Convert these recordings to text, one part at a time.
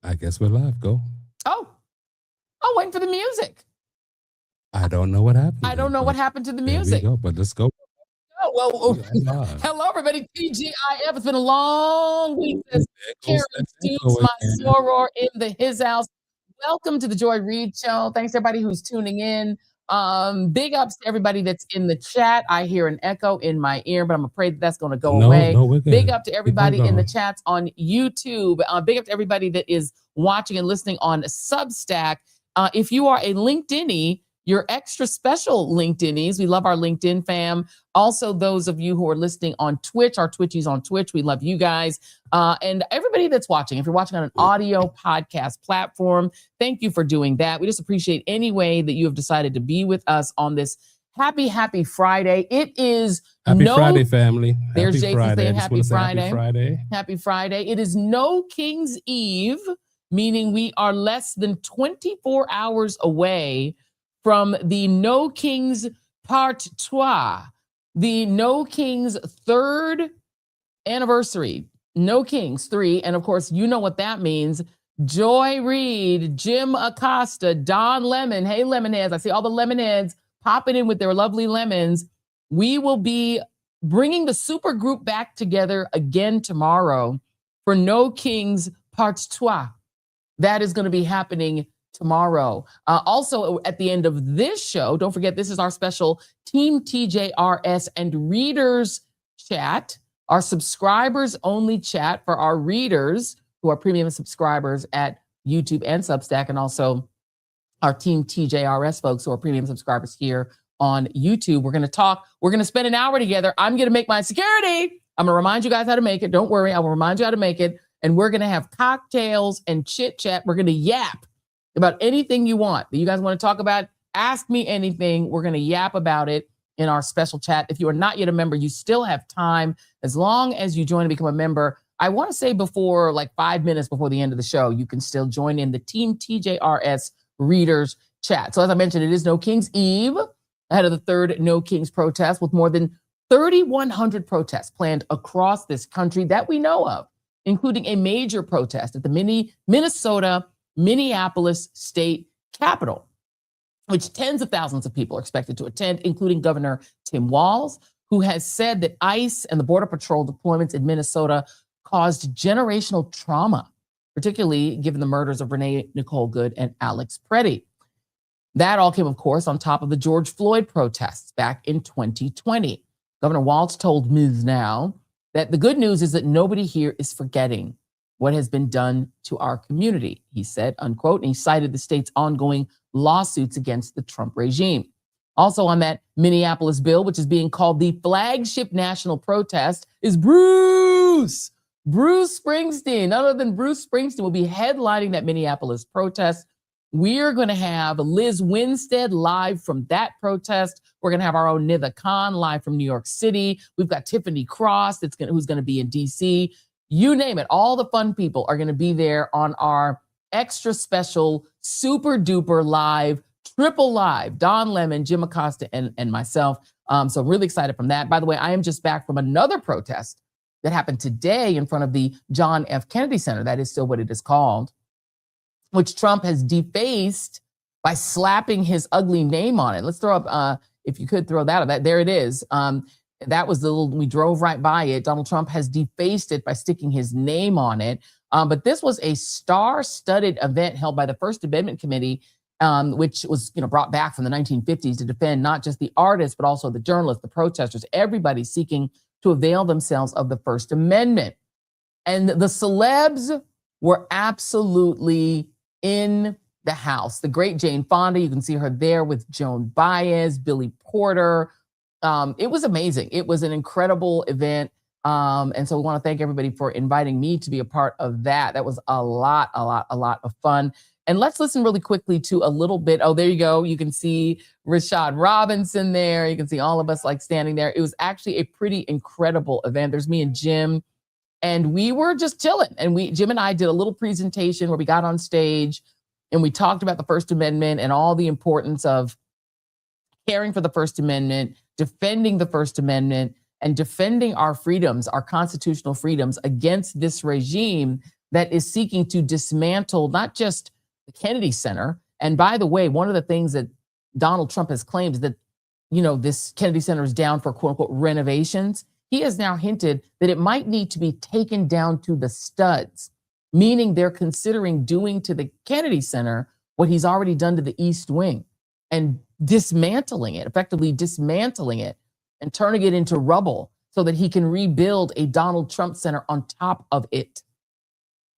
I guess we're live. Go. Oh, waiting for the music. I don't know what happened. I don't know what happened to the music. There we go, but let's go. Oh, well, hello, everybody. TGIF. It's been a long week. Karen Stoops, my soror in his house. Welcome to the Joy Reid Show. Thanks, everybody who's tuning in. Big ups to everybody that's in the chat. I hear an echo in my ear, but I'm afraid that's going to go away. No, big up to everybody in the chats on YouTube. Big up to everybody that is watching and listening on Substack. If you are a LinkedInee, you're extra special LinkedInies. We love our LinkedIn fam. Also, those of you who are listening on Twitch, our Twitchies on Twitch, we love you guys. And everybody that's watching, if you're watching on an audio podcast platform, thank you for doing that. We just appreciate any way that you have decided to be with us on this happy Friday. It is Happy Friday, family. There's Jason saying happy Friday. Happy Friday. Happy Friday. It is no King's Eve, meaning we are less than 24 hours away from the No Kings Part 2, the No Kings third anniversary, No Kings 3. And of course, you know what that means. Joy Reid, Jim Acosta, Don Lemon. Hey, Lemonheads. I see all the Lemonheads popping in with their lovely lemons. We will be bringing the super group back together again tomorrow for No Kings Part 2. That is going to be happening tomorrow. Also, at the end of this show, don't forget, this is our special Team TJRS and Readers chat, our subscribers only chat for our readers who are premium subscribers at YouTube and Substack, and also our Team TJRS folks who are premium subscribers here on YouTube. We're going to talk. We're going to spend an hour together. I'm going to make my security. I'm going to remind you guys how to make it. Don't worry. I will remind you how to make it. And we're going to have cocktails and chit chat. We're going to yap about anything you want that you guys want to talk about. Ask me anything. We're going to yap about it in our special chat. If you are not yet a member, you still have time. As long as you join and become a member, I want to say before, like 5 minutes before the end of the show, you can still join in the Team TJRS Readers chat. So as I mentioned, it is No King's Eve, ahead of the third No Kings protest, with more than 3,100 protests planned across this country that we know of, including a major protest at the Minneapolis state capitol, which tens of thousands of people are expected to attend, including Governor Tim Walz, who has said that ICE and the Border Patrol deployments in Minnesota caused generational trauma, particularly given the murders of Renee Nicole Good and Alex Preddy. That all came, of course, on top of the George Floyd protests back in 2020. Governor Walz told Ms. Now that the good news is that nobody here is forgetting what has been done to our community, he said, unquote, and he cited the state's ongoing lawsuits against the Trump regime. Also on that Minneapolis bill, which is being called the flagship national protest, is Bruce Springsteen. None other than Bruce Springsteen will be headlining that Minneapolis protest. We're going to have Liz Winstead live from that protest. We're going to have our own Nitha Khan live from New York City. We've got Tiffany Cross who's going to be in DC. You name it, all the fun people are going to be there on our extra special, super duper live, triple live, Don Lemon, Jim Acosta, and myself. So really excited from that. By the way, I am just back from another protest that happened today in front of the John F. Kennedy Center. That is still what it is called, which Trump has defaced by slapping his ugly name on it. Let's throw up, if you could throw that up. There it is. That was we drove right by it. Donald Trump has defaced it by sticking his name on it. But this was a star-studded event held by the First Amendment Committee, which was brought back from the 1950s to defend not just the artists, but also the journalists, the protesters, everybody seeking to avail themselves of the First Amendment. And the celebs were absolutely in the house. The great Jane Fonda, you can see her there with Joan Baez, Billy Porter. It was amazing. It was an incredible event. And so we want to thank everybody for inviting me to be a part of that. That was a lot of fun. And let's listen really quickly to a little bit. Oh, there you go. You can see Rashad Robinson there. You can see all of us standing there. It was actually a pretty incredible event. There's me and Jim, and we were just chilling. And Jim and I did a little presentation where we got on stage and we talked about the First Amendment and all the importance of caring for the First Amendment, defending the First Amendment, and defending our freedoms, our constitutional freedoms against this regime that is seeking to dismantle not just the Kennedy Center. And by the way, one of the things that Donald Trump has claimed is that, this Kennedy Center is down for quote unquote renovations. He has now hinted that it might need to be taken down to the studs, meaning they're considering doing to the Kennedy Center what he's already done to the East Wing and effectively dismantling it and turning it into rubble so that he can rebuild a Donald Trump Center on top of it.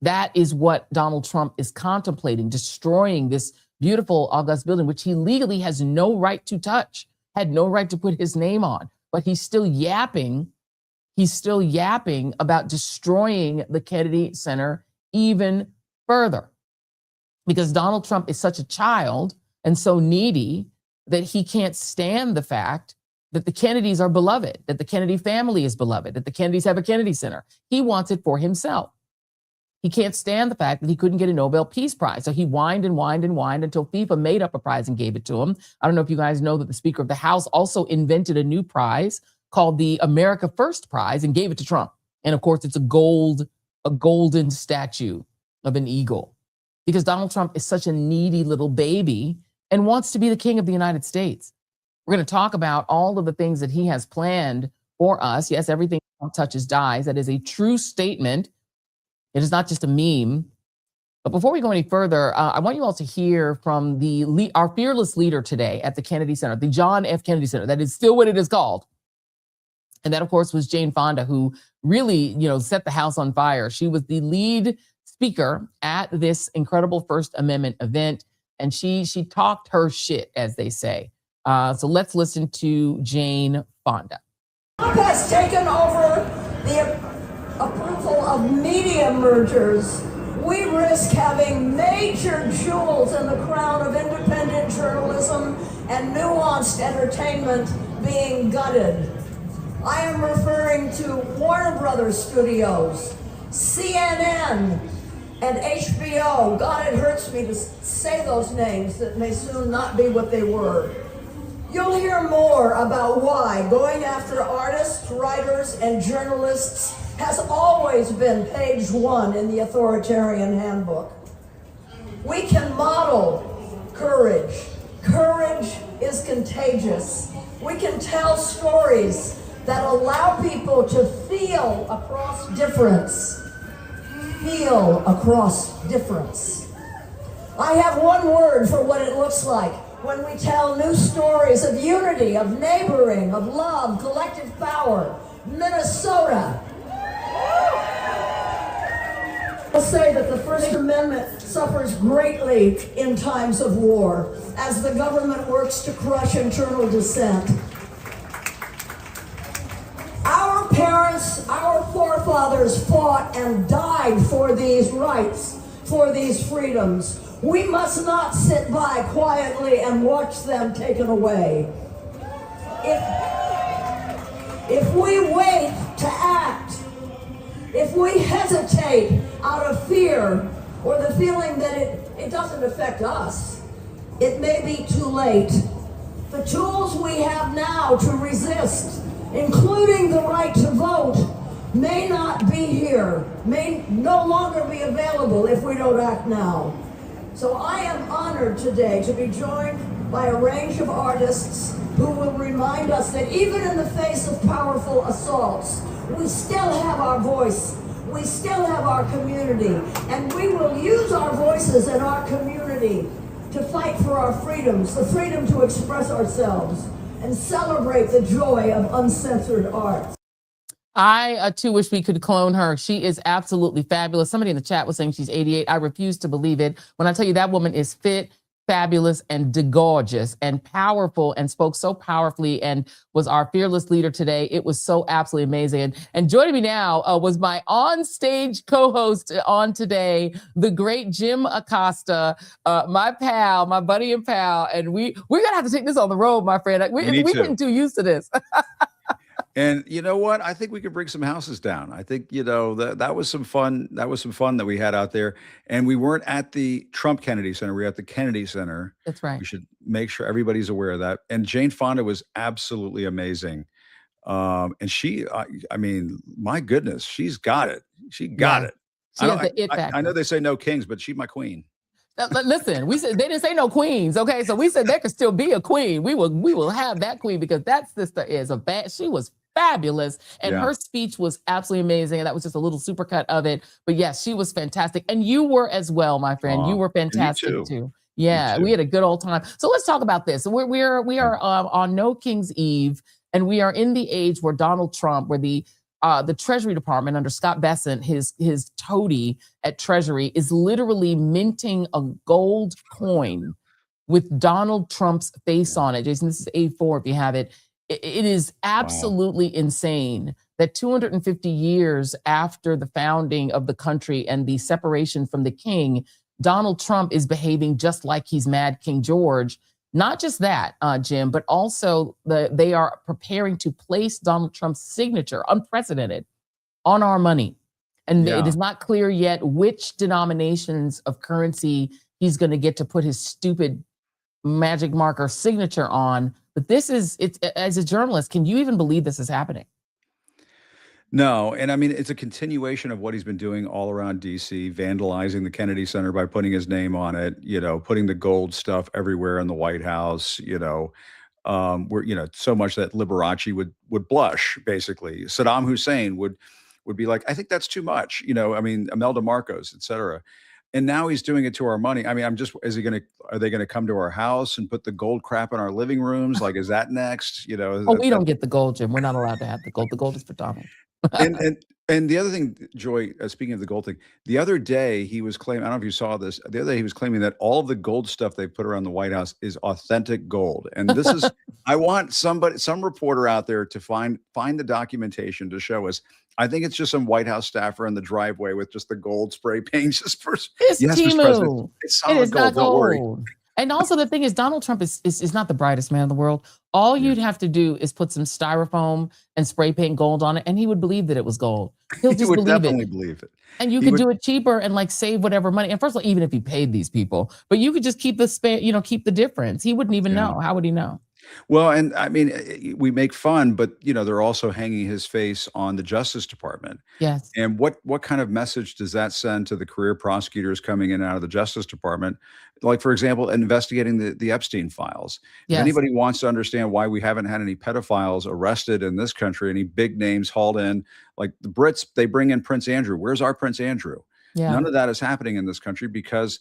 That is what Donald Trump is contemplating, destroying this beautiful august building, which he legally has no right to touch, had no right to put his name on, but he's still yapping. He's still yapping about destroying the Kennedy Center even further because Donald Trump is such a child and so needy that he can't stand the fact that the Kennedys are beloved, that the Kennedy family is beloved, that the Kennedys have a Kennedy Center. He wants it for himself. He can't stand the fact that he couldn't get a Nobel Peace Prize. So he whined and whined and whined until FIFA made up a prize and gave it to him. I don't know if you guys know that the Speaker of the House also invented a new prize called the America First Prize and gave it to Trump. And of course, it's a golden statue of an eagle because Donald Trump is such a needy little baby and wants to be the king of the United States. We're going to talk about all of the things that he has planned for us. Yes, everything Trump touches dies. That is a true statement. It is not just a meme. But before we go any further, I want you all to hear from our fearless leader today at the Kennedy Center, the John F. Kennedy Center. That is still what it is called. And that, of course, was Jane Fonda, who really, set the house on fire. She was the lead speaker at this incredible First Amendment event. And she talked her shit, as they say. So let's listen to Jane Fonda. Trump has taken over the approval of media mergers. We risk having major jewels in the crown of independent journalism and nuanced entertainment being gutted. I am referring to Warner Brothers Studios, CNN, and HBO. God, it hurts me to say those names that may soon not be what they were. You'll hear more about why going after artists, writers, and journalists has always been page 1 in the authoritarian handbook. We can model courage. Courage is contagious. We can tell stories that allow people to feel across difference. Feel across difference. I have one word for what it looks like when we tell new stories of unity, of neighboring, of love, collective power. Minnesota. I'll say that the First Amendment suffers greatly in times of war as the government works to crush internal dissent. Our parents, our forefathers fought and died for these rights, for these freedoms. We must not sit by quietly and watch them taken away. If we wait to act, if we hesitate out of fear or the feeling that it doesn't affect us, it may be too late. The tools we have now to resist, including the right to vote, may not be here, may no longer be available if we don't act now. So I am honored today to be joined by a range of artists who will remind us that even in the face of powerful assaults, we still have our voice, we still have our community, and we will use our voices in our community to fight for our freedoms, the freedom to express ourselves, and celebrate the joy of uncensored art. I too wish we could clone her. She is absolutely fabulous. Somebody in the chat was saying she's 88. I refuse to believe it. When I tell you that woman is fit, fabulous, and gorgeous, and powerful, and spoke so powerfully, and was our fearless leader today. It was so absolutely amazing. And joining me now was my on-stage co-host on today, the great Jim Acosta, my pal, my buddy and pal. And we're gonna have to take this on the road, my friend. We're getting too used to this. And you know what? I think we could bring some houses down. I think, that was some fun. That was some fun that we had out there. And we weren't at the Trump Kennedy Center. We were at the Kennedy Center. That's right. We should make sure everybody's aware of that. And Jane Fonda was absolutely amazing. And she, I mean, my goodness, she's got it. She got it. She has the it factor. I know they say no kings, but she's my queen. Listen, we said they didn't say no queens, okay? So we said there could still be a queen. We will have that queen because that sister is she was fabulous, and her speech was absolutely amazing. And that was just a little supercut of it. But yes, she was fantastic, and you were as well, my friend. You were fantastic too. Yeah, we had a good old time. So let's talk about this. We are on No King's Eve, and we are in the age where Donald Trump, where the Treasury Department under Scott Bessent, his toady at Treasury, is literally minting a gold coin with Donald Trump's face on it. Jason, this is A4 if you have it. It is absolutely insane that 250 years after the founding of the country and the separation from the king, Donald Trump is behaving just like he's Mad King George. Not just that, Jim, but also they are preparing to place Donald Trump's signature, unprecedented, on our money. And it is not clear yet which denominations of currency he's going to get to put his stupid magic marker signature on. But it's as a journalist, can you even believe this is happening? No, and I mean, it's a continuation of what he's been doing all around DC, vandalizing the Kennedy Center by putting his name on it, putting the gold stuff everywhere in the White House, where, so much that Liberace would blush, basically. Saddam Hussein would be like, I think that's too much, Imelda Marcos, et cetera. And now he's doing it to our money. I mean, are they going to come to our house and put the gold crap in our living rooms? Like, is that next? We don't get the gold, Jim. We're not allowed to have the gold. The gold is for Donald. And the other thing, Joy, speaking of the gold thing, the other day he was claiming, I don't know if you saw this, the other day he was claiming that all of the gold stuff they put around the White House is authentic gold. And this is, I want some reporter out there to find the documentation to show us. I think it's just some White House staffer in the driveway with just the gold spray paint. Just for, it's yes, Mr. President, it's solid gold, don't worry. And also the thing is, Donald Trump is not the brightest man in the world. All you'd have to do is put some styrofoam and spray paint gold on it, and he would believe that it was gold. He'll just believe it. And you could do it cheaper and like save whatever money. And first of all, even if he paid these people, but you could just keep keep the difference. He wouldn't even know. How would he know? Well, and I mean, we make fun, but they're also hanging his face on the Justice Department. Yes. And what kind of message does that send to the career prosecutors coming in and out of the Justice Department? Like, for example, investigating the Epstein Files. Yes. If anybody wants to understand why we haven't had any pedophiles arrested in this country, any big names hauled in, like the Brits, they bring in Prince Andrew. Where's our Prince Andrew? Yeah. None of that is happening in this country because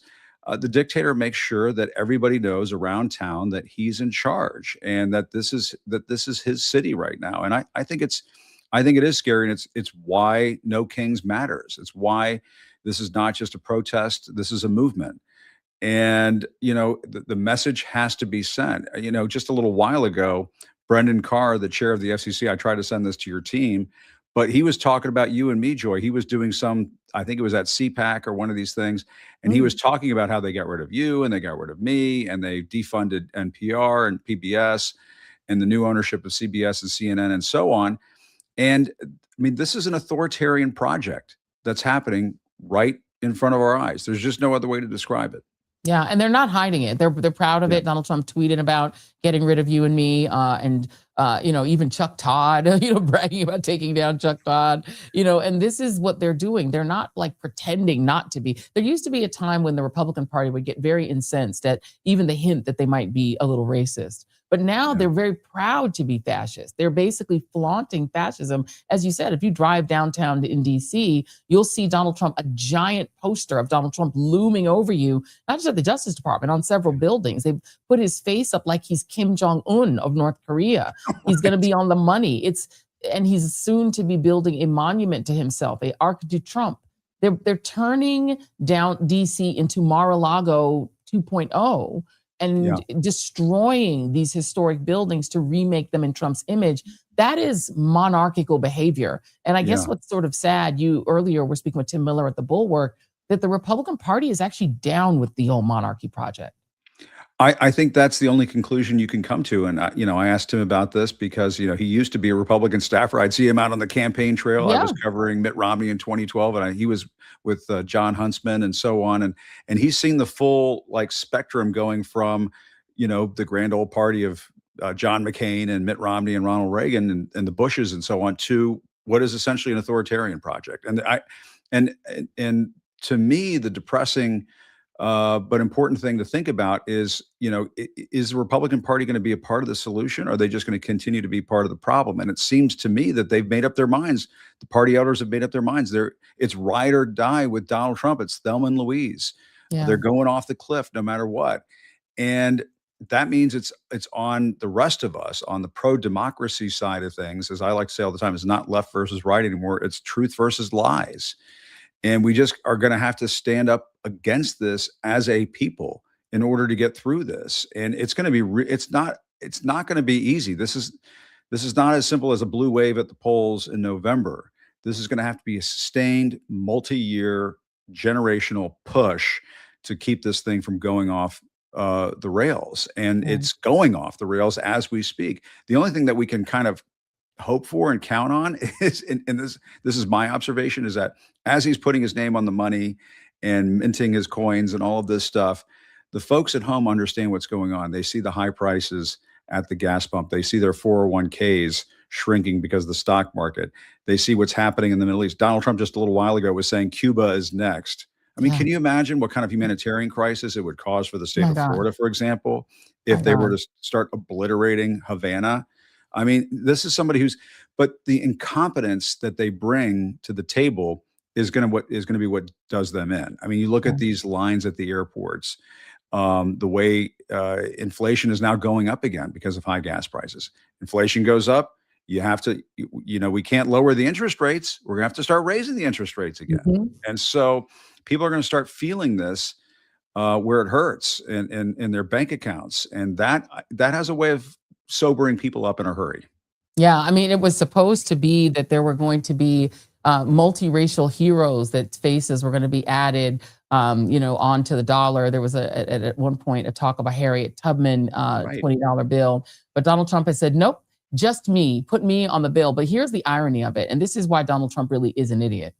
the dictator makes sure that everybody knows around town that he's in charge and that this is his city right now. And I think it is scary, and it's why No Kings matters. It's why this is not just a protest. This is a movement. And, the message has to be sent. Just a little while ago, Brendan Carr, the chair of the FCC, I tried to send this to your team, but he was talking about you and me, Joy. He was doing I think it was at CPAC or one of these things. And he was talking about how they got rid of you and they got rid of me and they defunded NPR and PBS and the new ownership of CBS and CNN and so on. And I mean, this is an authoritarian project that's happening right in front of our eyes. There's just no other way to describe it. Yeah, and they're not hiding it. They're proud of it. Donald Trump tweeted about getting rid of you and me, and even Chuck Todd, bragging about taking down Chuck Todd, and this is what they're doing. They're not like pretending not to be. There used to be a time when the Republican Party would get very incensed at even the hint that they might be a little racist. But now they're very proud to be fascist. They're basically flaunting fascism. As you said, if you drive downtown in DC, you'll see Donald Trump, a giant poster of Donald Trump looming over you, not just at the Justice Department, on several buildings. They've put his face up like he's Kim Jong-un of North Korea. He's going to be on the money. And he's soon to be building a monument to himself, a Arc de Trump. They're turning down DC into Mar-a-Lago 2.0. And destroying these historic buildings to remake them in Trump's image. That is monarchical behavior. And I guess what's sort of sad, you earlier were speaking with Tim Miller at the Bulwark, that the Republican Party is actually down with the whole monarchy project. I think that's the only conclusion you can come to. And, I asked him about this because, he used to be a Republican staffer. I'd see him out on the campaign trail. I was covering Mitt Romney in 2012, and he was with John Huntsman and so on. And he's seen the full spectrum going from, the grand old party of John McCain and Mitt Romney and Ronald Reagan and the Bushes and so on to what is essentially an authoritarian project. And And to me, the depressing but important thing to think about is, is the Republican Party going to be a part of the solution? Or are they just going to continue to be part of the problem? And it seems to me that they've made up their minds. The party elders have made up their minds. It's ride or die with Donald Trump. It's Thelma and Louise. Yeah. They're going off the cliff no matter what. And that means it's on the rest of us, on the pro-democracy side of things. As I like to say all the time, it's not left versus right anymore. It's truth versus lies. And we just are going to have to stand up against this as a people in order to get through this. And it's going to be, it's not going to be easy. This is not as simple as a blue wave at the polls in November. This is going to have to be a sustained, multi-year, generational push to keep this thing from going off the rails. And it's going off the rails as we speak. The only thing that we can kind of hope for and count on is, and this is my observation, is that as he's putting his name on the money and minting his coins and all of this stuff, the folks at home understand what's going on. They see the high prices at the gas pump. They see their 401ks shrinking because of the stock market. They see what's happening in the Middle East. Donald Trump just a little while ago was saying Cuba is next. I mean, can you imagine what kind of humanitarian crisis it would cause for the state of Florida, for example, if they were to start obliterating Havana? I mean, this is somebody but the incompetence that they bring to the table is going to be what does them in. I mean, you look at these lines at the airports, the way inflation is now going up again because of high gas prices. Inflation goes up. You have to, we can't lower the interest rates. We're going to have to start raising the interest rates again. And so people are going to start feeling this where it hurts in their bank accounts. And that has a way of sobering people up in a hurry. Yeah, I mean, it was supposed to be that there were going to be multiracial heroes, that faces were going to be added, onto the dollar. There was at one point a talk of a Harriet Tubman $20 bill, but Donald Trump has said, nope, just me, put me on the bill. But here's the irony of it, and this is why Donald Trump really is an idiot.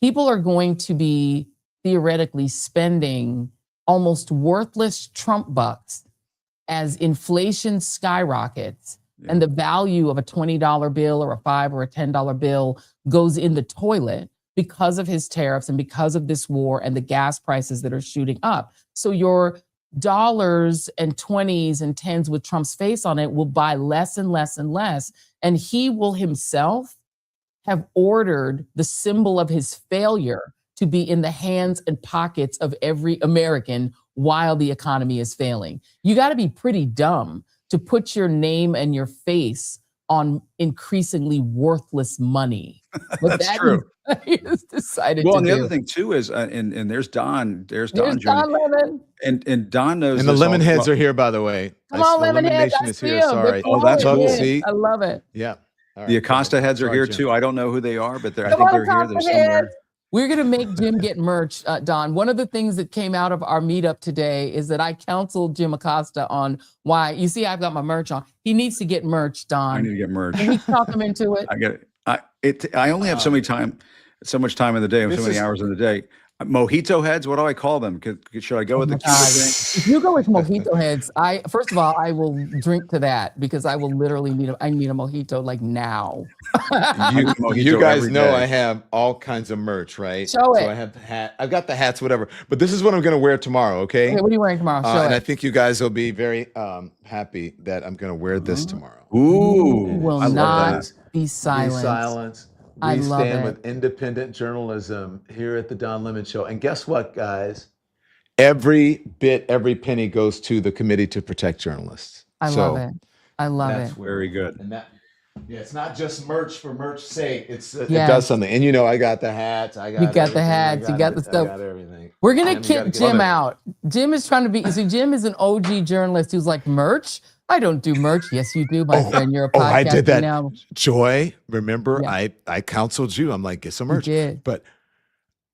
People are going to be theoretically spending almost worthless Trump bucks as inflation skyrockets and the value of a $20 bill or a $5 or a $10 bill goes in the toilet because of his tariffs and because of this war and the gas prices that are shooting up. So your dollars and 20s and 10s with Trump's face on it will buy less and less and less. And he will himself have ordered the symbol of his failure to be in the hands and pockets of every American while the economy is failing. You got to be pretty dumb to put your name and your face on increasingly worthless money. But That's true. He has decided well, to and the do. other thing too is, and there's Don There's Don Lemon. and Don knows. And the Lemon Heads are here, by the way. Come on, Lemon Heads. Nation I is see here. them. Sorry. Oh, that's cool. See? I love it. Yeah. All The right, Acosta Heads are Sorry, here Jim. too. I don't know who they are, but I Come think on, they're here. Acosta They're somewhere. Heads. We're going to make Jim get merch, Don. One of the things that came out of our meetup today is that I counseled Jim Acosta on why. You see, I've got my merch on. He needs to get merch, Don. I need to get merch. Can we talk him into it? I get it. I only have so much time in the day, so many hours in the day. Mojito heads. What do I call them? Should I go with the Cuba thing? If you go with mojito heads, first of all, I will drink to that because I will literally need a mojito like now. You guys know I have all kinds of merch, right? Show it. So I have the hat. I've got the hats, whatever. But this is what I'm going to wear tomorrow, okay? Okay, what are you wearing tomorrow? Show And it. I think you guys will be very happy that I'm going to wear this tomorrow. Ooh, You will I love not that. be silent. Be silent. I We love stand it. with independent journalism here at the Don Lemon Show. And guess what, guys? Every penny goes to the Committee to Protect Journalists. I love it. I love that's it. Very good. And it's not just merch for merch's sake. It Yes. does something. And I got the hats. I got You got the everything. hats, you got the stuff. I got everything. We're going And to you gotta kick get Jim it. out. Jim is trying to be, see, Jim is an OG journalist who's like, merch? I don't do merch. Yes, you do, my friend. You're a podcast. I did that. Now. Joy, remember, Yeah. I counseled you. I'm like, get some merch. You did. But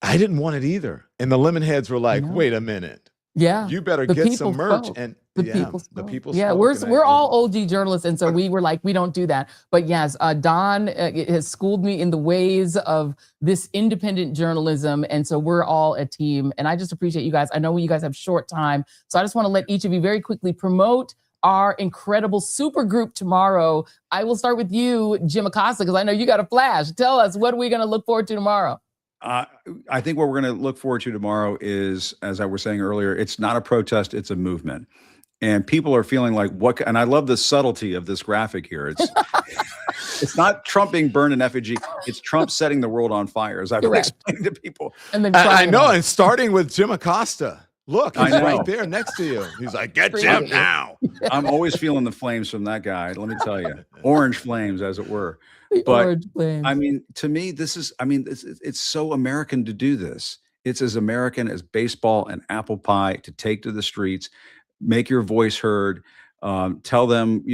I didn't want it either. And the Lemon Heads were like, No. wait a minute. Yeah. You better The get people some merch. spoke. And The yeah, people the spoke. people Yeah, spoke. we're all OG journalists, and so we were like, we don't do that. But yes, Don has schooled me in the ways of this independent journalism, and so we're all a team. And I just appreciate you guys. I know you guys have short time, so I just want to let each of you very quickly promote our incredible super group tomorrow. I will start with you, Jim Acosta, because I know you got a flash. Tell us, what are we going to look forward to tomorrow? I think what we're going to look forward to tomorrow is, as I was saying earlier, it's not a protest, it's a movement. And people are feeling like, and I love the subtlety of this graphic here. It's not Trump being burned in effigy. It's Trump setting the world on fire, as I've explained to people. And then I know, and starting with Jim Acosta. Look, he's I know. right there next to you. He's like, get Jim now. I'm always feeling the flames from that guy. Let me tell you, orange flames, as it were. But I mean, to me, it's so American to do this. It's as American as baseball and apple pie, to take to the streets, make your voice heard, tell them,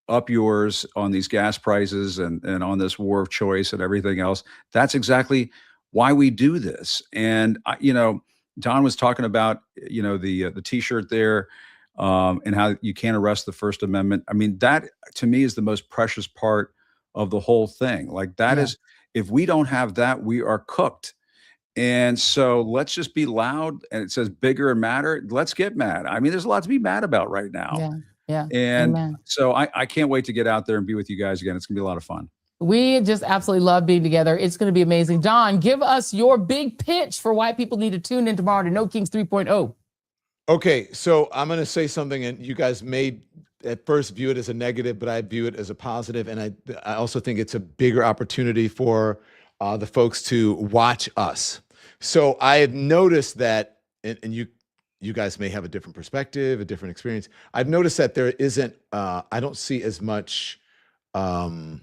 up yours on these gas prices and on this war of choice and everything else. That's exactly why we do this. And Don was talking about, the T-shirt there, and how you can't arrest the First Amendment. I mean, that to me is the most precious part of the whole thing. Like that is, if we don't have that, we are cooked. And so let's just be loud. And it says bigger and madder. Let's get mad. I mean, there's a lot to be mad about right now. Yeah. And so I can't wait to get out there and be with you guys again. It's gonna be a lot of fun. We just absolutely love being together. It's going to be amazing. Don, give us your big pitch for why people need to tune in tomorrow to No Kings 3.0. Okay, so I'm going to say something, and you guys may at first view it as a negative, but I view it as a positive, and I also think it's a bigger opportunity for the folks to watch us. So I have noticed that, and you guys may have a different perspective, a different experience. I've noticed that there isn't, I don't see as much, I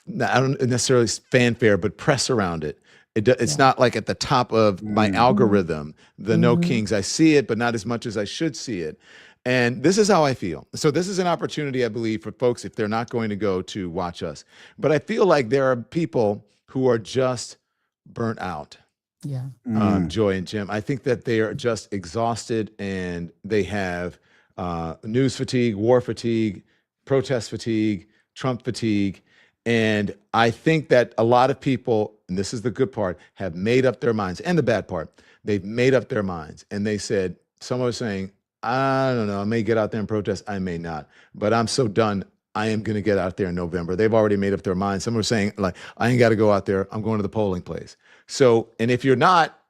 don't necessarily fanfare, but press around it. It's not like at the top of my algorithm, the No Kings. I see it, but not as much as I should see it. And this is how I feel. So this is an opportunity, I believe, for folks if they're not going to go to watch us. But I feel like there are people who are just burnt out. Yeah. Joy and Jim. I think that they are just exhausted, and they have news fatigue, war fatigue, protest fatigue, Trump fatigue. And I think that a lot of people, and this is the good part, have made up their minds. And the bad part, they've made up their minds. And they said, someone was saying, I don't know, I may get out there and protest, I may not. But I'm so done, I am going to get out there in November. They've already made up their minds. Someone was saying, like, I ain't got to go out there. I'm going to the polling place. So, and if you're not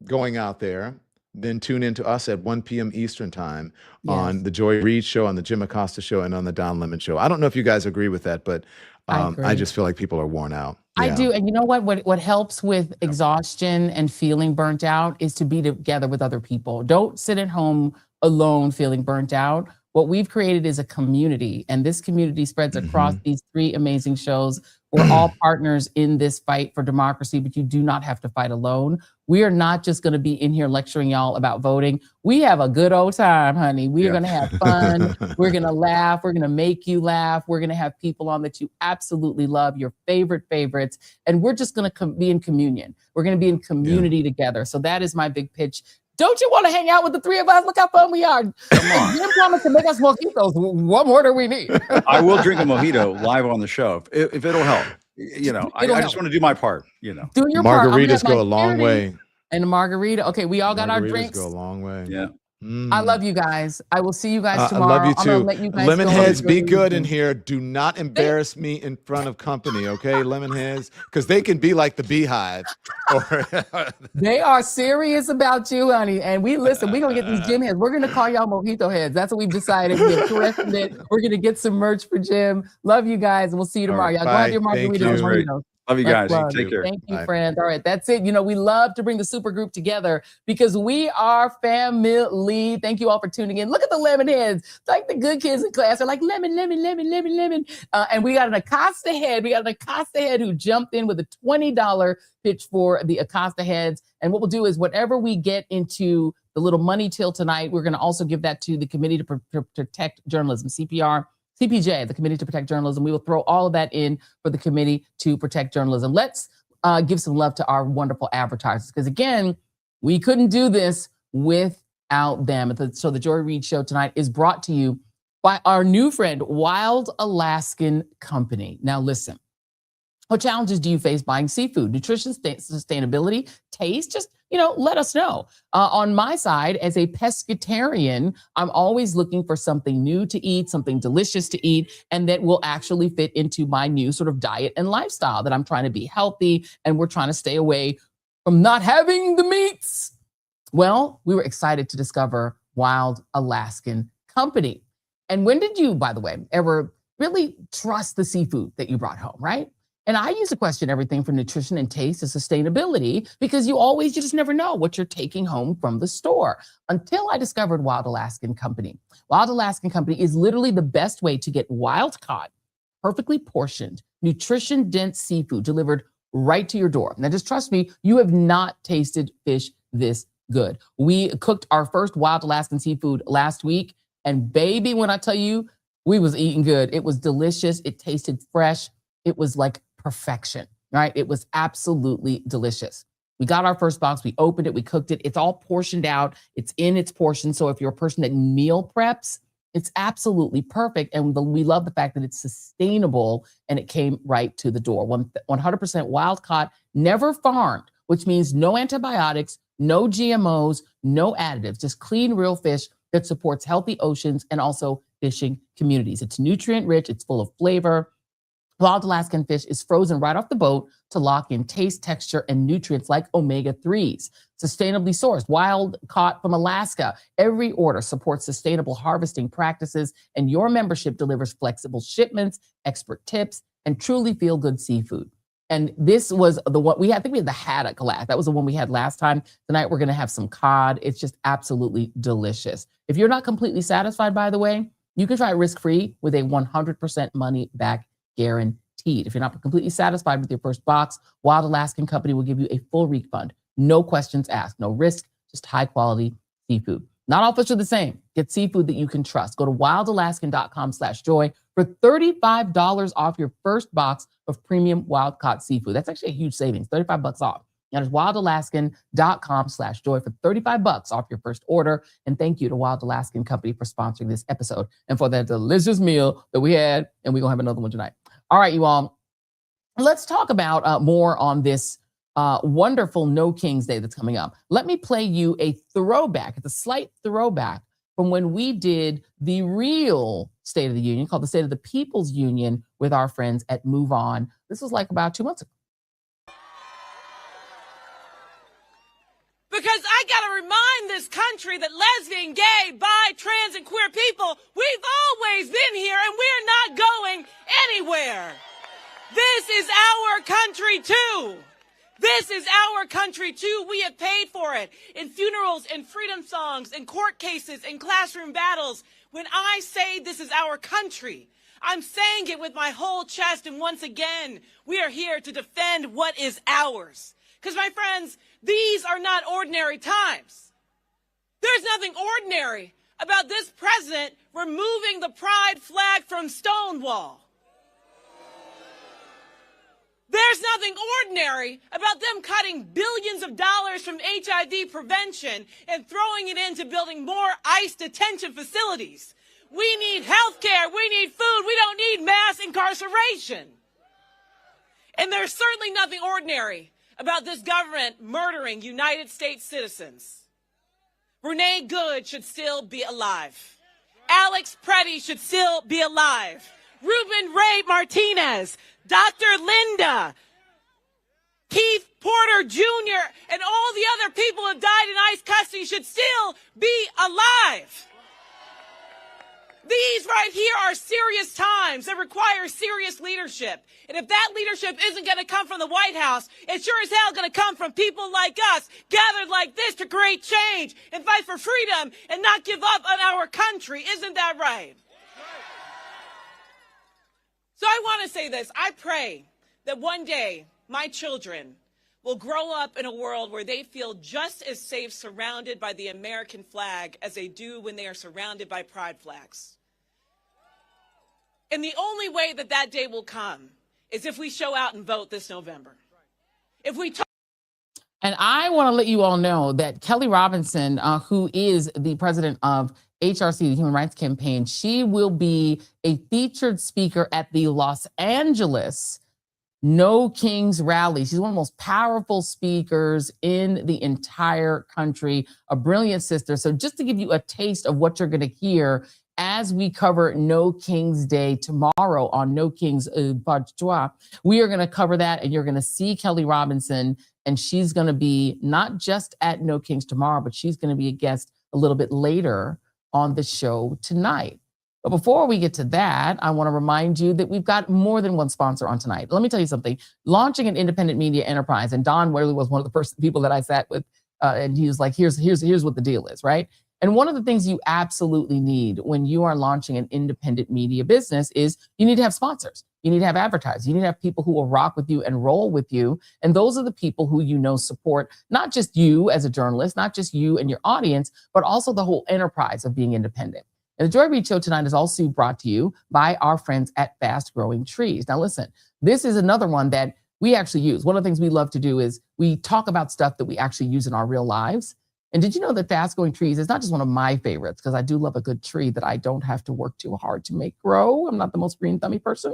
going out there, then tune in to us at 1 p.m. Eastern time on the Joy Reid Show, on the Jim Acosta Show, and on the Don Lemon Show. I don't know if you guys agree with that, but I just feel like people are worn out. I do. And you know what helps with exhaustion and feeling burnt out is to be together with other people. Don't sit at home alone feeling burnt out. What we've created is a community, and this community spreads across these 3 amazing shows. We're all partners in this fight for democracy, but you do not have to fight alone. We are not just going to be in here lecturing y'all about voting. We have a good old time, honey. We are going to have fun. We're going to laugh. We're going to make you laugh. We're going to have people on that you absolutely love, your favorites. And we're just going to be in communion. We're going to be in community together. So that is my big pitch. Don't you want to hang out with the 3 of us? Look how fun we are. Come on. Jim promised to make us mojitos. What more do we need? I will drink a mojito live on the show if it'll help. I just want to do my part. Do your part. Margaritas go a long way. And the margarita. Okay, we all got our drinks. Go a long way. Yeah. I love you guys. I will see you guys tomorrow. I love you too. Let you guys Lemonheads, be good in here. Do not embarrass me in front of company, okay? Lemonheads, because they can be like the Beehive. They are serious about you, honey. And we're gonna get these Jim heads. We're gonna call y'all mojito heads. That's what we've decided. We're gonna get some merch for Jim. Love you guys, and we'll see you tomorrow. Y'all go have your margaritas. Love you guys. Take care. Thank you, friends. All right, that's it. We love to bring the super group together because we are family. Thank you all for tuning in. Look at the lemon heads. It's like the good kids in class are like lemon. And we got an Acosta head. We got an Acosta head who jumped in with a $20 pitch for the Acosta heads. And what we'll do is whatever we get into the little money till tonight, we're going to also give that to the Committee to Protect Journalism, CPJ, the Committee to Protect Journalism. We will throw all of that in for the Committee to Protect Journalism. Let's give some love to our wonderful advertisers, because again, we couldn't do this without them. So the Joy Reid Show tonight is brought to you by our new friend, Wild Alaskan Company. Now listen, What challenges do you face buying seafood? Nutrition, sustainability, taste? Just, let us know. On my side, as a pescatarian, I'm always looking for something new to eat, something delicious to eat, and that will actually fit into my new sort of diet and lifestyle, that I'm trying to be healthy and we're trying to stay away from not having the meats. Well, we were excited to discover Wild Alaskan Company. And when did you, by the way, ever really trust the seafood that you brought home, right? And I use to question everything from nutrition and taste to sustainability, because you just never know what you're taking home from the store, until I discovered Wild Alaskan Company. Wild Alaskan Company is literally the best way to get wild caught, perfectly portioned, nutrition dense seafood delivered right to your door. Now, just trust me, you have not tasted fish this good. We cooked our first Wild Alaskan seafood last week, and baby, when I tell you, we was eating good. It was delicious. It tasted fresh. It was like perfection, right? It was absolutely delicious. We got our first box, we opened it, we cooked it. It's all portioned out. It's in its portion. So if you're a person that meal preps, it's absolutely perfect. And we love the fact that it's sustainable and it came right to the door. 100% wild caught, never farmed, which means no antibiotics, no GMOs, no additives, just clean, real fish that supports healthy oceans and also fishing communities. It's nutrient rich, it's full of flavor. Wild Alaskan fish is frozen right off the boat to lock in taste, texture, and nutrients like omega-3s. Sustainably sourced, wild caught from Alaska. Every order supports sustainable harvesting practices, and your membership delivers flexible shipments, expert tips, and truly feel-good seafood. And this was the one I think we had the haddock last. That was the one we had last time. Tonight we're going to have some cod. It's just absolutely delicious. If you're not completely satisfied, by the way, you can try it risk-free with a 100% money-back guaranteed. If you're not completely satisfied with your first box, Wild Alaskan Company will give you a full refund. No questions asked, no risk, just high quality seafood. Not all fish are the same. Get seafood that you can trust. Go to wildalaskan.com/joy for $35 off your first box of premium wild caught seafood. That's actually a huge savings, $35 off. That is wildalaskan.com/joy for $35 off your first order. And thank you to Wild Alaskan Company for sponsoring this episode and for that delicious meal that we had. And we're going to have another one tonight. All right, you all, let's talk about more on this wonderful No Kings Day that's coming up. Let me play you a throwback. It's a slight throwback from when we did the real State of the Union, called the State of the People's Union, with our friends at Move On. This was like about 2 months ago. Because I gotta remind this country that lesbian, gay, bi, trans, and queer people, we've always been here and we're not going anywhere. This is our country too. This is our country too. We have paid for it in funerals, in freedom songs, in court cases, in classroom battles. When I say this is our country, I'm saying it with my whole chest. And once again, we are here to defend what is ours. Because, my friends, these are not ordinary times. There's nothing ordinary about this president removing the pride flag from Stonewall. There's nothing ordinary about them cutting billions of dollars from HIV prevention and throwing it into building more ICE detention facilities. We need health care. We need food. We don't need mass incarceration. And there's certainly nothing ordinary about this government murdering United States citizens. Renee Good should still be alive. Alex Preddy should still be alive. Ruben Ray Martinez, Dr. Linda, Keith Porter Jr., and all the other people who have died in ICE custody should still be alive. These right here are serious times that require serious leadership. And if that leadership isn't going to come from the White House, it's sure as hell going to come from people like us, gathered like this to create change and fight for freedom and not give up on our country. Isn't that right? So I want to say this. I pray that one day my children will grow up in a world where they feel just as safe surrounded by the American flag as they do when they are surrounded by pride flags. And the only way that that day will come is if we show out and vote this November. If we talk. And I want to let you all know that Kelley Robinson, who is the president of HRC, the Human Rights Campaign, she will be a featured speaker at the Los Angeles No Kings rally. She's one of the most powerful speakers in the entire country, a brilliant sister. So just to give you a taste of what you're going to hear as we cover No Kings Day tomorrow on No Kings Pas de Toi, we are going to cover that, and you're going to see Kelley Robinson, and she's going to be not just at No Kings tomorrow, but she's going to be a guest a little bit later on the show tonight. But before we get to that, I want to remind you that we've got more than one sponsor on tonight. Let me tell you something. Launching an independent media enterprise, and Don Worley was one of the first people that I sat with, and he was like, here's what the deal is, right? And one of the things you absolutely need when you are launching an independent media business is you need to have sponsors. You need to have advertisers. You need to have people who will rock with you and roll with you. And those are the people who you know support not just you as a journalist, not just you and your audience, but also the whole enterprise of being independent. And the Joy Reid Show tonight is also brought to you by our friends at Fast Growing Trees. Now listen, this is another one that we actually use. One of the things we love to do is we talk about stuff that we actually use in our real lives. And did you know that Fast Growing Trees is not just one of my favorites, because I do love a good tree that I don't have to work too hard to make grow. I'm not the most green thummy person.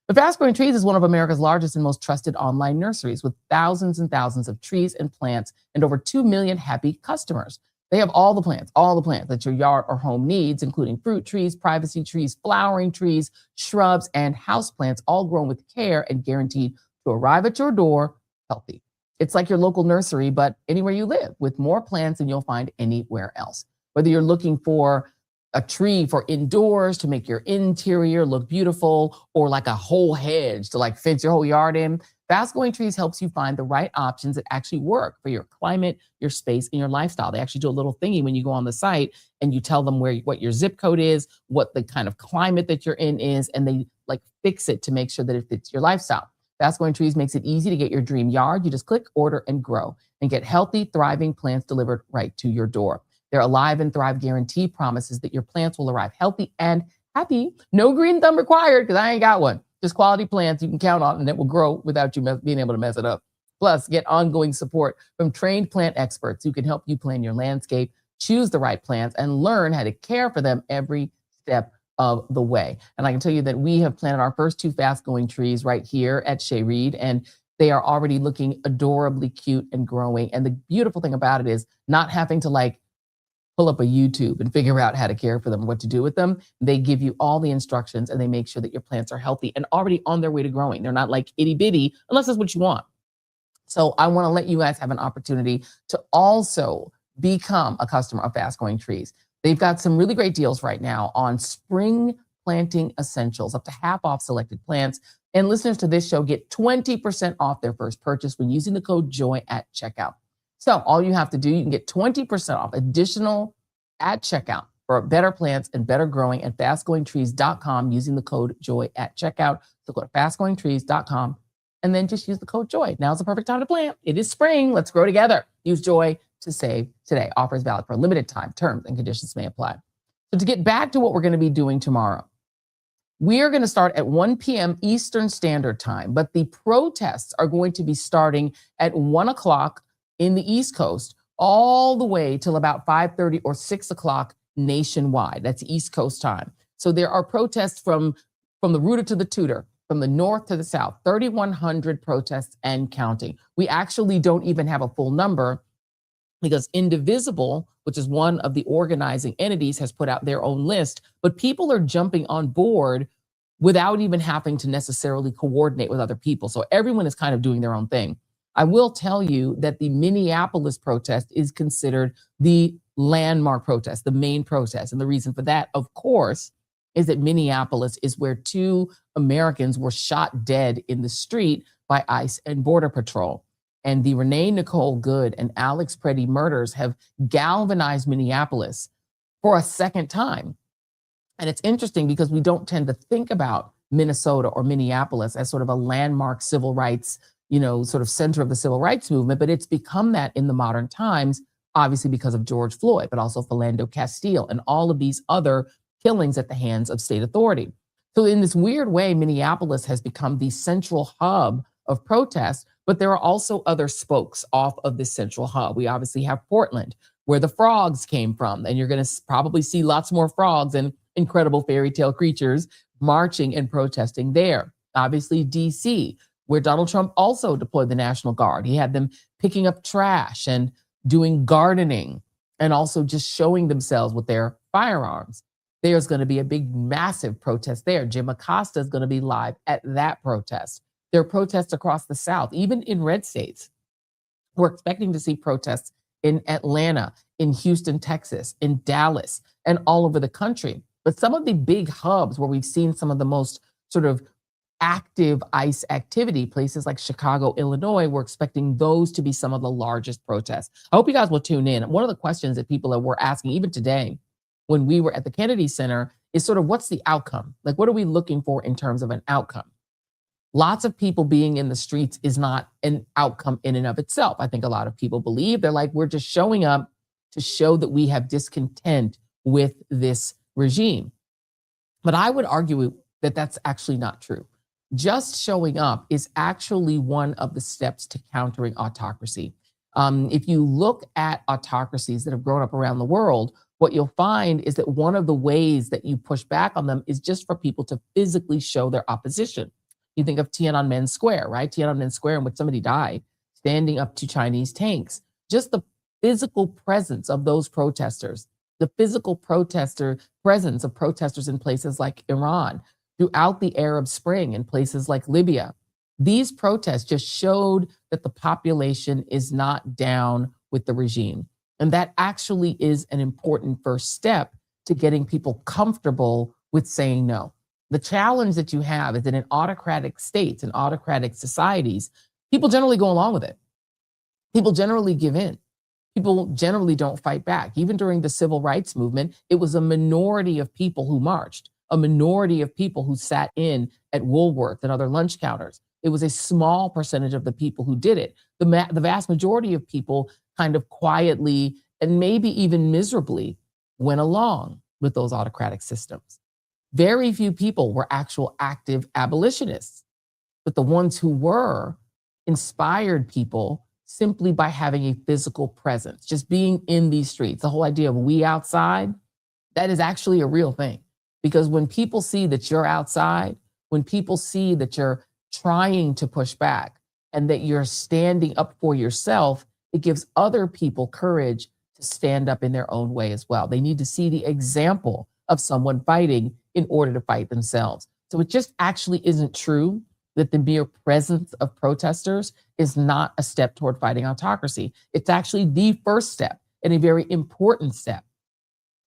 But Fast Growing Trees is one of America's largest and most trusted online nurseries with thousands and thousands of trees and plants and over 2 million happy customers. They have all the plants that your yard or home needs, including fruit trees, privacy trees, flowering trees, shrubs, and houseplants, all grown with care and guaranteed to arrive at your door healthy. It's like your local nursery, but anywhere you live, with more plants than you'll find anywhere else. Whether you're looking for a tree for indoors to make your interior look beautiful, or like a whole hedge to like fence your whole yard in, Fast Growing Trees helps you find the right options that actually work for your climate, your space, and your lifestyle. They actually do a little thingy when you go on the site and you tell them what your zip code is, what the kind of climate that you're in is, and they like fix it to make sure that it fits your lifestyle. Fast Growing Trees makes it easy to get your dream yard. You just click, order, and grow, and get healthy, thriving plants delivered right to your door. Their Alive and Thrive guarantee promises that your plants will arrive healthy and happy. No green thumb required, because I ain't got one. Just quality plants you can count on, and it will grow without you being able to mess it up. Plus, get ongoing support from trained plant experts who can help you plan your landscape, choose the right plants, and learn how to care for them every step of the way. And I can tell you that we have planted our first 2 fast-growing trees right here at Joy Reid, and they are already looking adorably cute and growing. And the beautiful thing about it is not having to like pull up a YouTube and figure out how to care for them, what to do with them. They give you all the instructions, and they make sure that your plants are healthy and already on their way to growing. They're not like itty bitty, unless that's what you want. So I want to let you guys have an opportunity to also become a customer of Fast Growing Trees. They've got some really great deals right now on spring planting essentials, up to half off selected plants. And listeners to this show get 20% off their first purchase when using the code JOY at checkout. So all you have to do, you can get 20% off additional at checkout for better plants and better growing at fastgrowingtrees.com using the code JOY at checkout. So go to fastgrowingtrees.com and then just use the code JOY. Now's the perfect time to plant. It is spring. Let's grow together. Use JOY to save today. Offer is valid for a limited time. Terms and conditions may apply. So to get back to what we're going to be doing tomorrow, we are going to start at 1 p.m. Eastern Standard Time, but the protests are going to be starting at 1 o'clock in the East Coast, all the way till about 5:30 or 6 o'clock nationwide. That's East Coast time. So there are protests from the rooter to the tutor, from the north to the south, 3,100 protests and counting. We actually don't even have a full number because Indivisible, which is one of the organizing entities, has put out their own list, but people are jumping on board without even having to necessarily coordinate with other people. So everyone is kind of doing their own thing. I will tell you that the Minneapolis protest is considered the landmark protest, the main protest. And the reason for that, of course, is that Minneapolis is where 2 Americans were shot dead in the street by ICE and Border Patrol. And the Renee Nicole Good and Alex Preddy murders have galvanized Minneapolis for a second time. And it's interesting because we don't tend to think about Minnesota or Minneapolis as sort of a landmark civil rights, sort of center of the civil rights movement, but it's become that in the modern times, obviously because of George Floyd, but also Philando Castile and all of these other killings at the hands of state authority. So in this weird way, Minneapolis has become the central hub of protest, but there are also other spokes off of this central hub. We obviously have Portland, where the frogs came from, and you're going to probably see lots more frogs and incredible fairy tale creatures marching and protesting there. Obviously, DC, where Donald Trump also deployed the National Guard. He had them picking up trash and doing gardening and also just showing themselves with their firearms. There's going to be a big, massive protest there. Jim Acosta is going to be live at that protest. There are protests across the South, even in red states. We're expecting to see protests in Atlanta, in Houston, Texas, in Dallas, and all over the country. But some of the big hubs where we've seen some of the most sort of active ICE activity, places like Chicago, Illinois, we're expecting those to be some of the largest protests. I hope you guys will tune in. One of the questions that people were asking, even today, when we were at the Kennedy Center, is sort of what's the outcome? Like, what are we looking for in terms of an outcome? Lots of people being in the streets is not an outcome in and of itself. I think a lot of people believe they're like, we're just showing up to show that we have discontent with this regime. But I would argue that that's actually not true. Just showing up is actually one of the steps to countering autocracy. If you look at autocracies that have grown up around the world, what you'll find is that one of the ways that you push back on them is just for people to physically show their opposition. You think of Tiananmen Square, right? Tiananmen Square, in which somebody died standing up to Chinese tanks. Just the physical presence of those protesters, the physical presence of protesters in places like Iran, throughout the Arab Spring in places like Libya. These protests just showed that the population is not down with the regime. And that actually is an important first step to getting people comfortable with saying no. The challenge that you have is that in autocratic states and autocratic societies, people generally go along with it. People generally give in. People generally don't fight back. Even during the civil rights movement, it was a minority of people who marched, a minority of people who sat in at Woolworth and other lunch counters. It was a small percentage of the people who did it. The vast majority of people kind of quietly and maybe even miserably went along with those autocratic systems. Very few people were actual active abolitionists, but the ones who were inspired people simply by having a physical presence, just being in these streets. The whole idea of we outside, that is actually a real thing. Because when people see that you're outside, when people see that you're trying to push back and that you're standing up for yourself, it gives other people courage to stand up in their own way as well. They need to see the example of someone fighting in order to fight themselves. So it just actually isn't true that the mere presence of protesters is not a step toward fighting autocracy. It's actually the first step and a very important step.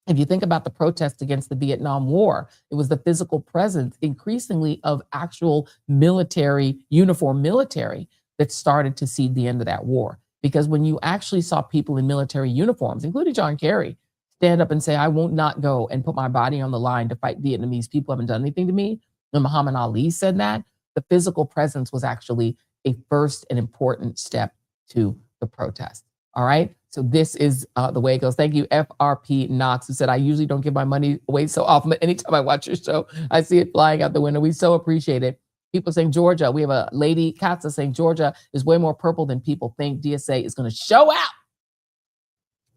If you think about the protests against the Vietnam War, it was the physical presence increasingly of actual military, uniform military, that started to see the end of that war. Because when you actually saw people in military uniforms, including John Kerry, stand up and say, I won't not go and put my body on the line to fight Vietnamese people who haven't done anything to me, when Muhammad Ali said that, the physical presence was actually a first and important step to the protest. All right. So this is the way it goes. Thank you, FRP Knox, who said, I usually don't give my money away so often, but anytime I watch your show, I see it flying out the window. We so appreciate it. People saying Georgia, we have a lady, Katza, saying Georgia is way more purple than people think. DSA is going to show out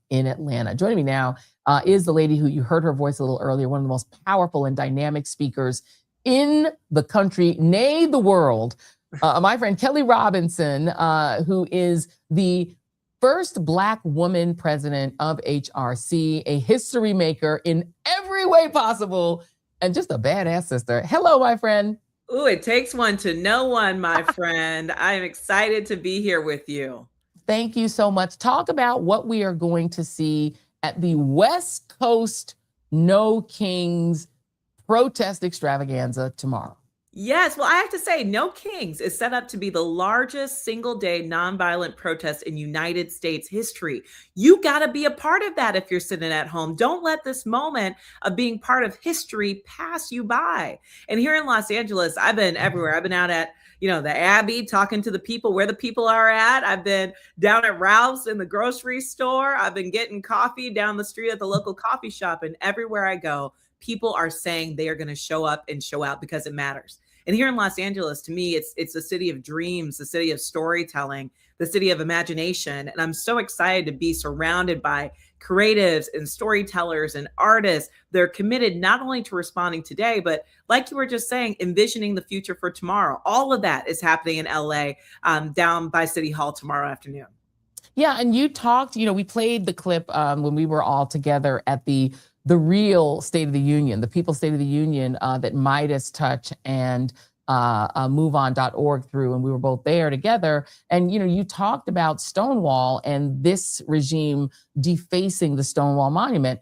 in Atlanta. Joining me now is the lady who you heard her voice a little earlier, one of the most powerful and dynamic speakers in the country, nay, the world. My friend Kelley Robinson, who is the first Black woman president of HRC, a history maker in every way possible, and just a badass sister. Hello, my friend. Ooh, it takes one to know one, my friend. I'm excited to be here with you. Thank you so much. Talk about what we are going to see at the West Coast No Kings protest extravaganza tomorrow. Yes, well, I have to say, No Kings is set up to be the largest single-day nonviolent protest in United States history. You got to be a part of that if you're sitting at home. Don't let this moment of being part of history pass you by. And here in Los Angeles, I've been everywhere. I've been out at, the Abbey, talking to the people where the people are at. I've been down at Ralph's in the grocery store. I've been getting coffee down the street at the local coffee shop. And everywhere I go, people are saying they are going to show up and show out because it matters. And here in Los Angeles, to me, it's a city of dreams, the city of storytelling, the city of imagination. And I'm so excited to be surrounded by creatives and storytellers and artists. They're committed not only to responding today, but like you were just saying, envisioning the future for tomorrow. All of that is happening in LA, down by City Hall tomorrow afternoon. Yeah, and you talked, we played the clip when we were all together at the real State of the Union, the People's State of the Union that Midas Touch and MoveOn.org through, and we were both there together. And, you talked about Stonewall and this regime defacing the Stonewall Monument.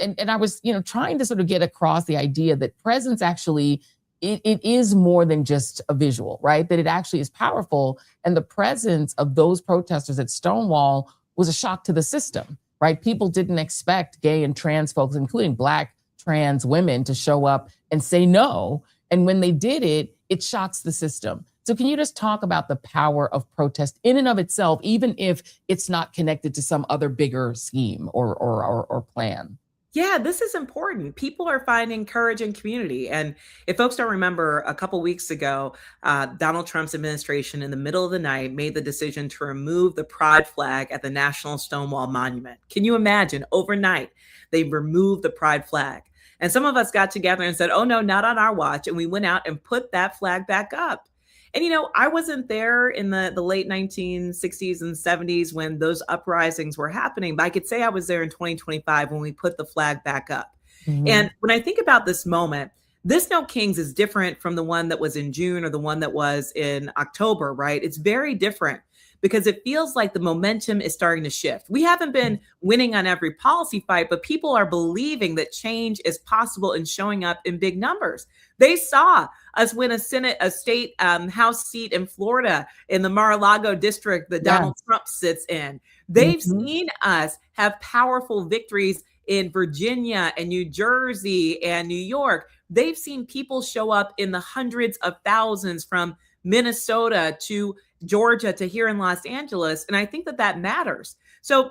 And I was, trying to sort of get across the idea that presence actually, it is more than just a visual, right? That it actually is powerful. And the presence of those protesters at Stonewall was a shock to the system, right? People didn't expect gay and trans folks, including Black trans women, to show up and say no. And when they did it, it shocks the system. So can you just talk about the power of protest in and of itself, even if it's not connected to some other bigger scheme or plan? Yeah, this is important. People are finding courage in community. And if folks don't remember, a couple weeks ago, Donald Trump's administration in the middle of the night made the decision to remove the pride flag at the National Stonewall Monument. Can you imagine? Overnight, they removed the pride flag. And some of us got together and said, oh no, not on our watch. And we went out and put that flag back up. And, I wasn't there in the late 1960s and 70s when those uprisings were happening, but I could say I was there in 2025 when we put the flag back up. Mm-hmm. And when I think about this moment, this No Kings is different from the one that was in June or the one that was in October, right? It's very different because it feels like the momentum is starting to shift. We haven't been winning on every policy fight, but people are believing that change is possible and showing up in big numbers. They saw us win a state House seat in Florida in the Mar-a-Lago district that Donald Trump sits in. They've seen us have powerful victories in Virginia and New Jersey and New York. They've seen people show up in the hundreds of thousands from Minnesota to Georgia to here in Los Angeles. And I think that matters. So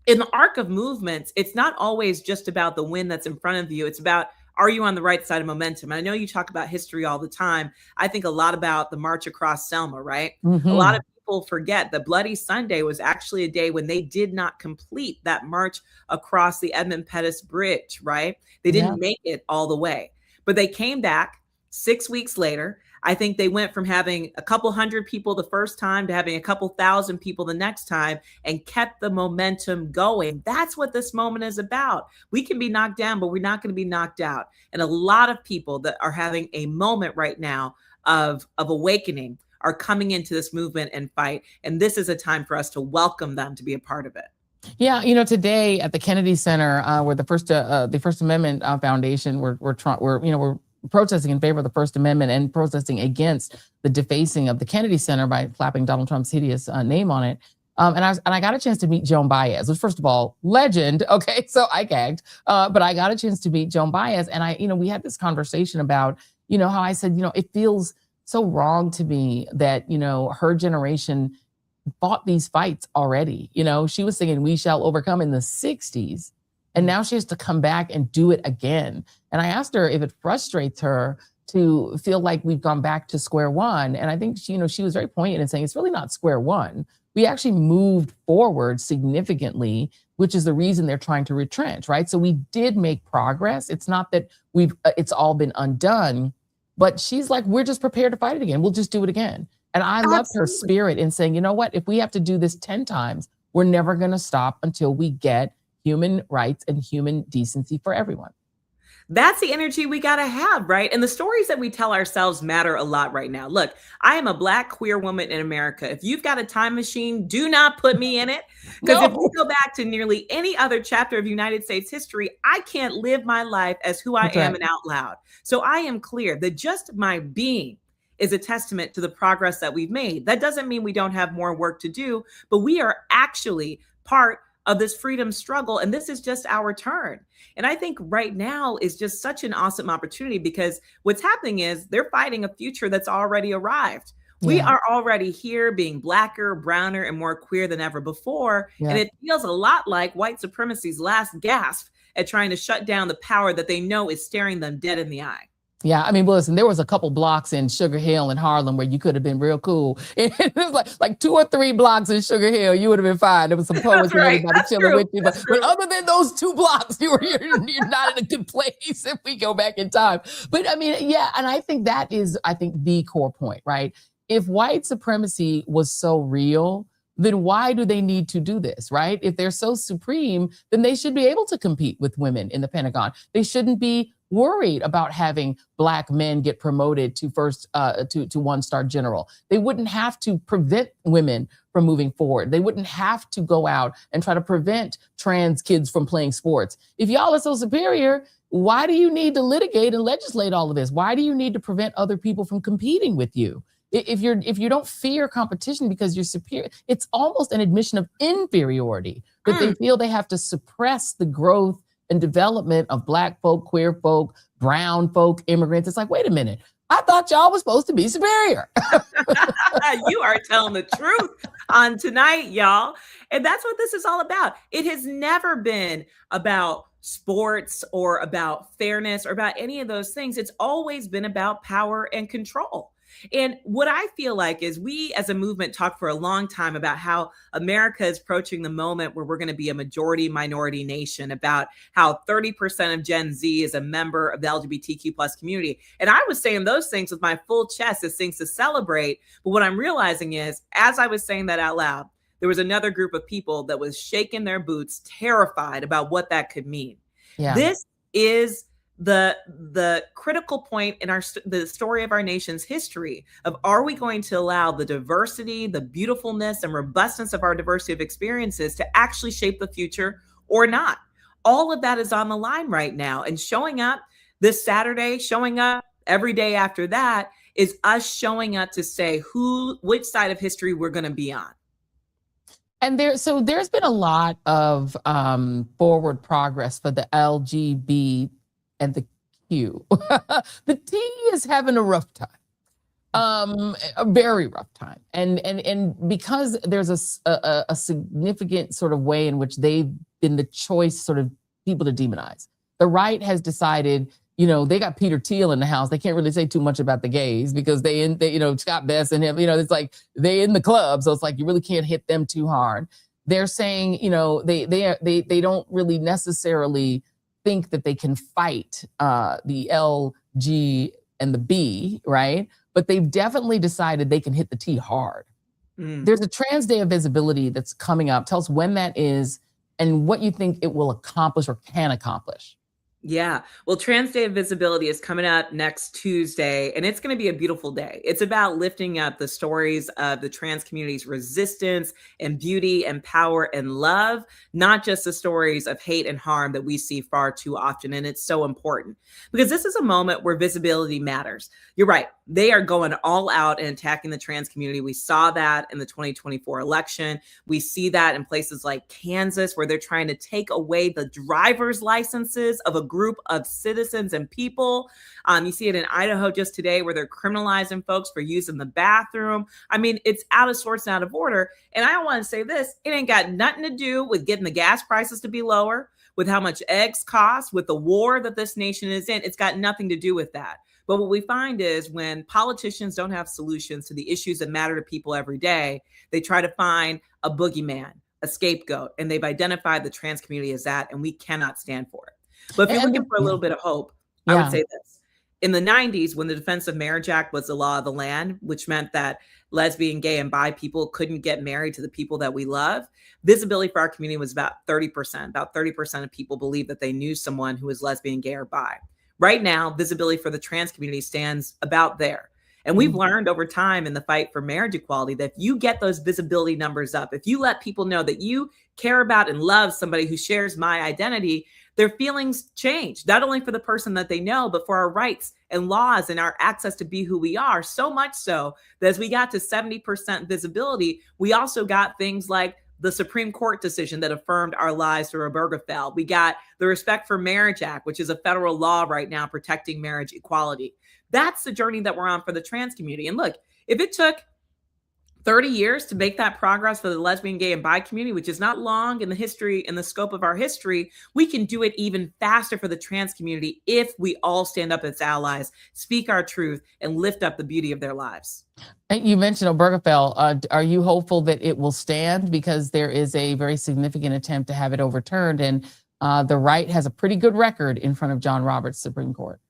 in the arc of movements, it's not always just about the win that's in front of you. It's about, are you on the right side of momentum? And I know you talk about history all the time. I think a lot about the March Across Selma, right? Mm-hmm. A lot of people forget that Bloody Sunday was actually a day when they did not complete that march across the Edmund Pettus Bridge, right? They didn't make it all the way, but they came back 6 weeks later. I think they went from having a couple hundred people the first time to having a couple thousand people the next time and kept the momentum going. That's what this moment is about. We can be knocked down, but we're not going to be knocked out. And a lot of people that are having a moment right now of awakening are coming into this movement and fight. And this is a time for us to welcome them to be a part of it. Yeah, today at the Kennedy Center, where the First Amendment Foundation, we're protesting in favor of the First Amendment and protesting against the defacing of the Kennedy Center by slapping Donald Trump's hideous name on it. And I got a chance to meet Joan Baez, which, first of all, legend. Okay, so I gagged, but I got a chance to meet Joan Baez, and we had this conversation about, how I said, it feels so wrong to me that, her generation fought these fights already. She was singing "We Shall Overcome" in the 60s. And now she has to come back and do it again. And I asked her if it frustrates her to feel like we've gone back to square one. And I think she was very poignant in saying it's really not square one. We actually moved forward significantly, which is the reason they're trying to retrench, right? So we did make progress. It's not that it's all been undone, but she's like, we're just prepared to fight it again. We'll just do it again. And I loved her spirit in saying, you know what, if we have to do this 10 times, we're never going to stop until we get human rights and human decency for everyone. That's the energy we got to have, right? And the stories that we tell ourselves matter a lot right now. Look, I am a Black queer woman in America. If you've got a time machine, do not put me in it. Because if we go back to nearly any other chapter of United States history, I can't live my life as who I am and out loud. So I am clear that just my being is a testament to the progress that we've made. That doesn't mean we don't have more work to do, but we are actually part of this freedom struggle. And this is just our turn. And I think right now is just such an awesome opportunity because what's happening is they're fighting a future that's already arrived. Yeah. We are already here being Blacker, browner, and more queer than ever before. Yeah. And it feels a lot like white supremacy's last gasp at trying to shut down the power that they know is staring them dead in the eye. Yeah, I mean, listen, there was a couple blocks in Sugar Hill in Harlem where you could have been real cool. It was like 2 or 3 blocks in Sugar Hill, you would have been fine. There was some poets and everybody chilling with you. But other than those 2 blocks, you're not in a good place if we go back in time. But I mean, yeah, and I think that is, the core point, right? If white supremacy was so real, then why do they need to do this, right? If they're so supreme, then they should be able to compete with women in the Pentagon. They shouldn't be worried about having Black men get promoted to first to 1-star general. They wouldn't have to prevent women from moving forward. They wouldn't have to go out and try to prevent trans kids from playing sports. If y'all are so superior, why do you need to litigate and legislate all of this? Why do you need to prevent other people from competing with you? If you don't fear competition because you're superior, it's almost an admission of inferiority that they feel they have to suppress the growth and development of Black folk, queer folk, brown folk, immigrants. It's like, wait a minute, I thought y'all was supposed to be superior. You are telling the truth on tonight, y'all. And that's what this is all about. It has never been about sports or about fairness or about any of those things. It's always been about power and control. And what I feel like is we as a movement talk for a long time about how America is approaching the moment where we're going to be a majority minority nation, about how 30% of Gen Z is a member of the LGBTQ plus community. And I was saying those things with my full chest as things to celebrate. But what I'm realizing is, as I was saying that out loud, there was another group of people that was shaking their boots, terrified about what that could mean. Yeah. This is the critical point in the story of our nation's history of, are we going to allow the diversity, the beautifulness and robustness of our diversity of experiences to actually shape the future or not? All of that is on the line right now. And showing up this Saturday, showing up every day after that, is us showing up to say which side of history we're going to be on. And there's been a lot of forward progress for the LGBT and the Q. The T is having a rough time, a very rough time. And because there's a significant sort of way in which they've been the choice sort of people to demonize. The right has decided, they got Peter Thiel in the house. They can't really say too much about the gays because they Scott Bess and him, it's like they in the club. So it's like, you really can't hit them too hard. They're saying, they don't really necessarily think that they can fight the L, G, and the B, right? But they've definitely decided they can hit the T hard. There's a Trans Day of Visibility that's coming up. Tell us when that is and what you think it will accomplish or can accomplish. Yeah. Well, Trans Day of Visibility is coming up next Tuesday, and it's going to be a beautiful day. It's about lifting up the stories of the trans community's resistance and beauty and power and love, not just the stories of hate and harm that we see far too often. And it's so important because this is a moment where visibility matters. You're right. They are going all out and attacking the trans community. We saw that in the 2024 election. We see that in places like Kansas, where they're trying to take away the driver's licenses of a group of citizens and people. You see it in Idaho just today, where they're criminalizing folks for using the bathroom. I mean, it's out of sorts and out of order. And I want to say this, it ain't got nothing to do with getting the gas prices to be lower, with how much eggs cost, with the war that this nation is in. It's got nothing to do with that. But what we find is when politicians don't have solutions to the issues that matter to people every day, they try to find a boogeyman, a scapegoat, and they've identified the trans community as that, and we cannot stand for it. But if you're looking for a little bit of hope, I would say this. In the 90s, when the Defense of Marriage Act was the law of the land, which meant that lesbian, gay, and bi people couldn't get married to the people that we love, visibility for our community was about 30%. About 30% of people believe that they knew someone who was lesbian, gay, or bi. Right now, visibility for the trans community stands about there. And we've learned over time in the fight for marriage equality that if you get those visibility numbers up, if you let people know that you care about and love somebody who shares my identity, their feelings change, not only for the person that they know, but for our rights and laws and our access to be who we are. So much so that as we got to 70% visibility, we also got things like the Supreme Court decision that affirmed our lives through Obergefell. We got the Respect for Marriage Act, which is a federal law right now protecting marriage equality. That's the journey that we're on for the trans community. And look, if it took 30 years to make that progress for the lesbian, gay, and bi community, which is not long in the history, in the scope of our history. We can do it even faster for the trans community if we all stand up as allies, speak our truth, and lift up the beauty of their lives. You mentioned Obergefell. Are you hopeful that it will stand? Because there is a very significant attempt to have it overturned, and the right has a pretty good record in front of John Roberts' Supreme Court.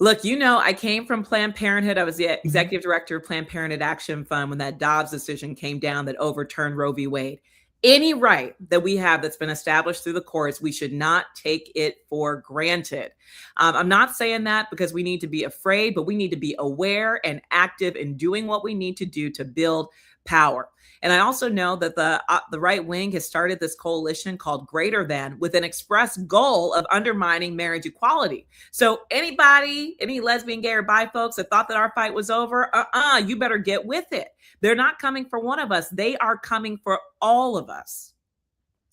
Look, I came from Planned Parenthood. I was the executive director of Planned Parenthood Action Fund when that Dobbs decision came down that overturned Roe v. Wade. Any right that we have that's been established through the courts, we should not take it for granted. I'm not saying that because we need to be afraid, but we need to be aware and active in doing what we need to do to build power. And I also know that the right wing has started this coalition called Greater Than with an express goal of undermining marriage equality. So any lesbian, gay, or bi folks that thought that our fight was over, you better get with it. They're not coming for one of us. They are coming for all of us.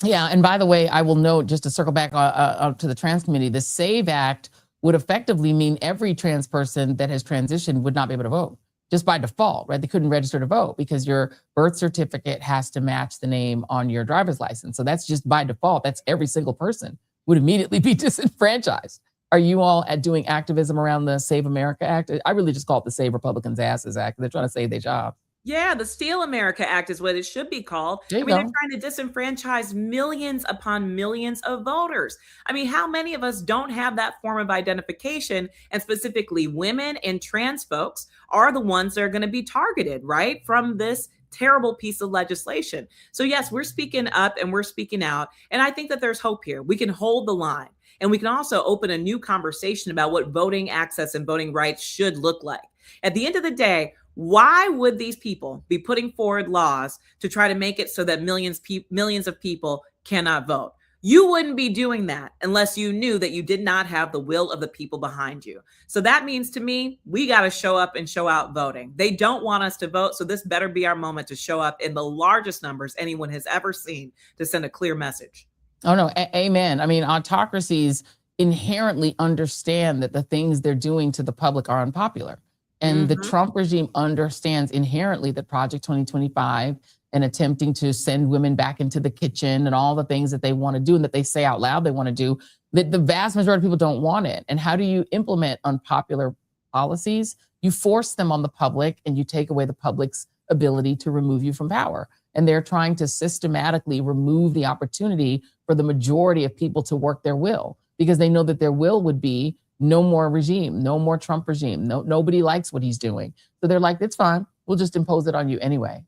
Yeah. And by the way, I will note, just to circle back to the trans community, the SAVE Act would effectively mean every trans person that has transitioned would not be able to vote. Just by default, right? They couldn't register to vote because your birth certificate has to match the name on your driver's license. So that's just by default. That's every single person would immediately be disenfranchised. Are you all doing activism around the Save America Act? I really just call it the Save Republicans' Asses Act. They're trying to save their job. Yeah, the Steal America Act is what it should be called. They're trying to disenfranchise millions upon millions of voters. I mean, how many of us don't have that form of identification? And specifically women and trans folks are the ones that are going to be targeted, right, from this terrible piece of legislation. So yes, we're speaking up and we're speaking out. And I think that there's hope here. We can hold the line. And we can also open a new conversation about what voting access and voting rights should look like. At the end of the day, why would these people be putting forward laws to try to make it so that millions of people cannot vote? You wouldn't be doing that unless you knew that you did not have the will of the people behind you. So that means to me, we got to show up and show out voting. They don't want us to vote. So this better be our moment to show up in the largest numbers anyone has ever seen to send a clear message. Oh, no. Amen. I mean, autocracies inherently understand that the things they're doing to the public are unpopular. And the Trump regime understands inherently that Project 2025 and attempting to send women back into the kitchen and all the things that they want to do and that they say out loud they want to do, that the vast majority of people don't want it. And how do you implement unpopular policies? You force them on the public and you take away the public's ability to remove you from power. And they're trying to systematically remove the opportunity for the majority of people to work their will, because they know that their will would be no more regime, no more Trump regime. Nobody likes what he's doing. So they're like, it's fine. We'll just impose it on you anyway.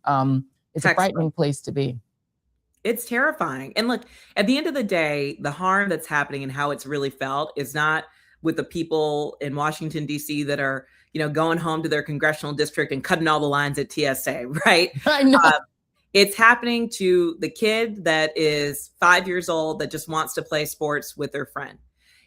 It's a frightening place to be. It's terrifying. And look, at the end of the day, the harm that's happening and how it's really felt is not with the people in Washington, D.C. that are, going home to their congressional district and cutting all the lines at TSA, right? I know. It's happening to the kid that is 5 years old that just wants to play sports with their friend.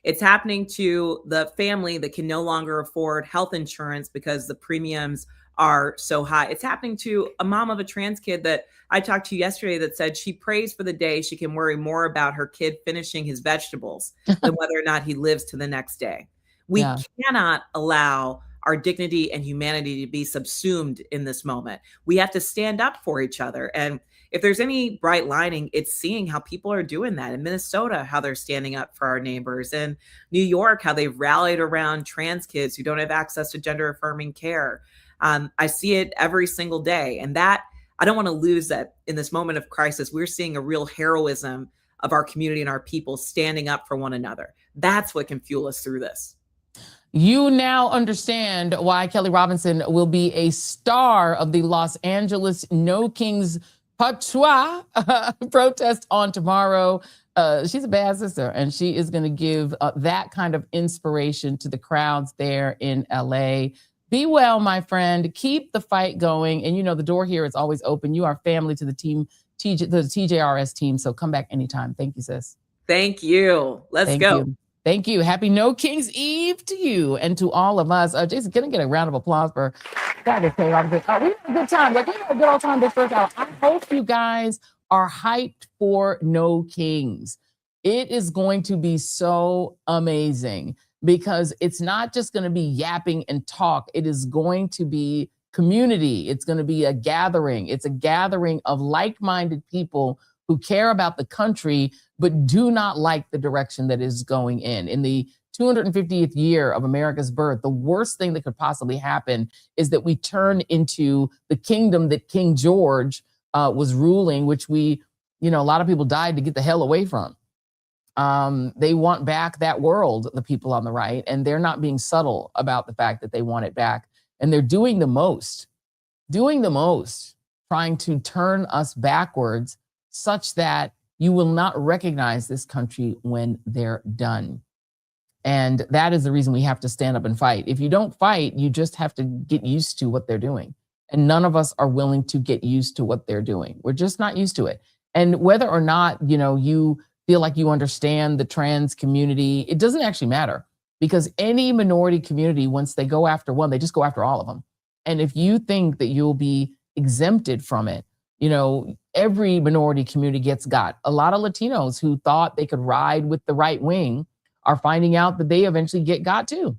It's happening to the family that can no longer afford health insurance because the premiums are so high. It's happening to a mom of a trans kid that I talked to yesterday that said she prays for the day she can worry more about her kid finishing his vegetables than whether or not he lives to the next day. We cannot allow our dignity and humanity to be subsumed in this moment. We have to stand up for each other. And if there's any bright lining, it's seeing how people are doing that. In Minnesota, how they're standing up for our neighbors. In New York, how they've rallied around trans kids who don't have access to gender affirming care. I see it every single day. And that, I don't want to lose that in this moment of crisis. We're seeing a real heroism of our community and our people standing up for one another. That's what can fuel us through this. You now understand why Kelley Robinson will be a star of the Los Angeles No Kings Patois protest on tomorrow. She's a bad sister, and she is going to give that kind of inspiration to the crowds there in LA. Be well, my friend. Keep the fight going. And the door here is always open. You are family to the team, the TJRS team. So come back anytime. Thank you, sis. Thank you. Let's go. Thank you. Happy No Kings Eve to you and to all of us. Jason, can I get a round of applause for that? We had a good time. We had a good old time this first hour. I hope you guys are hyped for No Kings. It is going to be so amazing because it's not just going to be yapping and talk. It is going to be community. It's going to be a gathering. It's a gathering of like-minded people who care about the country, but do not like the direction that is going in. In the 250th year of America's birth, the worst thing that could possibly happen is that we turn into the kingdom that King George was ruling, which we, a lot of people died to get the hell away from. They want back that world, the people on the right, and they're not being subtle about the fact that they want it back. And they're doing the most, trying to turn us backwards such that you will not recognize this country when they're done. And that is the reason we have to stand up and fight. If you don't fight, you just have to get used to what they're doing. And none of us are willing to get used to what they're doing. We're just not used to it. And whether or not, you feel like you understand the trans community, it doesn't actually matter, because any minority community, once they go after one, they just go after all of them. And if you think that you'll be exempted from it, every minority community gets got. A lot of Latinos who thought they could ride with the right wing are finding out that they eventually get got too.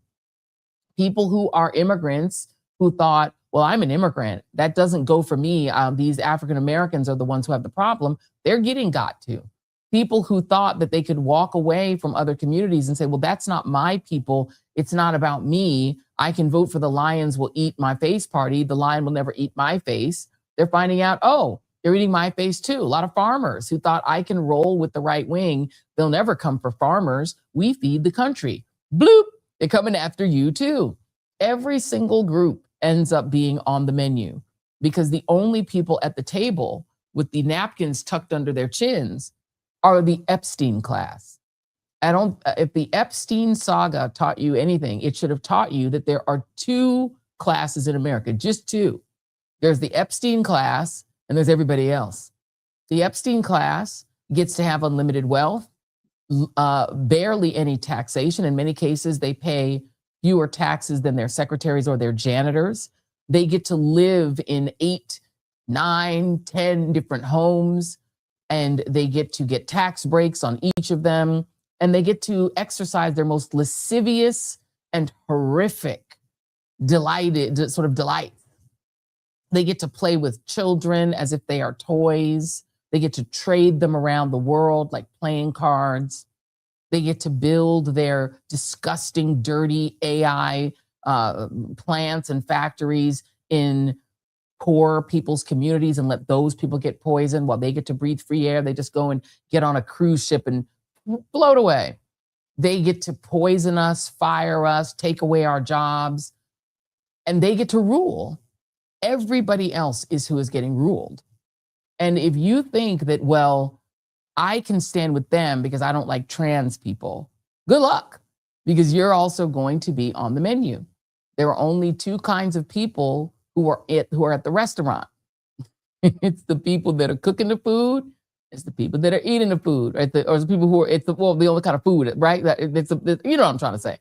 People who are immigrants who thought, well, I'm an immigrant, that doesn't go for me. These African Americans are the ones who have the problem. They're getting got too. People who thought that they could walk away from other communities and say, well, that's not my people. It's not about me. I can vote for the Lions will eat my face party. The lion will never eat my face. They're finding out, oh, they're eating my face too. A lot of farmers who thought I can roll with the right wing. They'll never come for farmers. We feed the country. Bloop, they're coming after you too. Every single group ends up being on the menu, because the only people at the table with the napkins tucked under their chins are the Epstein class. If the Epstein saga taught you anything, it should have taught you that there are two classes in America, just two. There's the Epstein class and there's everybody else. The Epstein class gets to have unlimited wealth, barely any taxation. In many cases, they pay fewer taxes than their secretaries or their janitors. They get to live in 8, 9, 10 different homes, and they get to get tax breaks on each of them. And they get to exercise their most lascivious and horrific delight. They get to play with children as if they are toys. They get to trade them around the world like playing cards. They get to build their disgusting, dirty AI plants and factories in poor people's communities and let those people get poisoned while they get to breathe free air. They just go and get on a cruise ship and float away. They get to poison us, fire us, take away our jobs, and they get to rule. Everybody else is who is getting ruled. And if you think that, well, I can stand with them because I don't like trans people, good luck, because you're also going to be on the menu. There are only two kinds of people who are at the restaurant. It's the people that are cooking the food. It's the people that are eating the food, right? Or it's the people who are, the only kind of food, right? You know what I'm trying to say.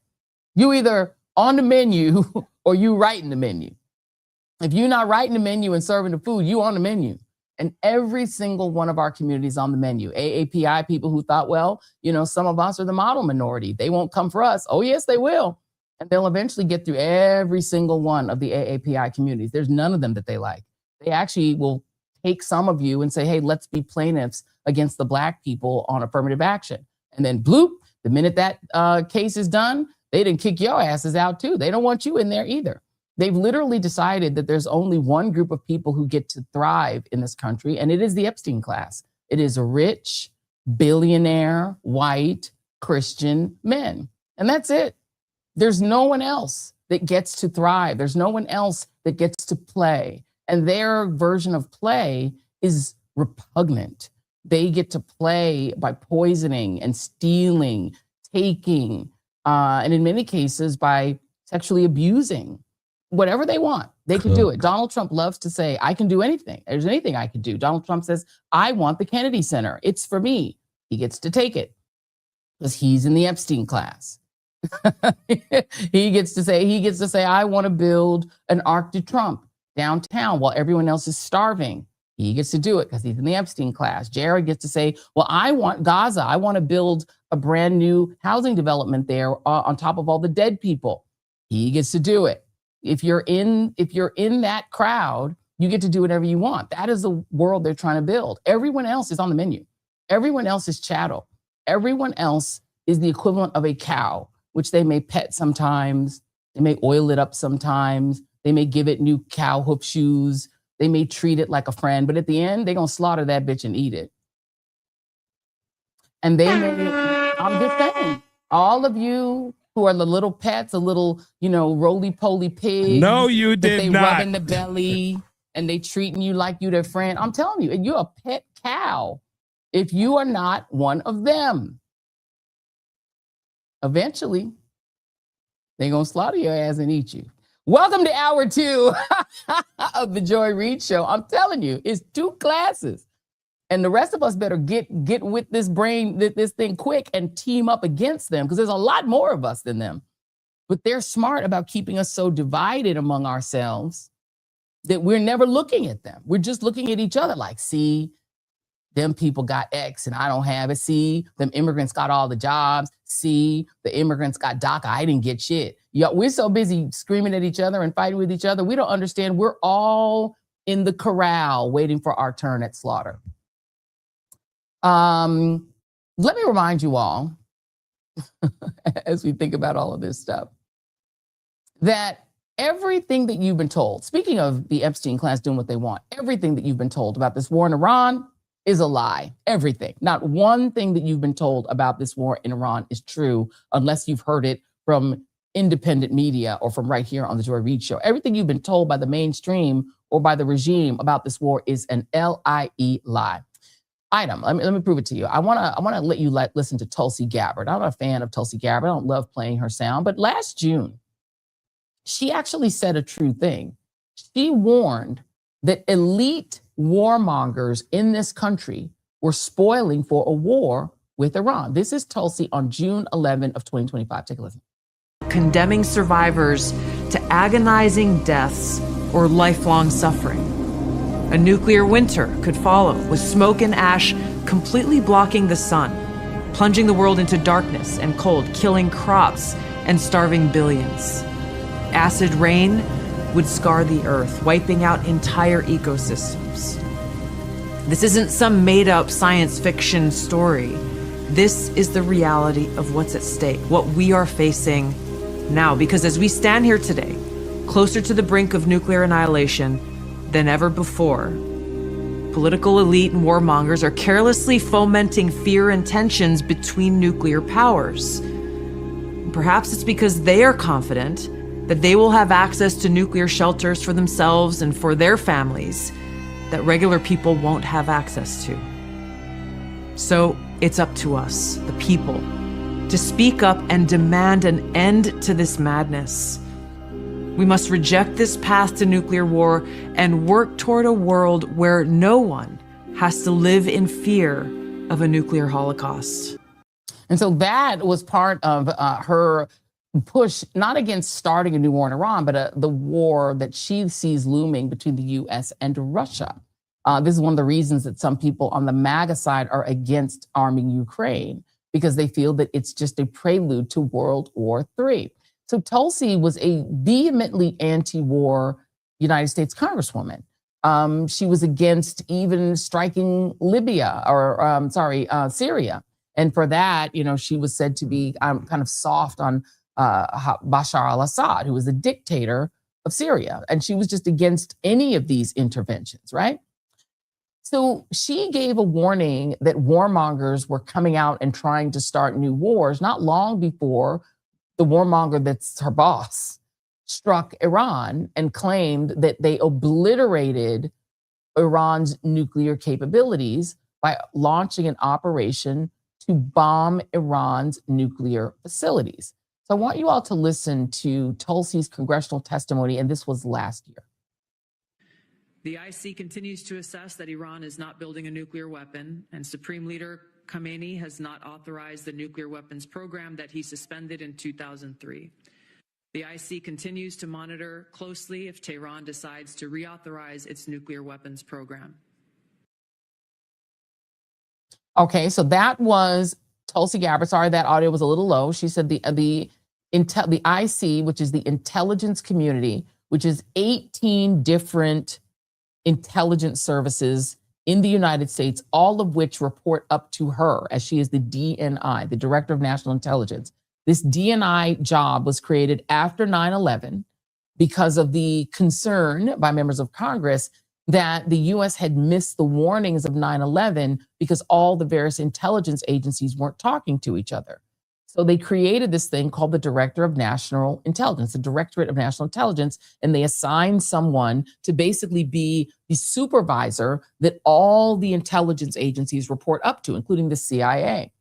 You either on the menu or you writing the menu. If you're not writing the menu and serving the food, you on the menu. And every single one of our communities on the menu. AAPI people who thought, well, some of us are the model minority. They won't come for us. Oh, yes, they will. And they'll eventually get through every single one of the AAPI communities. There's none of them that they like. They actually will take some of you and say, hey, let's be plaintiffs against the Black people on affirmative action. And then bloop, the minute that case is done, they didn't kick your asses out too. They don't want you in there either. They've literally decided that there's only one group of people who get to thrive in this country, and it is the Epstein class. It is rich, billionaire, white, Christian men. And that's it. There's no one else that gets to thrive. There's no one else that gets to play. And their version of play is repugnant. They get to play by poisoning and stealing, taking, and in many cases by sexually abusing. Whatever they want, they can do it. Donald Trump loves to say, I can do anything. There's anything I can do. Donald Trump says, I want the Kennedy Center. It's for me. He gets to take it because he's in the Epstein class. He gets to say, I want to build an Arc de Trump downtown while everyone else is starving. He gets to do it because he's in the Epstein class. Jared gets to say, well, I want Gaza. I want to build a brand new housing development there on top of all the dead people. He gets to do it. If you're in that crowd, you get to do whatever you want. That is the world they're trying to build. Everyone else is on the menu. Everyone else is chattel. Everyone else is the equivalent of a cow, which they may pet sometimes. They may oil it up sometimes. They may give it new cow hoof shoes. They may treat it like a friend, but at the end, they're going to slaughter that bitch and eat it. And I'm just saying, all of you who are the little pets, the little, roly-poly pigs. No, you that did they not. rub in the belly and they treating you like you their friend. I'm telling you, you're a pet cow if you are not one of them. Eventually, they're going to slaughter your ass and eat you. Welcome to hour 2 of the Joy Reid Show. I'm telling you, it's 2 classes. And the rest of us better get with this thing quick and team up against them, because there's a lot more of us than them. But they're smart about keeping us so divided among ourselves that we're never looking at them. We're just looking at each other like, see, them people got X and I don't have it. See, them immigrants got all the jobs. See, the immigrants got DACA. I didn't get shit. We're so busy screaming at each other and fighting with each other. We don't understand we're all in the corral waiting for our turn at slaughter. Let me remind you all, as we think about all of this stuff, that everything that you've been told, speaking of the Epstein class doing what they want, everything that you've been told about this war in Iran is a lie. Everything. Not one thing that you've been told about this war in Iran is true, unless you've heard it from independent media or from right here on the Joy Reid Show. Everything you've been told by the mainstream or by the regime about this war is an LIE lie. Item. Let me prove it to you. I want to let you listen to Tulsi Gabbard. I'm not a fan of Tulsi Gabbard. I don't love playing her sound, but last June, she actually said a true thing. She warned that elite warmongers in this country were spoiling for a war with Iran. This is Tulsi on June 11 of 2025. Take a listen. Condemning survivors to agonizing deaths or lifelong suffering. A nuclear winter could follow, with smoke and ash completely blocking the sun, plunging the world into darkness and cold, killing crops and starving billions. Acid rain would scar the earth, wiping out entire ecosystems. This isn't some made-up science fiction story. This is the reality of what's at stake, what we are facing now. Because as we stand here today, closer to the brink of nuclear annihilation than ever before, political elite and warmongers are carelessly fomenting fear and tensions between nuclear powers. Perhaps it's because they are confident that they will have access to nuclear shelters for themselves and for their families that regular people won't have access to. So it's up to us, the people, to speak up and demand an end to this madness. We must reject this path to nuclear war and work toward a world where no one has to live in fear of a nuclear holocaust. And so that was part of her push, not against starting a new war in Iran, but the war that she sees looming between the U.S. and Russia. This is one of the reasons that some people on the MAGA side are against arming Ukraine, because they feel that it's just a prelude to World War III. So Tulsi was a vehemently anti-war United States Congresswoman. She was against even striking Libya Syria. And for that, she was said to be kind of soft on Bashar al-Assad, who was the dictator of Syria. And she was just against any of these interventions, right? So she gave a warning that warmongers were coming out and trying to start new wars not long before the warmonger that's her boss struck Iran and claimed that they obliterated Iran's nuclear capabilities by launching an operation to bomb Iran's nuclear facilities. So I want you all to listen to Tulsi's congressional testimony, and this was last year. The IC continues to assess that Iran is not building a nuclear weapon, and Supreme Leader Khamenei has not authorized the nuclear weapons program that he suspended in 2003. The IC continues to monitor closely if Tehran decides to reauthorize its nuclear weapons program. Okay, so that was Tulsi Gabbard. Sorry, that audio was a little low. She said the the IC, which is the intelligence community, which is 18 different intelligence services in the United States, all of which report up to her as she is the DNI, the Director of National Intelligence. This DNI job was created after 9/11 because of the concern by members of Congress that the US had missed the warnings of 9/11 because all the various intelligence agencies weren't talking to each other. So they created this thing called the Director of National Intelligence, the Directorate of National Intelligence, and they assigned someone to basically be the supervisor that all the intelligence agencies report up to, including the CIA.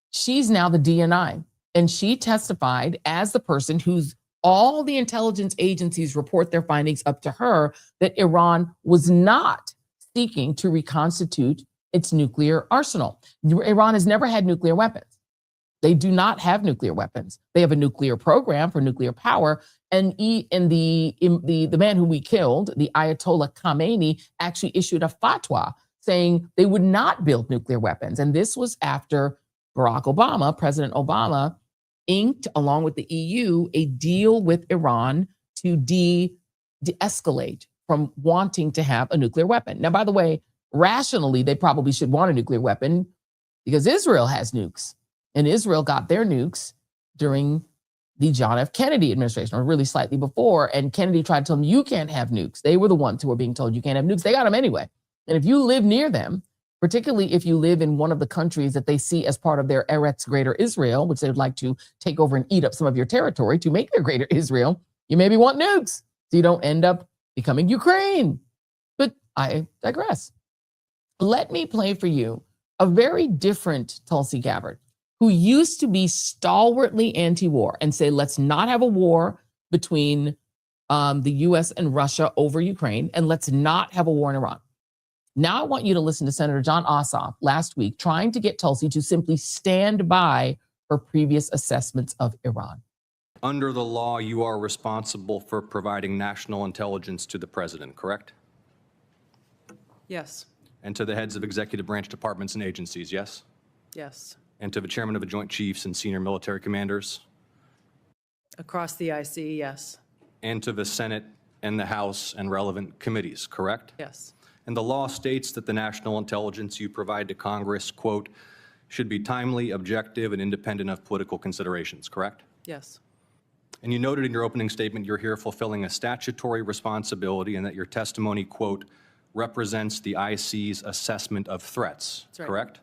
She's now the DNI, and she testified as the person who's all the intelligence agencies report their findings up to her, that Iran was not seeking to reconstitute its nuclear arsenal. Iran has never had nuclear weapons. They do not have nuclear weapons. They have a nuclear program for nuclear power. And the man who we killed, the Ayatollah Khamenei, actually issued a fatwa saying they would not build nuclear weapons. And this was after Barack Obama, President Obama, inked, along with the EU, a deal with Iran to de-escalate from wanting to have a nuclear weapon. Now, by the way, rationally, they probably should want a nuclear weapon because Israel has nukes. And Israel got their nukes during the John F. Kennedy administration, or really slightly before. And Kennedy tried to tell them, you can't have nukes. They were the ones who were being told you can't have nukes. They got them anyway. And if you live near them, particularly if you live in one of the countries that they see as part of their Eretz Greater Israel, which they would like to take over and eat up some of your territory to make their Greater Israel, you maybe want nukes so you don't end up becoming Ukraine. But I digress. Let me play for you a very different Tulsi Gabbard, who used to be stalwartly anti-war and say, let's not have a war between the US and Russia over Ukraine, and let's not have a war in Iran. Now I want you to listen to Senator Jon Ossoff last week trying to get Tulsi to simply stand by her previous assessments of Iran. Under the law, you are responsible for providing national intelligence to the president, correct? Yes. And to the heads of executive branch departments and agencies, yes? Yes. And to the chairman of the Joint Chiefs and senior military commanders? Across the IC, yes. And to the Senate and the House and relevant committees, correct? Yes. And the law states that the national intelligence you provide to Congress, quote, should be timely, objective, and independent of political considerations, correct? Yes. And you noted in your opening statement you're here fulfilling a statutory responsibility and that your testimony, quote, represents the IC's assessment of threats, That's right. Correct?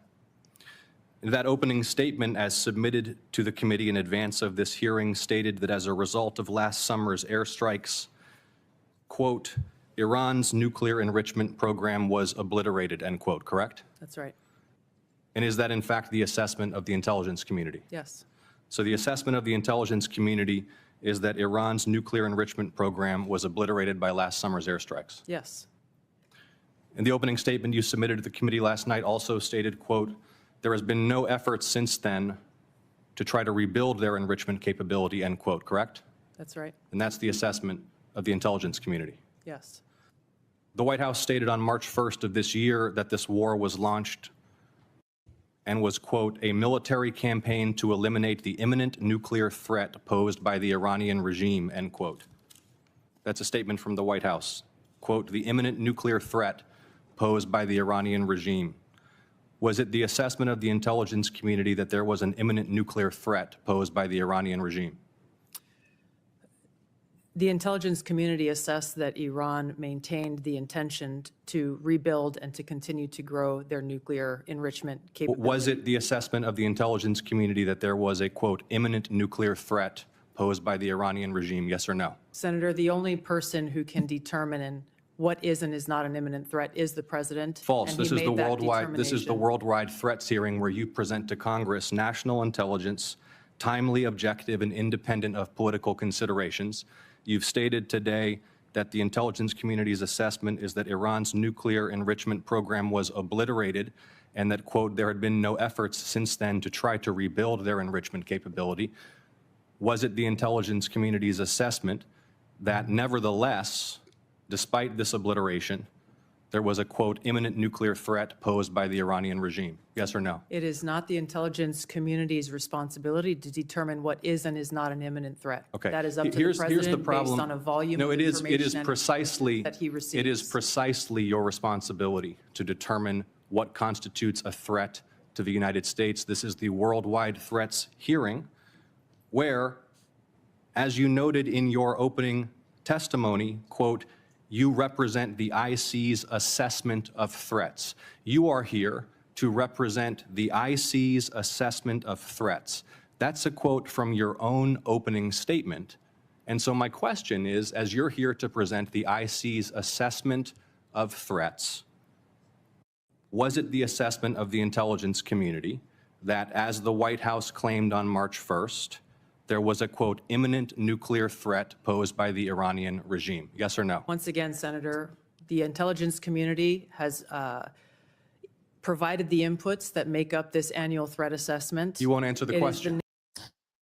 That opening statement, as submitted to the committee in advance of this hearing, stated that as a result of last summer's airstrikes, quote, Iran's nuclear enrichment program was obliterated, end quote, correct? That's right. And is that in fact the assessment of the intelligence community? Yes. So the assessment of the intelligence community is that Iran's nuclear enrichment program was obliterated by last summer's airstrikes. Yes. In the opening statement you submitted to the committee last night also stated, quote, there has been no effort since then to try to rebuild their enrichment capability, end quote, correct? That's right. And that's the assessment of the intelligence community. Yes. The White House stated on March 1st of this year that this war was launched and was, quote, a military campaign to eliminate the imminent nuclear threat posed by the Iranian regime, end quote. That's a statement from the White House. Quote, the imminent nuclear threat posed by the Iranian regime. Was it the assessment of the intelligence community that there was an imminent nuclear threat posed by the Iranian regime? The intelligence community assessed that Iran maintained the intention to rebuild and to continue to grow their nuclear enrichment capability. Was it the assessment of the intelligence community that there was a, quote, imminent nuclear threat posed by the Iranian regime, yes or no? Senator, the only person who can determine what is and is not an imminent threat is the president. False. And This he is the made that worldwide. This is the determination. worldwide threats hearing where you present to Congress national intelligence, timely, objective, and independent of political considerations. You've stated today that the intelligence community's assessment is that Iran's nuclear enrichment program was obliterated and that, quote, there had been no efforts since then to try to rebuild their enrichment capability. Was it the intelligence community's assessment that nevertheless, despite this obliteration, there was a, quote, imminent nuclear threat posed by the Iranian regime? Yes or no? It is not the intelligence community's responsibility to determine what is and is not an imminent threat. Okay. That is up to Here's the the president problem. based on a volume No, of it is information precisely that he receives. it is precisely your responsibility to determine what constitutes a threat to the United States. This is the worldwide threats hearing, where, as you noted in your opening testimony, quote, you represent the IC's assessment of threats. You are here to represent the IC's assessment of threats. That's a quote from your own opening statement. And so my question is, as you're here to present the IC's assessment of threats, was it the assessment of the intelligence community that, as the White House claimed on March 1st, there was a, quote, imminent nuclear threat posed by the Iranian regime? Yes or no? Once again, Senator, the intelligence community has provided the inputs that make up this annual threat assessment. You won't answer the question.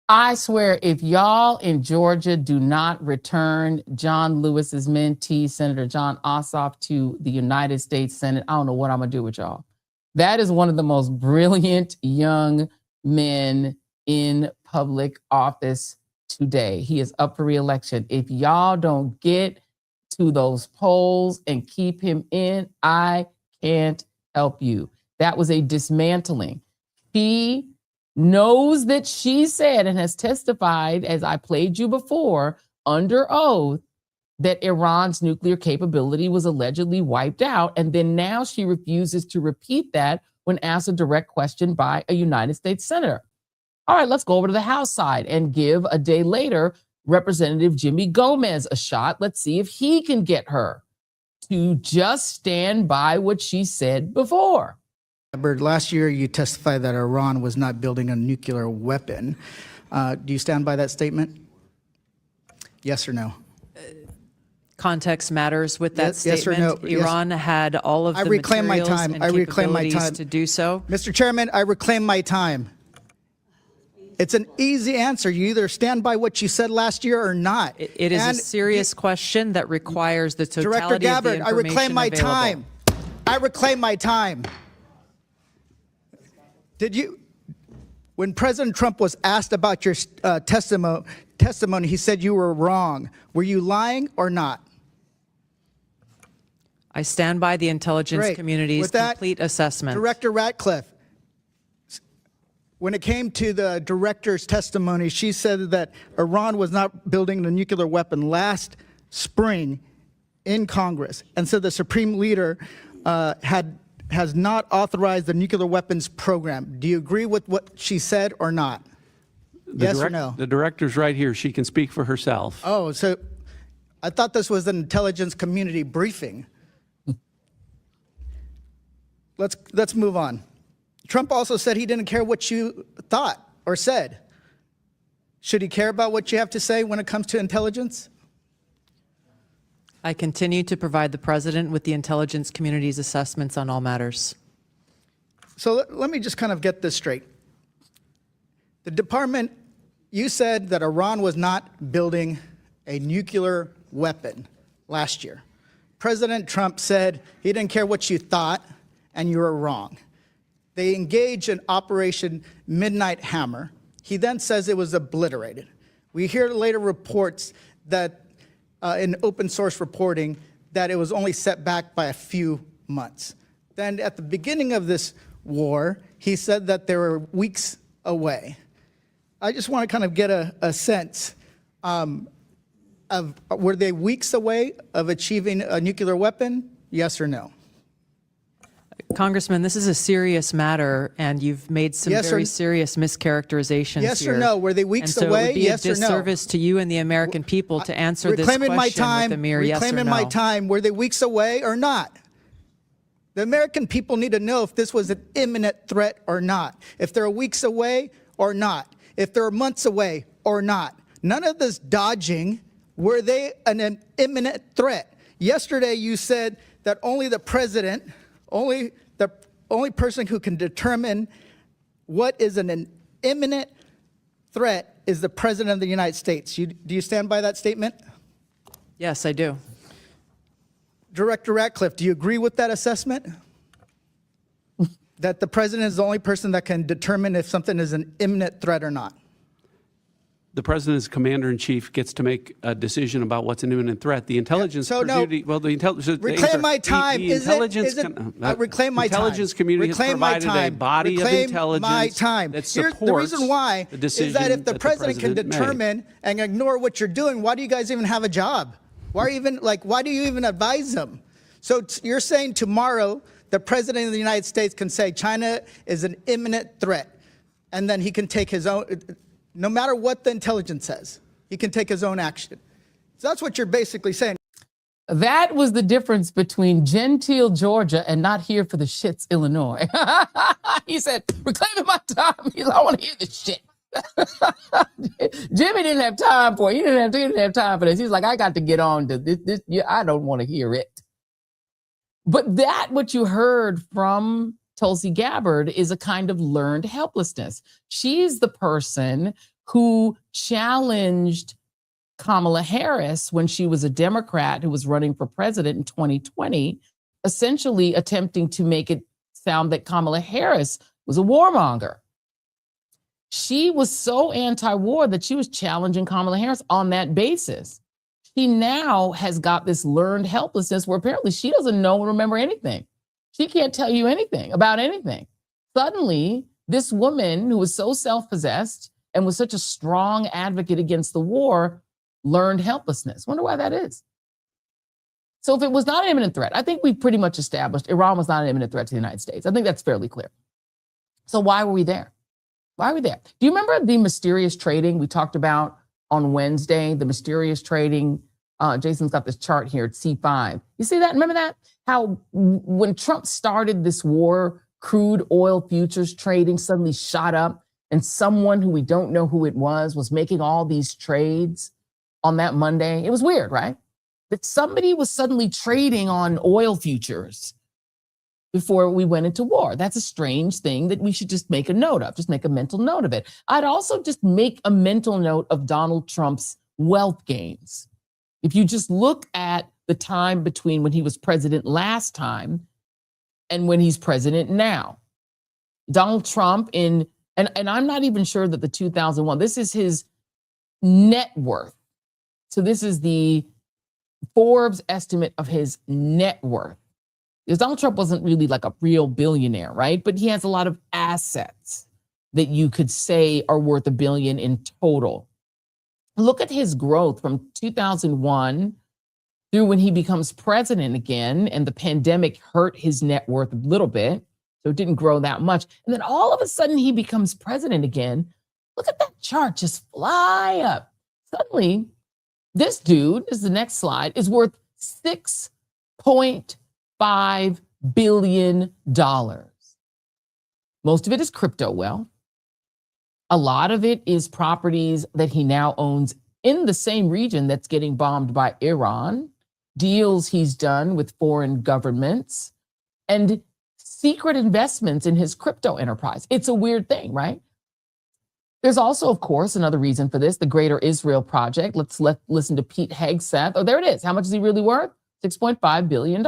I swear, if y'all in Georgia do not return John Lewis's mentee, Senator John Ossoff, to the United States Senate, I don't know what I'm gonna do with y'all. That is one of the most brilliant young men in public office today. He is up for re-election. If y'all don't get to those polls and keep him in, I can't help you. That was a dismantling. He knows that she said and has testified, as I played you before, under oath, that Iran's nuclear capability was allegedly wiped out. And then now she refuses to repeat that when asked a direct question by a United States senator. All right, let's go over to the House side and give a day later Representative Jimmy Gomez a shot. Let's see if he can get her to just stand by what she said before. Last year, you testified that Iran was not building a nuclear weapon. Do you stand by that statement? Yes or no? Context matters with that Yes or statement. no? Iran had all of the reclaim my materials time. and I reclaim my capabilities time. to do so. Mr. Chairman, I reclaim my time. It's an easy answer. You either stand by what you said last year or not. It is a serious question that requires the Director totality of the Gabbard, I information reclaim my available. time. I reclaim my time. Did you, when President Trump was asked about your testimony, he said you were wrong. Were you lying or not? I stand by the intelligence Great. community's With that, complete assessment. Director Ratcliffe, when it came to the director's testimony, she said that Iran was not building a nuclear weapon last spring in Congress, and so the Supreme Leader has not authorized the nuclear weapons program. Do you agree with what she said or not? Yes or no? The director's right here. She can speak for herself. Oh, so I thought this was an intelligence community briefing. Let's move on. Trump also said he didn't care what you thought or said. Should he care about what you have to say when it comes to intelligence? I continue to provide the president with the intelligence community's assessments on all matters. So let me just kind of get this straight. The department, you said that Iran was not building a nuclear weapon last year. President Trump said he didn't care what you thought, and you were wrong. They engaged in Operation Midnight Hammer. He then says it was obliterated. We hear later reports that in open source reporting that it was only set back by a few months. Then at the beginning of this war, he said that they were weeks away. I just want to kind of get a sense of, were they weeks away of achieving a nuclear weapon? Yes or no? Congressman, this is a serious matter, and you've made some very serious mischaracterizations Yes here. or no? Were they weeks and so away? It would be Yes a or no? disservice to you and the American people to answer this question Reclaiming my time. with a mere yes or Reclaiming no. my time. Were they weeks away or not? The American people need to know if this was an imminent threat or not. If they're weeks away or not. If they're months away or not. None of this dodging. Were they an imminent threat? Yesterday you said that only the president, the only person who can determine what is an imminent threat is the president of the United States. Do you stand by that statement? Yes, I do. Director Ratcliffe, do you agree with that assessment? That the president is the only person that can determine if something is an imminent threat or not? The president's commander-in-chief gets to make a decision about what's an imminent threat. The intelligence community, well, the intelligence. Reclaim my time. The intelligence, reclaim my intelligence time. community Reclaim has provided my time. a body reclaim of intelligence my time. that Here's supports the reason why the decision is that if the president can made. determine and ignore what you're doing, why do you guys even have a job? Why do you even advise them? So you're saying tomorrow the president of the United States can say China is an imminent threat, and then he can take his own, no matter what the intelligence says, he can take his own action. So that's what you're basically saying. That was the difference between Gentile, Georgia, and not here for the shits, Illinois. He said, reclaiming my time. He's like, I want to hear the shit. Jimmy didn't have time for it. He didn't have time for this. He's like, I got to get on to this. I don't want to hear it. But what you heard from Tulsi Gabbard is a kind of learned helplessness. She's the person who challenged Kamala Harris when she was a Democrat who was running for president in 2020, essentially attempting to make it sound that Kamala Harris was a warmonger. She was so anti-war that she was challenging Kamala Harris on that basis. She now has got this learned helplessness where apparently she doesn't know or remember anything. She can't tell you anything about anything. Suddenly, this woman who was so self-possessed and was such a strong advocate against the war learned helplessness. Wonder why that is. So if it was not an imminent threat, I think we pretty much established Iran was not an imminent threat to the United States. I think that's fairly clear. So why were we there? Why are we there? Do you remember the mysterious trading we talked about on Wednesday? The mysterious trading. Jason's got this chart here at C5. You see that? Remember that? How when Trump started this war, crude oil futures trading suddenly shot up, and someone who we don't know who it was making all these trades on that Monday. It was weird, right? That somebody was suddenly trading on oil futures before we went into war. That's a strange thing that we should just make a note of, just make a mental note of it. I'd also just make a mental note of Donald Trump's wealth gains. If you just look at the time between when he was president last time and when he's president now, Donald Trump and I'm not even sure that the 2001, this is his net worth. So this is the Forbes estimate of his net worth. Because Donald Trump wasn't really like a real billionaire, right? But he has a lot of assets that you could say are worth $1 billion in total. Look at his growth from 2001 through when he becomes president again, and the pandemic hurt his net worth a little bit, so it didn't grow that much. And then all of a sudden he becomes president again. Look at that chart just fly up. Suddenly, this dude, this is the next slide, is worth $6.5 billion. Most of it is crypto wealth. A lot of it is properties that he now owns in the same region that's getting bombed by Iran, deals he's done with foreign governments, and secret investments in his crypto enterprise. It's a weird thing, right? There's also, of course, another reason for this, the Greater Israel Project. Let's listen to Pete Hegseth. Oh, there it is. How much is he really worth? $6.5 billion.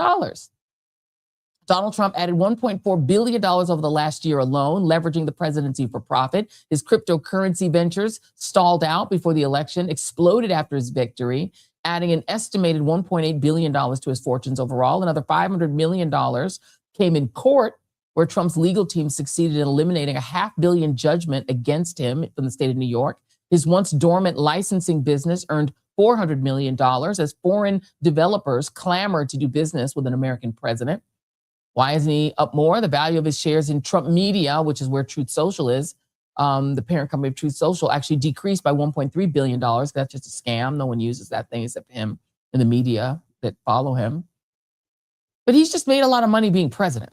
Donald Trump added $1.4 billion over the last year alone, leveraging the presidency for profit. His cryptocurrency ventures stalled out before the election, exploded after his victory, adding an estimated $1.8 billion to his fortunes overall. Another $500 million came in court, where Trump's legal team succeeded in eliminating a $500 million judgment against him from the state of New York. His once dormant licensing business earned $400 million as foreign developers clamored to do business with an American president. Why isn't he up more? The value of his shares in Trump Media, which is where Truth Social is, the parent company of Truth Social, actually decreased by $1.3 billion. That's just a scam. No one uses that thing except him and the media that follow him. But he's just made a lot of money being president.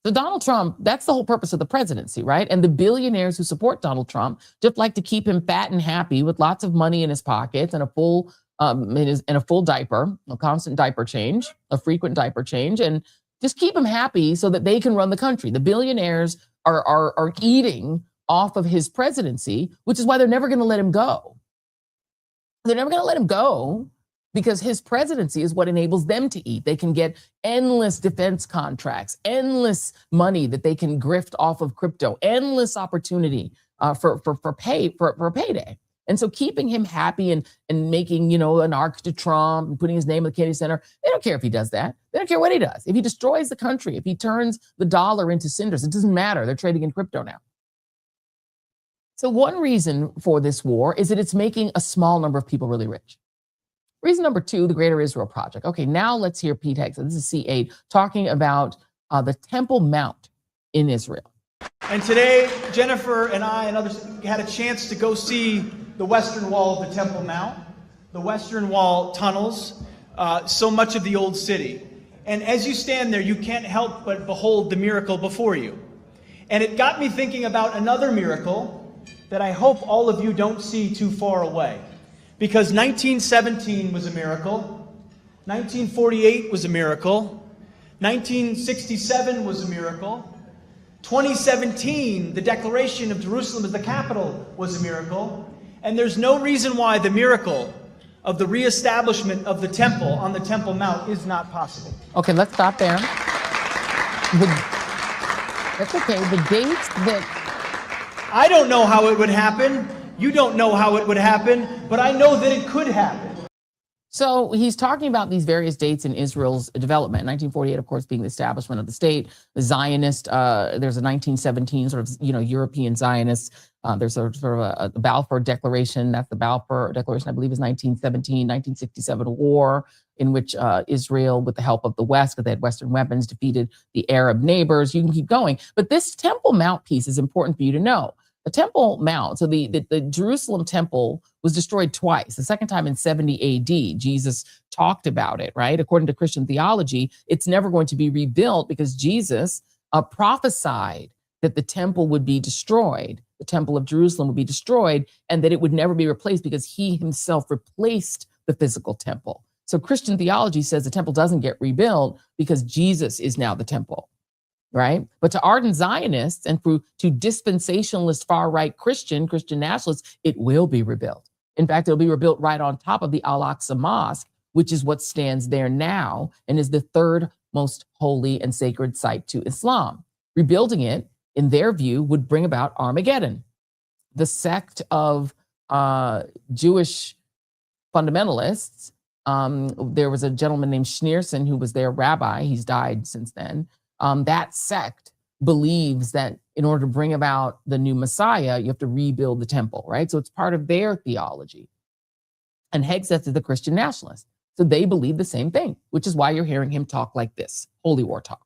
So Donald Trump, that's the whole purpose of the presidency, right? And the billionaires who support Donald Trump just like to keep him fat and happy with lots of money in his pockets and a full diaper, a constant diaper change, a frequent diaper change, and just keep him happy so that they can run the country. The billionaires are eating off of his presidency, which is why they're never going to let him go. They're never going to let him go because his presidency is what enables them to eat. They can get endless defense contracts, endless money that they can grift off of crypto, endless opportunity for payday. And so keeping him happy and making, an arc to Trump and putting his name in the Kennedy Center, they don't care if he does that. They don't care what he does. If he destroys the country, if he turns the dollar into cinders, it doesn't matter. They're trading in crypto now. So one reason for this war is that it's making a small number of people really rich. Reason number two, the Greater Israel Project. Okay, now let's hear Pete Hegseth. This is C8 talking about the Temple Mount in Israel. And today, Jennifer and I and others had a chance to go see the Western Wall of the Temple Mount, the Western Wall tunnels, so much of the old city. And as you stand there, you can't help but behold the miracle before you. And it got me thinking about another miracle that I hope all of you don't see too far away. Because 1917 was a miracle, 1948 was a miracle, 1967 was a miracle, 2017, the declaration of Jerusalem as the capital was a miracle, and there's no reason why the miracle of the reestablishment of the temple on the Temple Mount is not possible. Okay, let's stop there. That's okay. The dates that... I don't know how it would happen. You don't know how it would happen, but I know that it could happen. So he's talking about these various dates in Israel's development. 1948, of course, being the establishment of the state. The Zionist, there's a 1917 sort of, European Zionists. There's sort of a Balfour Declaration. That's the Balfour Declaration, I believe, is 1917, 1967 war in which Israel, with the help of the West, because they had Western weapons, defeated the Arab neighbors. You can keep going. But this Temple Mount piece is important for you to know. The Temple Mount, so the Jerusalem temple was destroyed twice. The second time in 70 AD, Jesus talked about it, right? According to Christian theology, it's never going to be rebuilt because Jesus prophesied that the temple would be destroyed. The temple of Jerusalem would be destroyed and that it would never be replaced because he himself replaced the physical temple. So Christian theology says the temple doesn't get rebuilt because Jesus is now the temple. Right? But to ardent Zionists and to dispensationalist far-right Christian nationalists, it will be rebuilt. In fact, it'll be rebuilt right on top of the Al-Aqsa Mosque, which is what stands there now and is the third most holy and sacred site to Islam. Rebuilding it, in their view, would bring about Armageddon. The sect of Jewish fundamentalists, there was a gentleman named Schneerson who was their rabbi. He's died since then. That sect believes that in order to bring about the new Messiah, you have to rebuild the temple, right? So it's part of their theology. And Hegseth is the Christian nationalist. So they believe the same thing, which is why you're hearing him talk like this, holy war talk.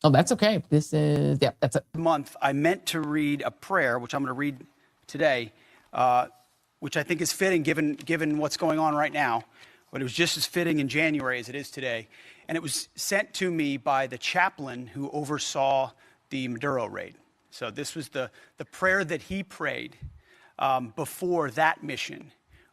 Oh, that's okay. This is, yeah, that's it. Month, I meant to read a prayer, which I'm going to read today, which I think is fitting given what's going on right now. But it was just as fitting in January as it is today. And it was sent to me by the chaplain who oversaw the Maduro raid. So this was the prayer that he prayed before that mission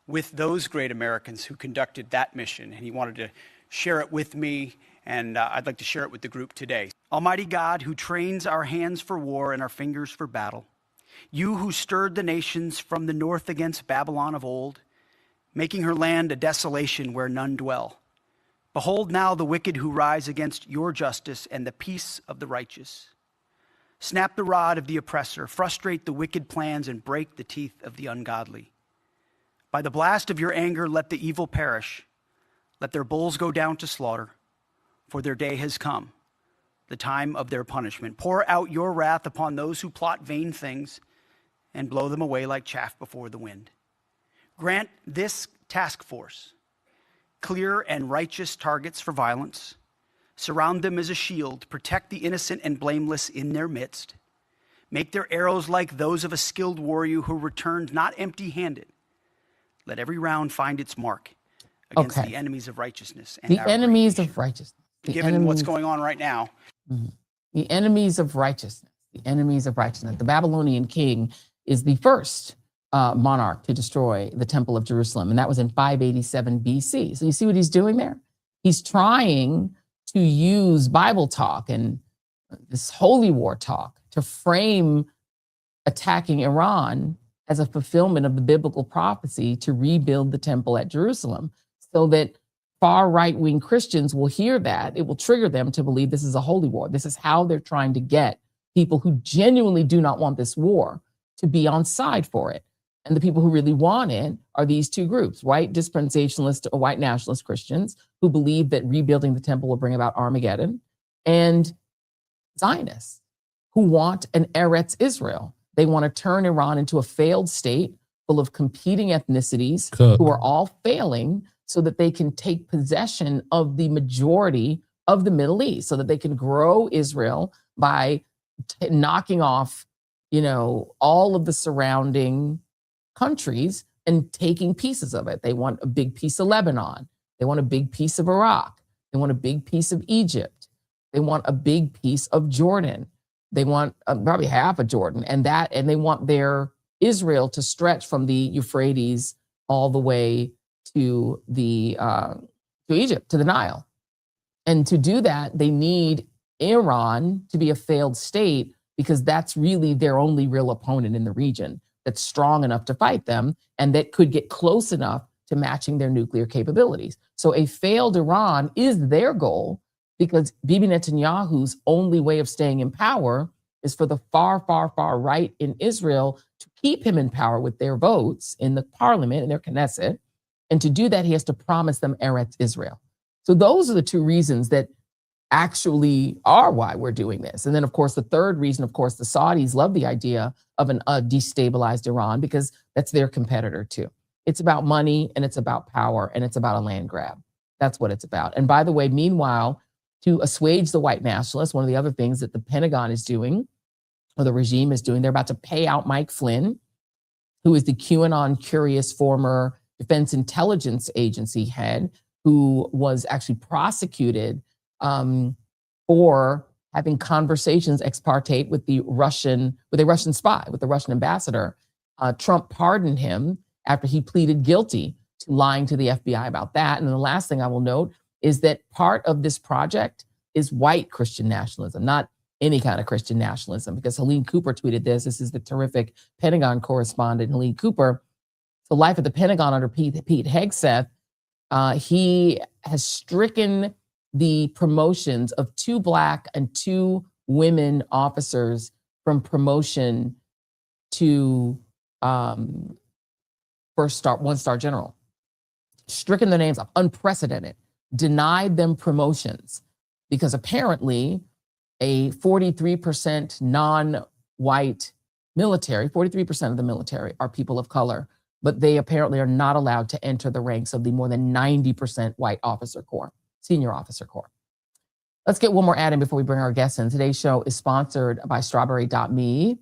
with those great Americans who conducted that mission. And he wanted to share it with me, and I'd like to share it with the group today. Almighty God, who trains our hands for war and our fingers for battle, you who stirred the nations from the north against Babylon of old, making her land a desolation where none dwell. Behold now the wicked who rise against your justice and the peace of the righteous. Snap the rod of the oppressor, frustrate the wicked plans, and break the teeth of the ungodly. By the blast of your anger, let the evil perish. Let their bulls go down to slaughter, for their day has come, the time of their punishment. Pour out your wrath upon those who plot vain things and blow them away like chaff before the wind. Grant this task force clear and righteous targets for violence. Surround them as a shield. Protect the innocent and blameless in their midst. Make their arrows like those of a skilled warrior who returned not empty-handed. Let every round find its mark against the enemies of righteousness. And the enemies of righteousness. Given what's going on right now. Mm-hmm. The enemies of righteousness. The enemies of righteousness. The Babylonian king is the first monarch to destroy the Temple of Jerusalem. And that was in 587 BC. So you see what he's doing there? He's trying to use Bible talk and this holy war talk to frame attacking Iran as a fulfillment of the biblical prophecy to rebuild the temple at Jerusalem, so that far right-wing Christians will hear that. It will trigger them to believe this is a holy war. This is how they're trying to get people who genuinely do not want this war to be on side for it. And the people who really want it are these two groups, white dispensationalist or white nationalist Christians who believe that rebuilding the temple will bring about Armageddon, and Zionists who want an Eretz Israel. They want to turn Iran into a failed state full of competing ethnicities who are all failing, so that they can take possession of the majority of the Middle East, so that they can grow Israel by knocking off, all of the surrounding countries and taking pieces of it. They want a big piece of Lebanon. They want a big piece of Iraq. They want a big piece of Egypt. They want a big piece of Jordan. They want probably half of Jordan, and they want their Israel to stretch from the Euphrates all the way to Egypt, to the Nile. And to do that, they need Iran to be a failed state, because that's really their only real opponent in the region that's strong enough to fight them and that could get close enough to matching their nuclear capabilities. So a failed Iran is their goal, because Bibi Netanyahu's only way of staying in power is for the far, far, far right in Israel to keep him in power with their votes in the parliament, in their Knesset. And to do that, he has to promise them Eretz Israel. So those are the two reasons that actually are why we're doing this. And then, of course, the third reason, of course, the Saudis love the idea of a destabilized Iran, because that's their competitor too. It's about money, and it's about power, and it's about a land grab. That's what it's about. And by the way, meanwhile, to assuage the white nationalists, one of the other things that the Pentagon is doing, or the regime is doing, they're about to pay out Mike Flynn, who is the QAnon curious former Defense Intelligence Agency head, who was actually prosecuted for having conversations ex parte with a Russian spy, with the Russian ambassador. Trump pardoned him after he pleaded guilty to lying to the FBI about that. And the last thing I will note is that part of this project is white Christian nationalism, not any kind of Christian nationalism, because Helene Cooper tweeted this. This is the terrific Pentagon correspondent, Helene Cooper. The life of the Pentagon under Pete Hegseth, he has stricken the promotions of 2 Black and 2 women officers from promotion to 1-star general. Stricken their names off, unprecedented, denied them promotions, because apparently a 43% non-white military, 43% of the military are people of color, but they apparently are not allowed to enter the ranks of the more than 90% white officer corps, senior officer corps. Let's get one more ad in before we bring our guests in. Today's show is sponsored by strawberry.me.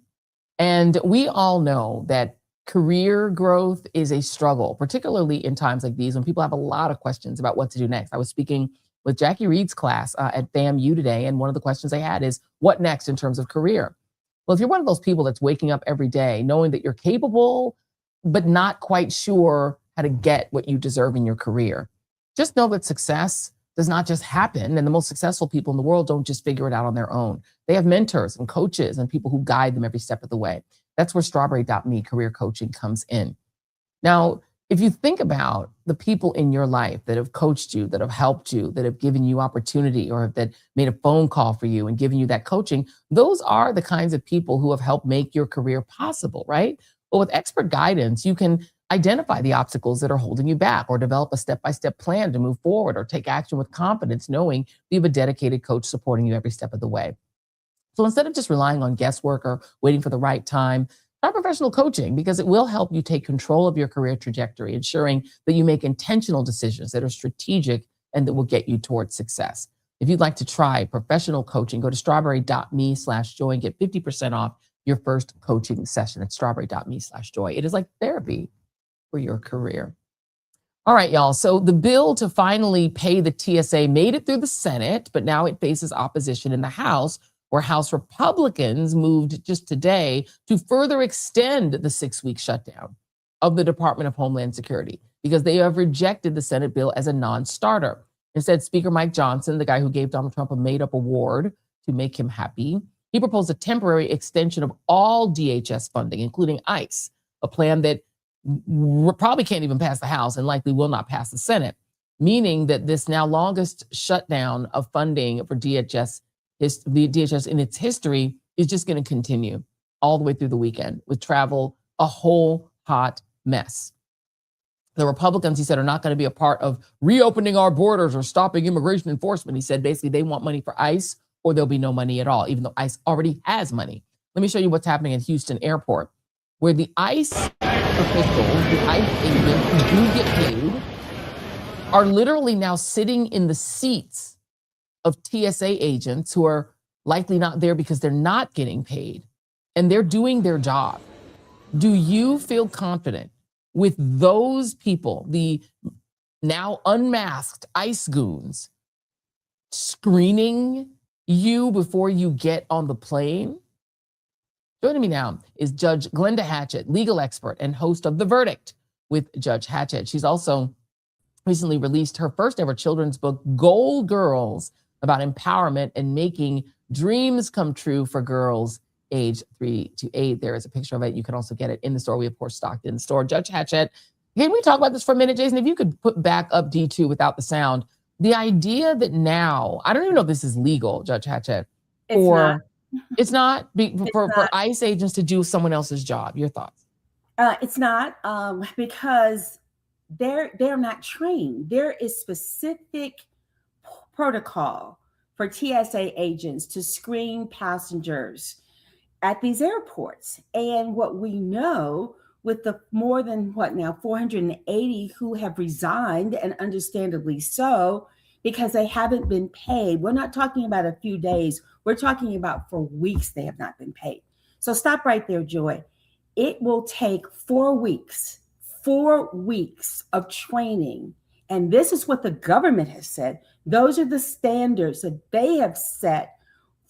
And we all know that career growth is a struggle, particularly in times like these when people have a lot of questions about what to do next. I was speaking with Jackie Reed's class at FAMU today, and one of the questions I had is, what next in terms of career? Well, if you're one of those people that's waking up every day knowing that you're capable, but not quite sure how to get what you deserve in your career, just know that success does not just happen. And the most successful people in the world don't just figure it out on their own. They have mentors and coaches and people who guide them every step of the way. That's where strawberry.me career coaching comes in. Now, if you think about the people in your life that have coached you, that have helped you, that have given you opportunity, or that made a phone call for you and given you that coaching, those are the kinds of people who have helped make your career possible, right? But with expert guidance, you can identify the obstacles that are holding you back, or develop a step-by-step plan to move forward, or take action with confidence, knowing you have a dedicated coach supporting you every step of the way. So instead of just relying on guesswork or waiting for the right time, try professional coaching, because it will help you take control of your career trajectory, ensuring that you make intentional decisions that are strategic and that will get you towards success. If you'd like to try professional coaching, go to strawberry.me/joy and get 50% off your first coaching session at strawberry.me/joy. It is like therapy for your career. All right, y'all. So the bill to finally pay the TSA made it through the Senate, but now it faces opposition in the House, where House Republicans moved just today to further extend the 6-week shutdown of the Department of Homeland Security, because they have rejected the Senate bill as a non-starter. Instead, Speaker Mike Johnson, the guy who gave Donald Trump a made-up award to make him happy, he proposed a temporary extension of all DHS funding, including ICE, a plan that probably can't even pass the House and likely will not pass the Senate, meaning that this now longest shutdown of funding for DHS in its history is just going to continue all the way through the weekend, with travel a whole hot mess. The Republicans, he said, are not going to be a part of reopening our borders or stopping immigration enforcement. He said basically they want money for ICE or there'll be no money at all, even though ICE already has money. Let me show you what's happening at Houston Airport, where the ICE officials, the ICE agents who do get paid, are literally now sitting in the seats of TSA agents who are likely not there because they're not getting paid, and they're doing their job. Do you feel confident with those people, the now unmasked ICE goons, screening you before you get on the plane? Joining me now is Judge Glenda Hatchett, legal expert and host of The Verdict with Judge Hatchett. She's also recently released her first ever children's book, Gold Girls, about empowerment and making dreams come true for girls age 3 to 8. There is a picture of it. You can also get it in the store. We, of course, stocked in the store. Judge Hatchett, can we talk about this for a minute, Jason? If you could put back up D2 without the sound. The idea that now, I don't even know if this is legal, Judge Hatchett. It's not for ICE agents to do someone else's job. Your thoughts? It's not because they're not trained. There is specific protocol for TSA agents to screen passengers at these airports. And what we know with the more than 480 who have resigned, and understandably so, because they haven't been paid. We're not talking about a few days. We're talking about for weeks they have not been paid. So stop right there, Joy. It will take 4 weeks of training. And this is what the government has said. Those are the standards that they have set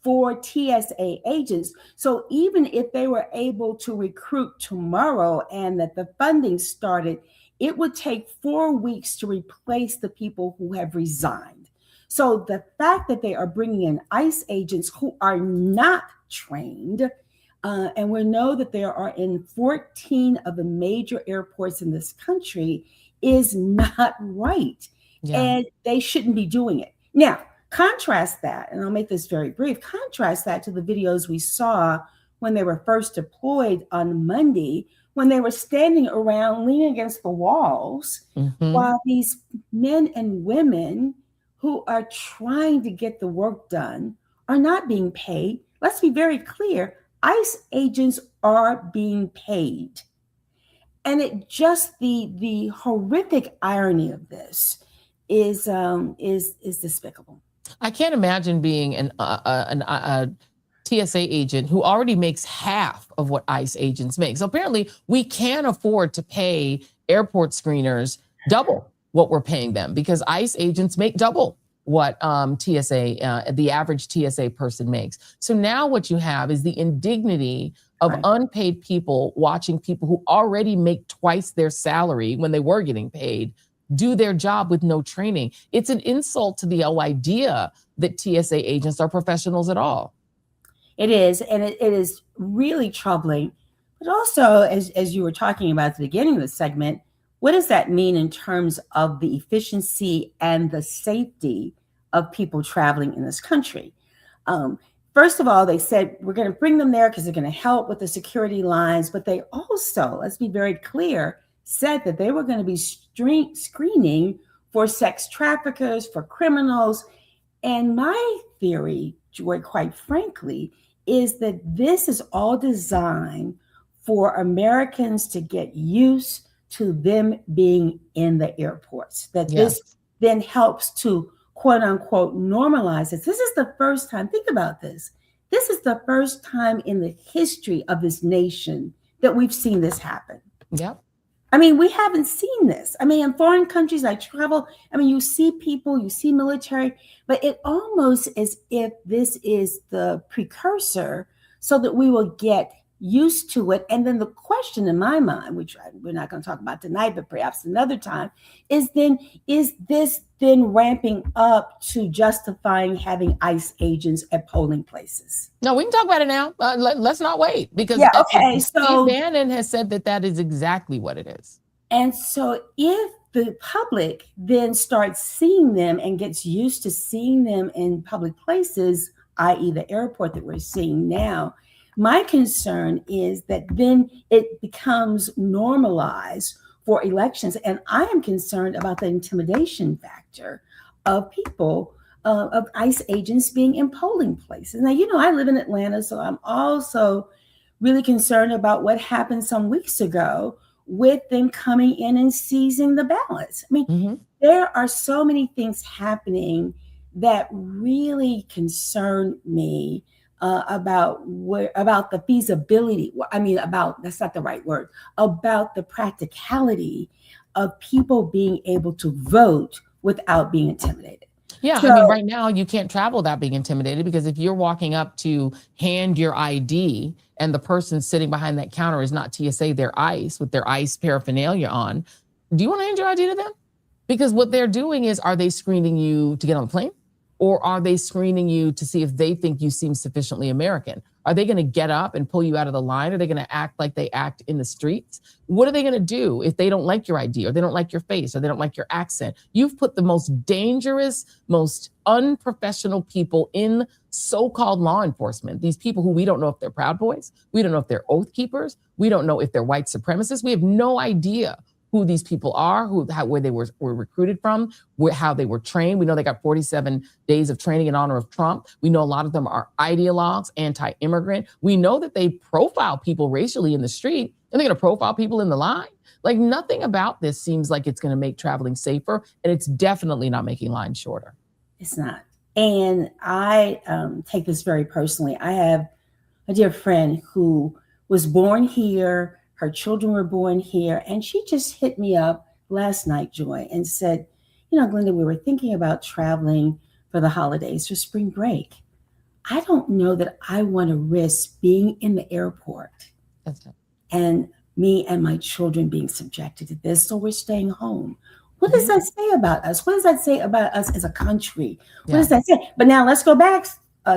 for TSA agents. So even if they were able to recruit tomorrow and that the funding started, it would take 4 weeks to replace the people who have resigned. So the fact that they are bringing in ICE agents who are not trained, and we know that there are in 14 of the major airports in this country, is not right. Yeah. And they shouldn't be doing it. Now, contrast that, and I'll make this very brief, contrast that to the videos we saw when they were first deployed on Monday, when they were standing around leaning against the walls, while these men and women who are trying to get the work done are not being paid. Let's be very clear. ICE agents are being paid. And it just, the horrific irony of this is despicable. I can't imagine being a TSA agent who already makes half of what ICE agents make. So apparently we can afford to pay airport screeners double what we're paying them, because ICE agents make double what the average TSA person makes. So now what you have is the indignity of unpaid people watching people who already make twice their salary when they were getting paid do their job with no training. It's an insult to the whole idea that TSA agents are professionals at all. It is, and it is really troubling. But also, as you were talking about at the beginning of the segment, what does that mean in terms of the efficiency and the safety of people traveling in this country? First of all, they said, we're going to bring them there because they're going to help with the security lines. But they also, let's be very clear, said that they were going to be screening for sex traffickers, for criminals. And my theory, Joy, quite frankly, is that this is all designed for Americans to get used to them being in the airports, that this then helps to quote unquote normalize this. This is the first time, think about this. This is the first time in the history of this nation that we've seen this happen. Yep. I mean, we haven't seen this. I mean, in foreign countries I travel, I mean, you see people, you see military, but it almost as if this is the precursor so that we will get used to it. And then the question in my mind, which we're not going to talk about tonight, but perhaps another time, is this then ramping up to justifying having ICE agents at polling places? No, we can talk about it now. Let's not wait, because Steve Bannon has said that is exactly what it is. And so if the public then starts seeing them and gets used to seeing them in public places, i.e. the airport that we're seeing now, my concern is that then it becomes normalized for elections. And I am concerned about the intimidation factor of people, of ICE agents being in polling places. Now, I live in Atlanta, so I'm also really concerned about what happened some weeks ago with them coming in and seizing the ballots. I mean, there are so many things happening that really concern me about the feasibility. That's not the right word, about the practicality of people being able to vote without being intimidated. Yeah, So, right now you can't travel without being intimidated, because if you're walking up to hand your ID and the person sitting behind that counter is not TSA, they're ICE with their ICE paraphernalia on, do you want to hand your ID to them? Because what they're doing is, are they screening you to get on the plane? Or are they screening you to see if they think you seem sufficiently American? Are they going to get up and pull you out of the line? Are they going to act like they act in the streets? What are they going to do if they don't like your ID, or they don't like your face, or they don't like your accent? You've put the most dangerous, most unprofessional people in so-called law enforcement. These people who we don't know if they're Proud Boys. We don't know if they're Oath Keepers. We don't know if they're white supremacists. We have no idea who these people are, where they were recruited from, how they were trained. We know they got 47 days of training in honor of Trump. We know a lot of them are ideologues, anti-immigrant. We know that they profile people racially in the street, and they're going to profile people in the line. Like, nothing about this seems like it's going to make traveling safer, and it's definitely not making lines shorter. It's not. And I take this very personally. I have a dear friend who was born here. Her children were born here. And she just hit me up last night, Joy, and said, Glenda, we were thinking about traveling for the holidays, for spring break. I don't know that I want to risk being in the airport and me and my children being subjected to this. So we're staying home. What does that say about us? What does that say about us as a country? What does that say? But now let's go back,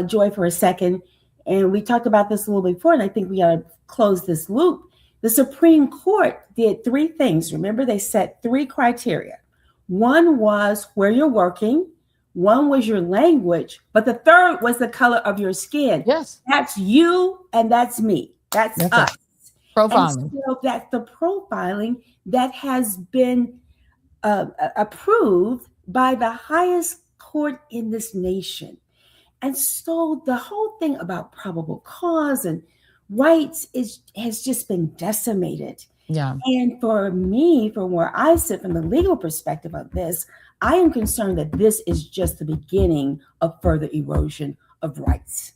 Joy, for a second. And we talked about this a little before, and I think we got to close this loop. The Supreme Court did three things. Remember, they set three criteria. One was where you're working. One was your language. But the third was the color of your skin. Yes. That's you and that's me. That's us. Profiling. And so that's the profiling that has been approved by the highest court in this nation. And so the whole thing about probable cause and rights has just been decimated. Yeah. And for me, from where I sit from the legal perspective of this, I am concerned that this is just the beginning of further erosion of rights.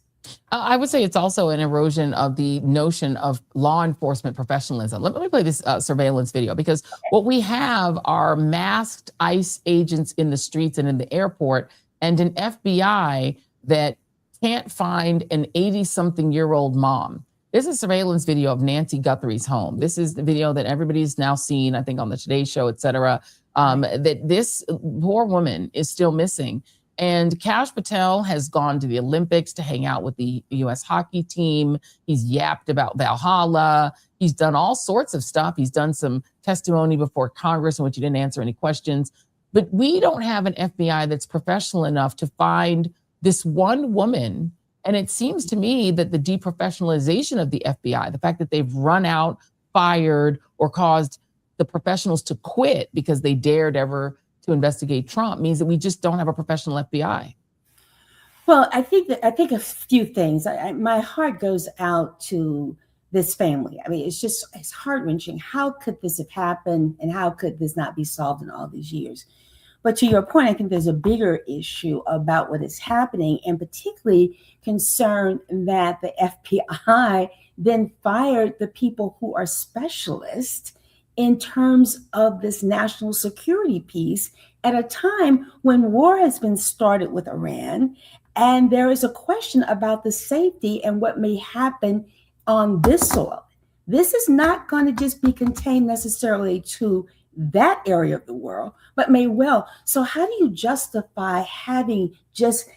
I would say it's also an erosion of the notion of law enforcement professionalism. Let me play this surveillance video, because what we have are masked ICE agents in the streets and in the airport, and an FBI that can't find an 80-something-year-old mom. This is a surveillance video of Nancy Guthrie's home. This is the video that everybody's now seen, I think, on the Today Show, et cetera, that this poor woman is still missing. And Kash Patel has gone to the Olympics to hang out with the U.S. hockey team. He's yapped about Valhalla. He's done all sorts of stuff. He's done some testimony before Congress in which he didn't answer any questions. But we don't have an FBI that's professional enough to find this one woman. And it seems to me that the deprofessionalization of the FBI, the fact that they've run out, fired, or caused the professionals to quit because they dared ever to investigate Trump, means that we just don't have a professional FBI. Well, I think a few things. My heart goes out to this family. I mean, it's heart-wrenching. How could this have happened, and how could this not be solved in all these years? But to your point, I think there's a bigger issue about what is happening, and particularly concern that the FBI then fired the people who are specialists in terms of this national security piece at a time when war has been started with Iran, and there is a question about the safety and what may happen on this soil. This is not going to just be contained necessarily to that area of the world, but may well. So how do you justify having just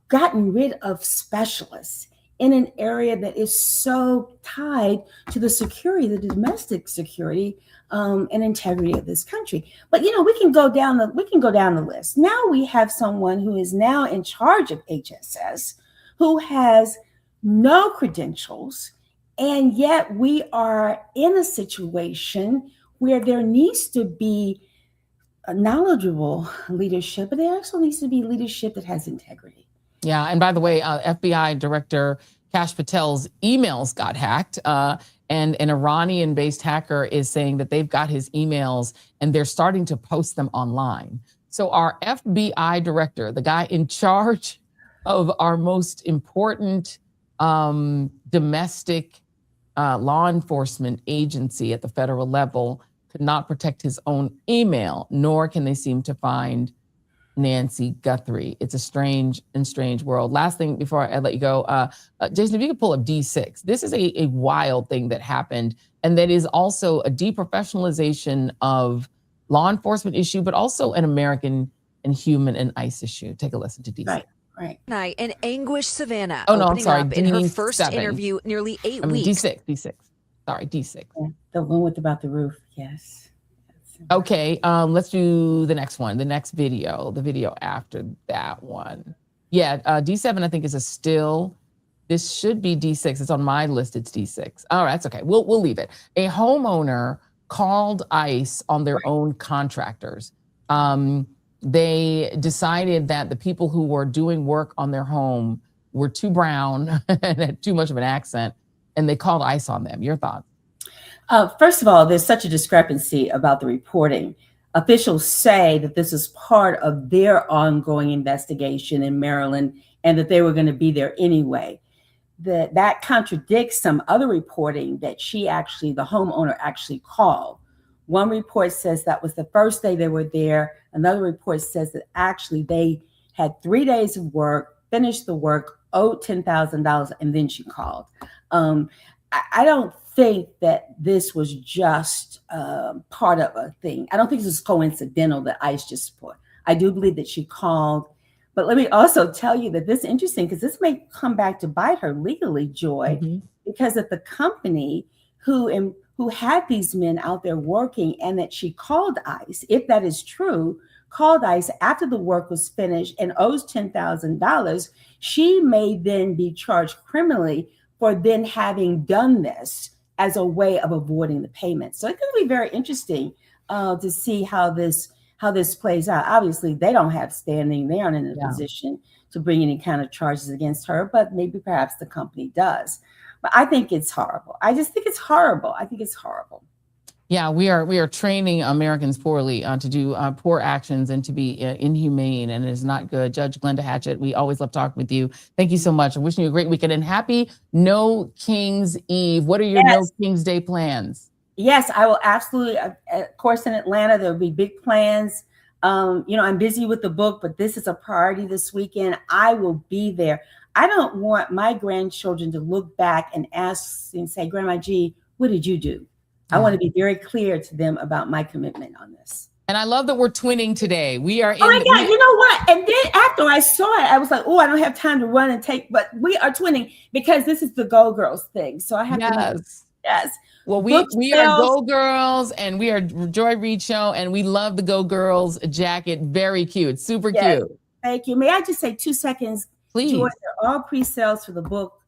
gotten rid of specialists in an area that is so tied to the security, the domestic security and integrity of this country? But we can go down the list. Now we have someone who is now in charge of HSS, who has no credentials, and yet we are in a situation where there needs to be a knowledgeable leadership, but there also needs to be leadership that has integrity. Yeah, and by the way, FBI Director Kash Patel's emails got hacked, and an Iranian-based hacker is saying that they've got his emails and they're starting to post them online. So our FBI director, the guy in charge of our most important domestic law enforcement agency at the federal level, could not protect his own email, nor can they seem to find Nancy Guthrie. It's a strange world. Last thing before I let you go, Jason, if you could pull up D6. This is a wild thing that happened, and that is also a deprofessionalization of law enforcement issue, but also an American and human and ICE issue. Take a listen to D6. Right. Night in Anguish, Savannah. Oh, no, I'm opening sorry. up in her D7. first interview nearly 8 weeks. D6. Sorry, D6. Yeah, the one with about the roof, yes. Okay, let's do the next one, the next video, the video after that one. Yeah, D7 I think is a still. This should be D6. It's on my list. It's D6. All right, that's okay. We'll leave it. A homeowner called ICE on their own contractors. They decided that the people who were doing work on their home were too brown and had too much of an accent, and they called ICE on them. Your thoughts? First of all, there's such a discrepancy about the reporting. Officials say that this is part of their ongoing investigation in Maryland and that they were going to be there anyway. That contradicts some other reporting that the homeowner actually called. One report says that was the first day they were there. Another report says that actually they had 3 days of work, finished the work, owed $10,000, and then she called. I don't think that this was just part of a thing. I don't think this is coincidental that ICE just put. I do believe that she called. But let me also tell you that this is interesting because this may come back to bite her legally, Joy, because of the company who had these men out there working, and that she called ICE, if that is true, called ICE after the work was finished and owes $10,000, she may then be charged criminally for then having done this as a way of avoiding the payment. So it's going to be very interesting to see how this plays out. Obviously, they don't have standing. They aren't in a position to bring any kind of charges against her, but maybe perhaps the company does. But I think it's horrible. I just think it's horrible. I think it's horrible. Yeah, we are training Americans poorly to do poor actions and to be inhumane, and it is not good. Judge Glenda Hatchett, we always love talking with you. Thank you so much. I'm wishing you a great weekend and happy No King's Eve. What are your No King's Day plans? Yes, I will absolutely. Of course, in Atlanta, there will be big plans. I'm busy with the book, but this is a priority this weekend. I will be there. I don't want my grandchildren to look back and ask and say, Grandma G, what did you do? I want to be very clear to them about my commitment on this. And I love that we're twinning today. We are. Oh my God! You know what? And then after I saw it, I was like, "Oh, I don't have time to run and take." But we are twinning because this is the Go Girls thing. So I have to. Yes. Well, we are Go Girls, and we are Joy Reid Show, and we love the Go Girls jacket. Very cute, super cute. Thank you. May I just say 2 seconds? Please. Joy, all pre-sales for the book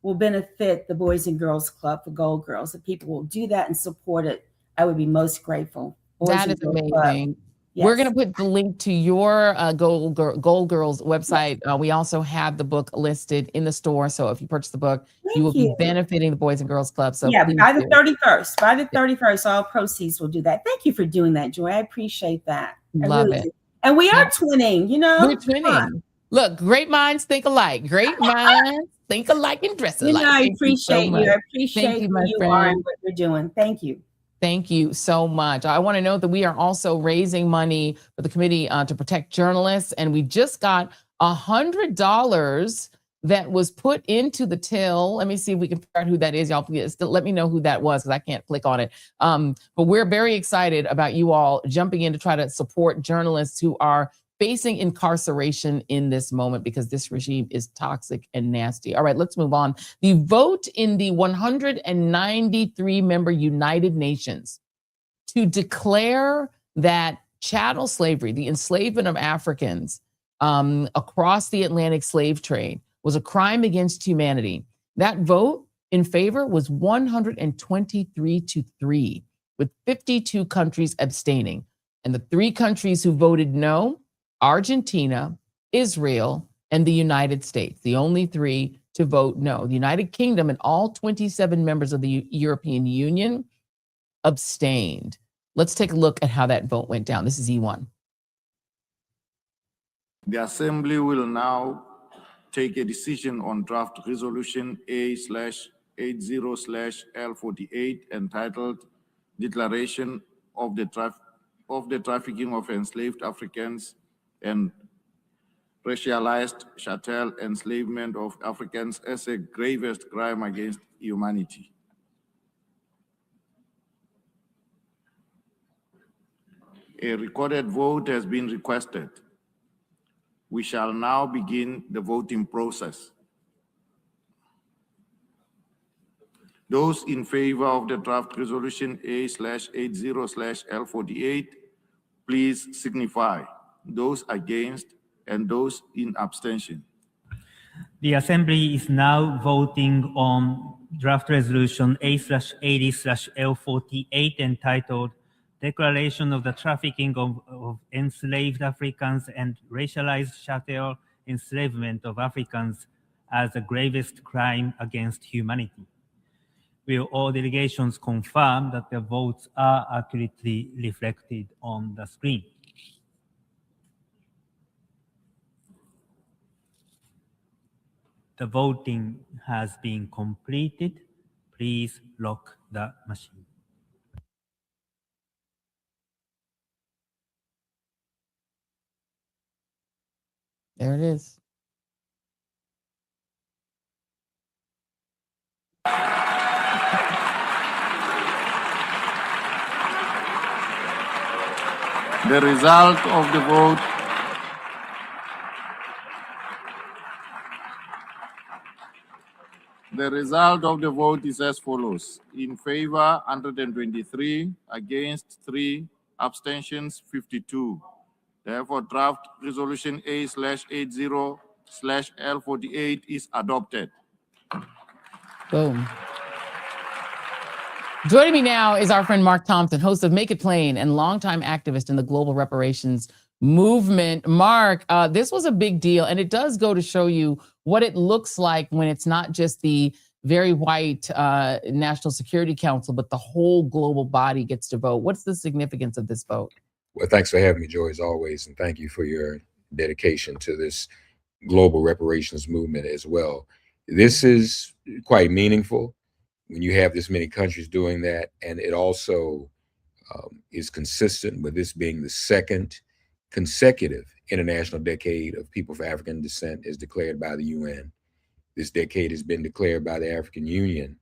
will benefit the Boys and Girls Club for Gold Girls. If people will do that and support it, I would be most grateful. That is amazing. Yes. We're going to put the link to your Gold Girls website. We also have the book listed in the store. So if you purchase the book, you will be benefiting the Boys and Girls Club. So yeah, by the 31st. By the 31st, all proceeds will do that. Thank you for doing that, Joy. I appreciate that. Love it. And we are twinning, We're twinning. Look, great minds think alike. Great minds think alike and dress alike. I appreciate you. I appreciate who you are and what you're doing. Thank you. Thank you so much. I want to note that we are also raising money for the Committee to Protect Journalists, and we just got $100 that was put into the till. Let me see if we can figure out who that is. Y'all please let me know who that was because I can't click on it. But we're very excited about you all jumping in to try to support journalists who are facing incarceration in this moment because this regime is toxic and nasty. All right, let's move on. The vote in the 193-member United Nations to declare that chattel slavery, the enslavement of Africans across the Atlantic slave trade, was a crime against humanity. That vote in favor was 123-3, with 52 countries abstaining. And the 3 countries who voted no, Argentina, Israel, and the United States, the only 3 to vote no. The United Kingdom and all 27 members of the European Union abstained. Let's take a look at how that vote went down. This is E1. The Assembly will now take a decision on draft resolution A/80/L48 entitled Declaration of the Trafficking of Enslaved Africans and Racialized Chattel Enslavement of Africans as a gravest crime against humanity. A recorded vote has been requested. We shall now begin the voting process. Those in favor of the draft resolution A/80/L48, please signify. Those against and those in abstention. The Assembly is now voting on draft resolution A/80/L48 entitled Declaration of the Trafficking of Enslaved Africans and Racialized Chattel Enslavement of Africans as the gravest crime against humanity. Will all delegations confirm that their votes are accurately reflected on the screen? The voting has been completed. Please lock the machine. There it is. The result of the vote is as follows. In favor, 123, against 3, abstentions 52. Therefore, draft resolution A/80/L48 is adopted. Boom. Joining me now is our friend Mark Thompson, host of Make It Plain and longtime activist in the global reparations movement. Mark, this was a big deal, and it does go to show you what it looks like when it's not just the very white National Security Council, but the whole global body gets to vote. What's the significance of this vote? Well, thanks for having me, Joy, as always, and thank you for your dedication to this global reparations movement as well. This is quite meaningful when you have this many countries doing that, and it also is consistent with this being the second consecutive International Decade of People for African Descent as declared by the UN. This decade has been declared by the African Union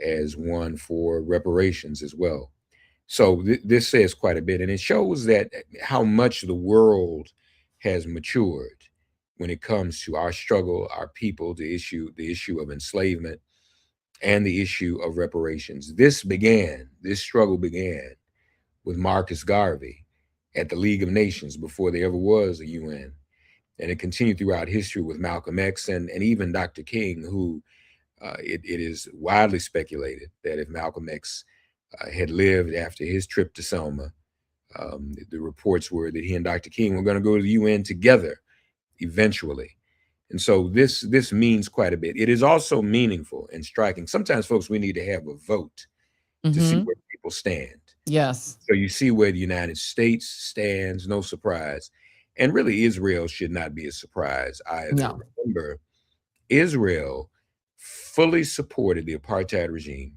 as one for reparations as well. So this says quite a bit, and it shows that how much the world has matured when it comes to our struggle, our people, the issue of enslavement and the issue of reparations. This struggle began with Marcus Garvey at the League of Nations before there ever was a UN. And it continued throughout history with Malcolm X and even Dr. King, who it is widely speculated that if Malcolm X had lived after his trip to Selma, the reports were that he and Dr. King were going to go to the UN together eventually. And so this means quite a bit. It is also meaningful and striking. Sometimes, folks, we need to have a vote to see where people stand. Yes. So you see where the United States stands, no surprise. And really, Israel should not be a surprise either. No. Remember, Israel fully supported the apartheid regime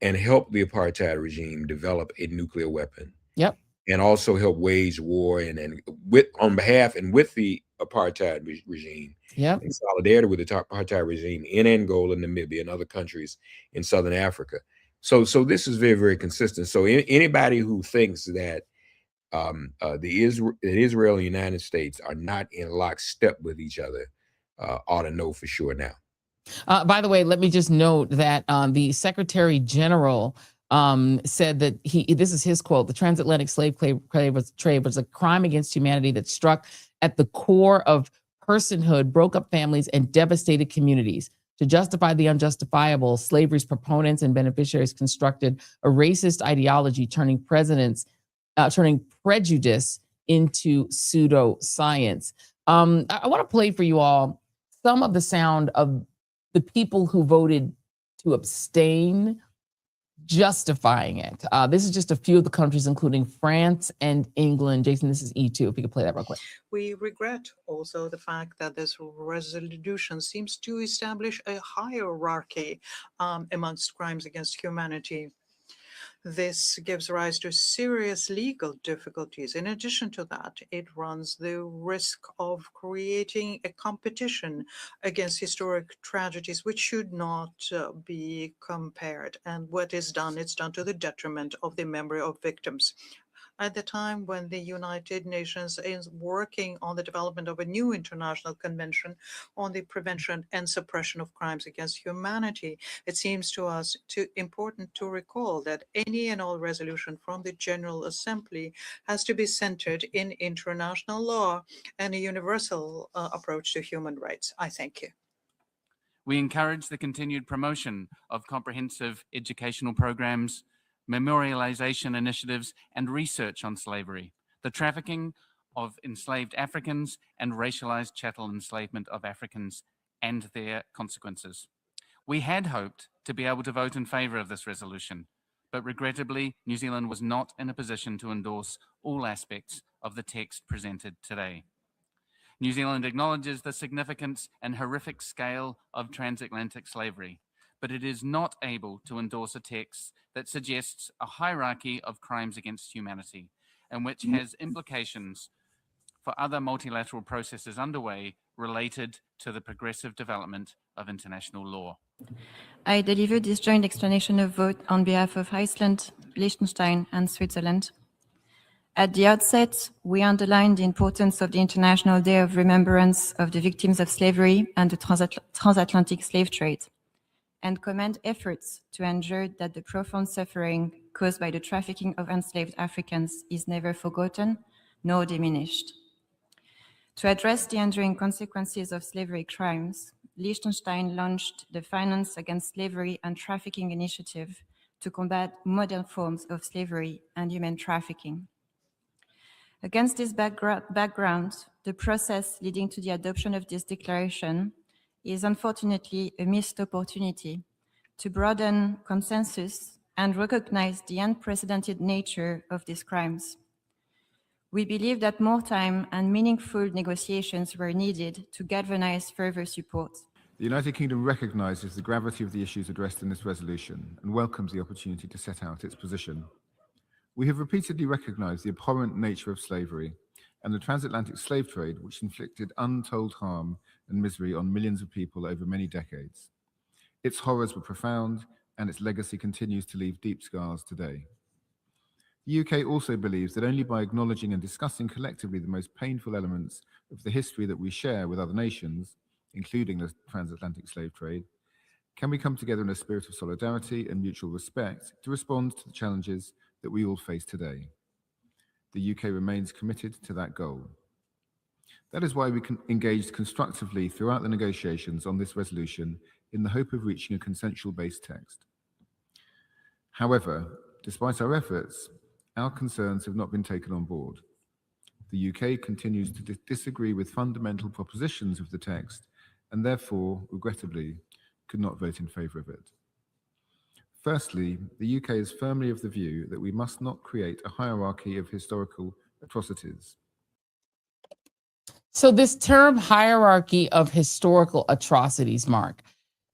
and helped the apartheid regime develop a nuclear weapon. Yep. and also help wage war and with on behalf and with the apartheid regime. Yep. In solidarity with the apartheid regime in Angola, Namibia, and other countries in Southern Africa. So this is very, very consistent. So anybody who thinks that Israel and the United States are not in lockstep with each other ought to know for sure now. By the way, let me just note that the Secretary General said that this is his quote: "The transatlantic slave trade was a crime against humanity that struck at the core of personhood, broke up families, and devastated communities. To justify the unjustifiable, slavery's proponents and beneficiaries constructed a racist ideology, turning prejudice into pseudoscience." I want to play for you all some of the sound of the people who voted to abstain, justifying it. This is just a few of the countries, including France and England. Jason, this is E2, if you could play that real quick. We regret also the fact that this resolution seems to establish a hierarchy amongst crimes against humanity. This gives rise to serious legal difficulties. In addition to that, it runs the risk of creating a competition against historic tragedies, which should not be compared. And what is done, it's done to the detriment of the memory of victims. At the time when the United Nations is working on the development of a new international convention on the prevention and suppression of crimes against humanity, it seems to us important to recall that any and all resolution from the General Assembly has to be centered in international law and a universal approach to human rights. I thank you. We encourage the continued promotion of comprehensive educational programs, memorialization initiatives, and research on slavery, the trafficking of enslaved Africans, and racialized chattel enslavement of Africans and their consequences. We had hoped to be able to vote in favor of this resolution, but regrettably, New Zealand was not in a position to endorse all aspects of the text presented today. New Zealand acknowledges the significance and horrific scale of transatlantic slavery, but it is not able to endorse a text that suggests a hierarchy of crimes against humanity and which has implications for other multilateral processes underway related to the progressive development of international law. I deliver this joint explanation of vote on behalf of Iceland, Liechtenstein, and Switzerland. At the outset, we underline the importance of the International Day of Remembrance of the Victims of Slavery and the Transatlantic Slave Trade, and commend efforts to ensure that the profound suffering caused by the trafficking of enslaved Africans is never forgotten nor diminished. To address the enduring consequences of slavery crimes, Liechtenstein launched the Finance Against Slavery and Trafficking Initiative to combat modern forms of slavery and human trafficking. Against this background, the process leading to the adoption of this declaration is unfortunately a missed opportunity to broaden consensus and recognize the unprecedented nature of these crimes. We believe that more time and meaningful negotiations were needed to galvanize further support. The United Kingdom recognises the gravity of the issues addressed in this resolution and welcomes the opportunity to set out its position. We have repeatedly recognised the abhorrent nature of slavery and the transatlantic slave trade, which inflicted untold harm and misery on millions of people over many decades. Its horrors were profound, and its legacy continues to leave deep scars today. The UK also believes that only by acknowledging and discussing collectively the most painful elements of the history that we share with other nations, including the transatlantic slave trade, can we come together in a spirit of solidarity and mutual respect to respond to the challenges that we all face today. The UK remains committed to that goal. That is why we engaged constructively throughout the negotiations on this resolution in the hope of reaching a consensual-based text. However, despite our efforts, our concerns have not been taken on board. The UK continues to disagree with fundamental propositions of the text and therefore, regrettably, could not vote in favour of it. Firstly, the UK is firmly of the view that we must not create a hierarchy of historical atrocities. So this term hierarchy of historical atrocities, Mark,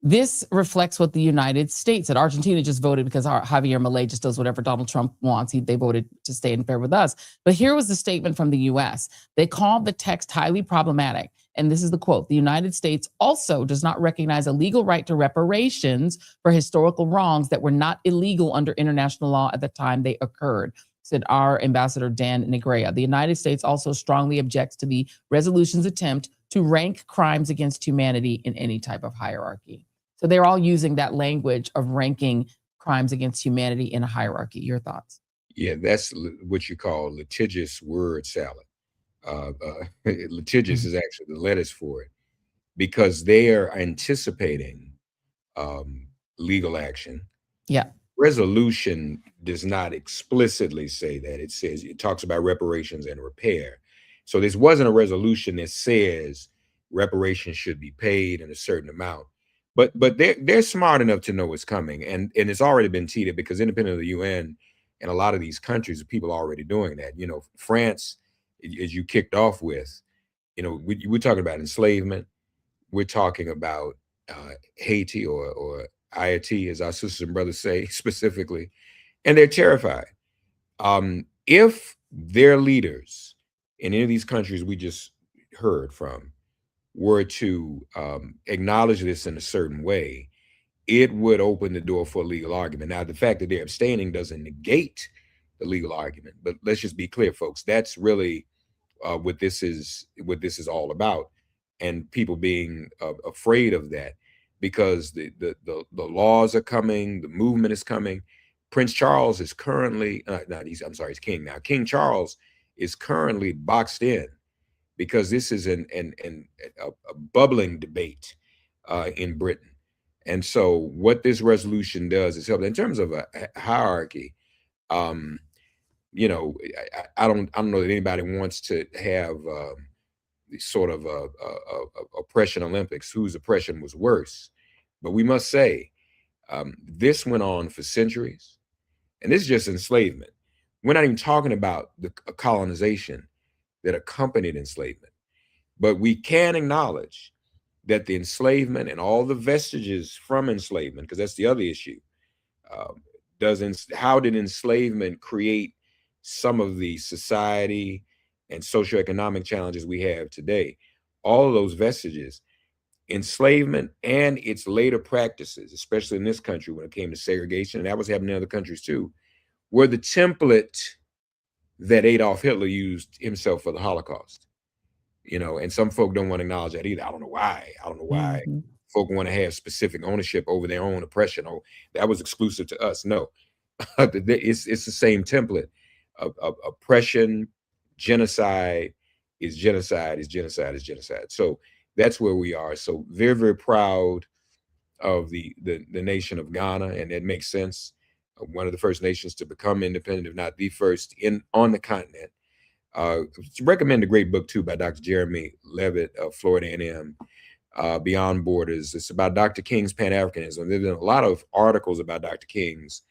This reflects what the United States said. Argentina just voted because Javier Milei just does whatever Donald Trump wants. They voted to stay in favor with us. But here was the statement from the US. They called the text highly problematic. And this is the quote: "The United States also does not recognize a legal right to reparations for historical wrongs that were not illegal under international law at the time they occurred," said our ambassador Dan Negrea. "The United States also strongly objects to the resolution's attempt to rank crimes against humanity in any type of hierarchy." So they're all using that language of ranking crimes against humanity in a hierarchy. Your thoughts? Yeah, that's what you call litigious word salad. Litigious is actually the lettuce for it, because they are anticipating legal action. Yeah. Resolution does not explicitly say that. It talks about reparations and repair. So this wasn't a resolution that says reparations should be paid in a certain amount. But they're smart enough to know what's coming, and it's already been teeted, because independent of the UN and a lot of these countries, people are already doing that. You know, France, as you kicked off with, you know, we're talking about enslavement. We're talking about Haiti or Haiti, as our sisters and brothers say specifically, and they're terrified. If their leaders in any of these countries we just heard from were to acknowledge this in a certain way, it would open the door for a legal argument. Now, the fact that they're abstaining doesn't negate the legal argument, but let's just be clear, folks. That's really what this is all about, and people being afraid of that, because the laws are coming, the movement is coming. Prince Charles is currently he's king now. King Charles is currently boxed in, because this is a bubbling debate in Britain. And so what this resolution does is help in terms of a hierarchy. You know, I don't know that anybody wants to have sort of a oppression Olympics, whose oppression was worse. But we must say, this went on for centuries, and this is just enslavement. We're not even talking about the colonization that accompanied enslavement, but we can acknowledge that the enslavement and all the vestiges from enslavement, because that's the other issue, how did enslavement create some of the society and socioeconomic challenges we have today? All of those vestiges, enslavement and its later practices, especially in this country when it came to segregation, and that was happening in other countries too, were the template that Adolf Hitler used himself for the Holocaust. You know, and some folk don't want to acknowledge that either. I don't know why. Folk want to have specific ownership over their own oppression. Oh, that was exclusive to us. No, it's the same template. Oppression, genocide is genocide is genocide is genocide. So that's where we are. So very, very proud of the nation of Ghana, and it makes sense. One of the first nations to become independent, if not the first on the continent. Recommend a great book too by Dr. Jeremy Levitt of Florida A&M, Beyond Borders. It's about Dr. King's Pan-Africanism. There's been a lot of articles about Dr. King's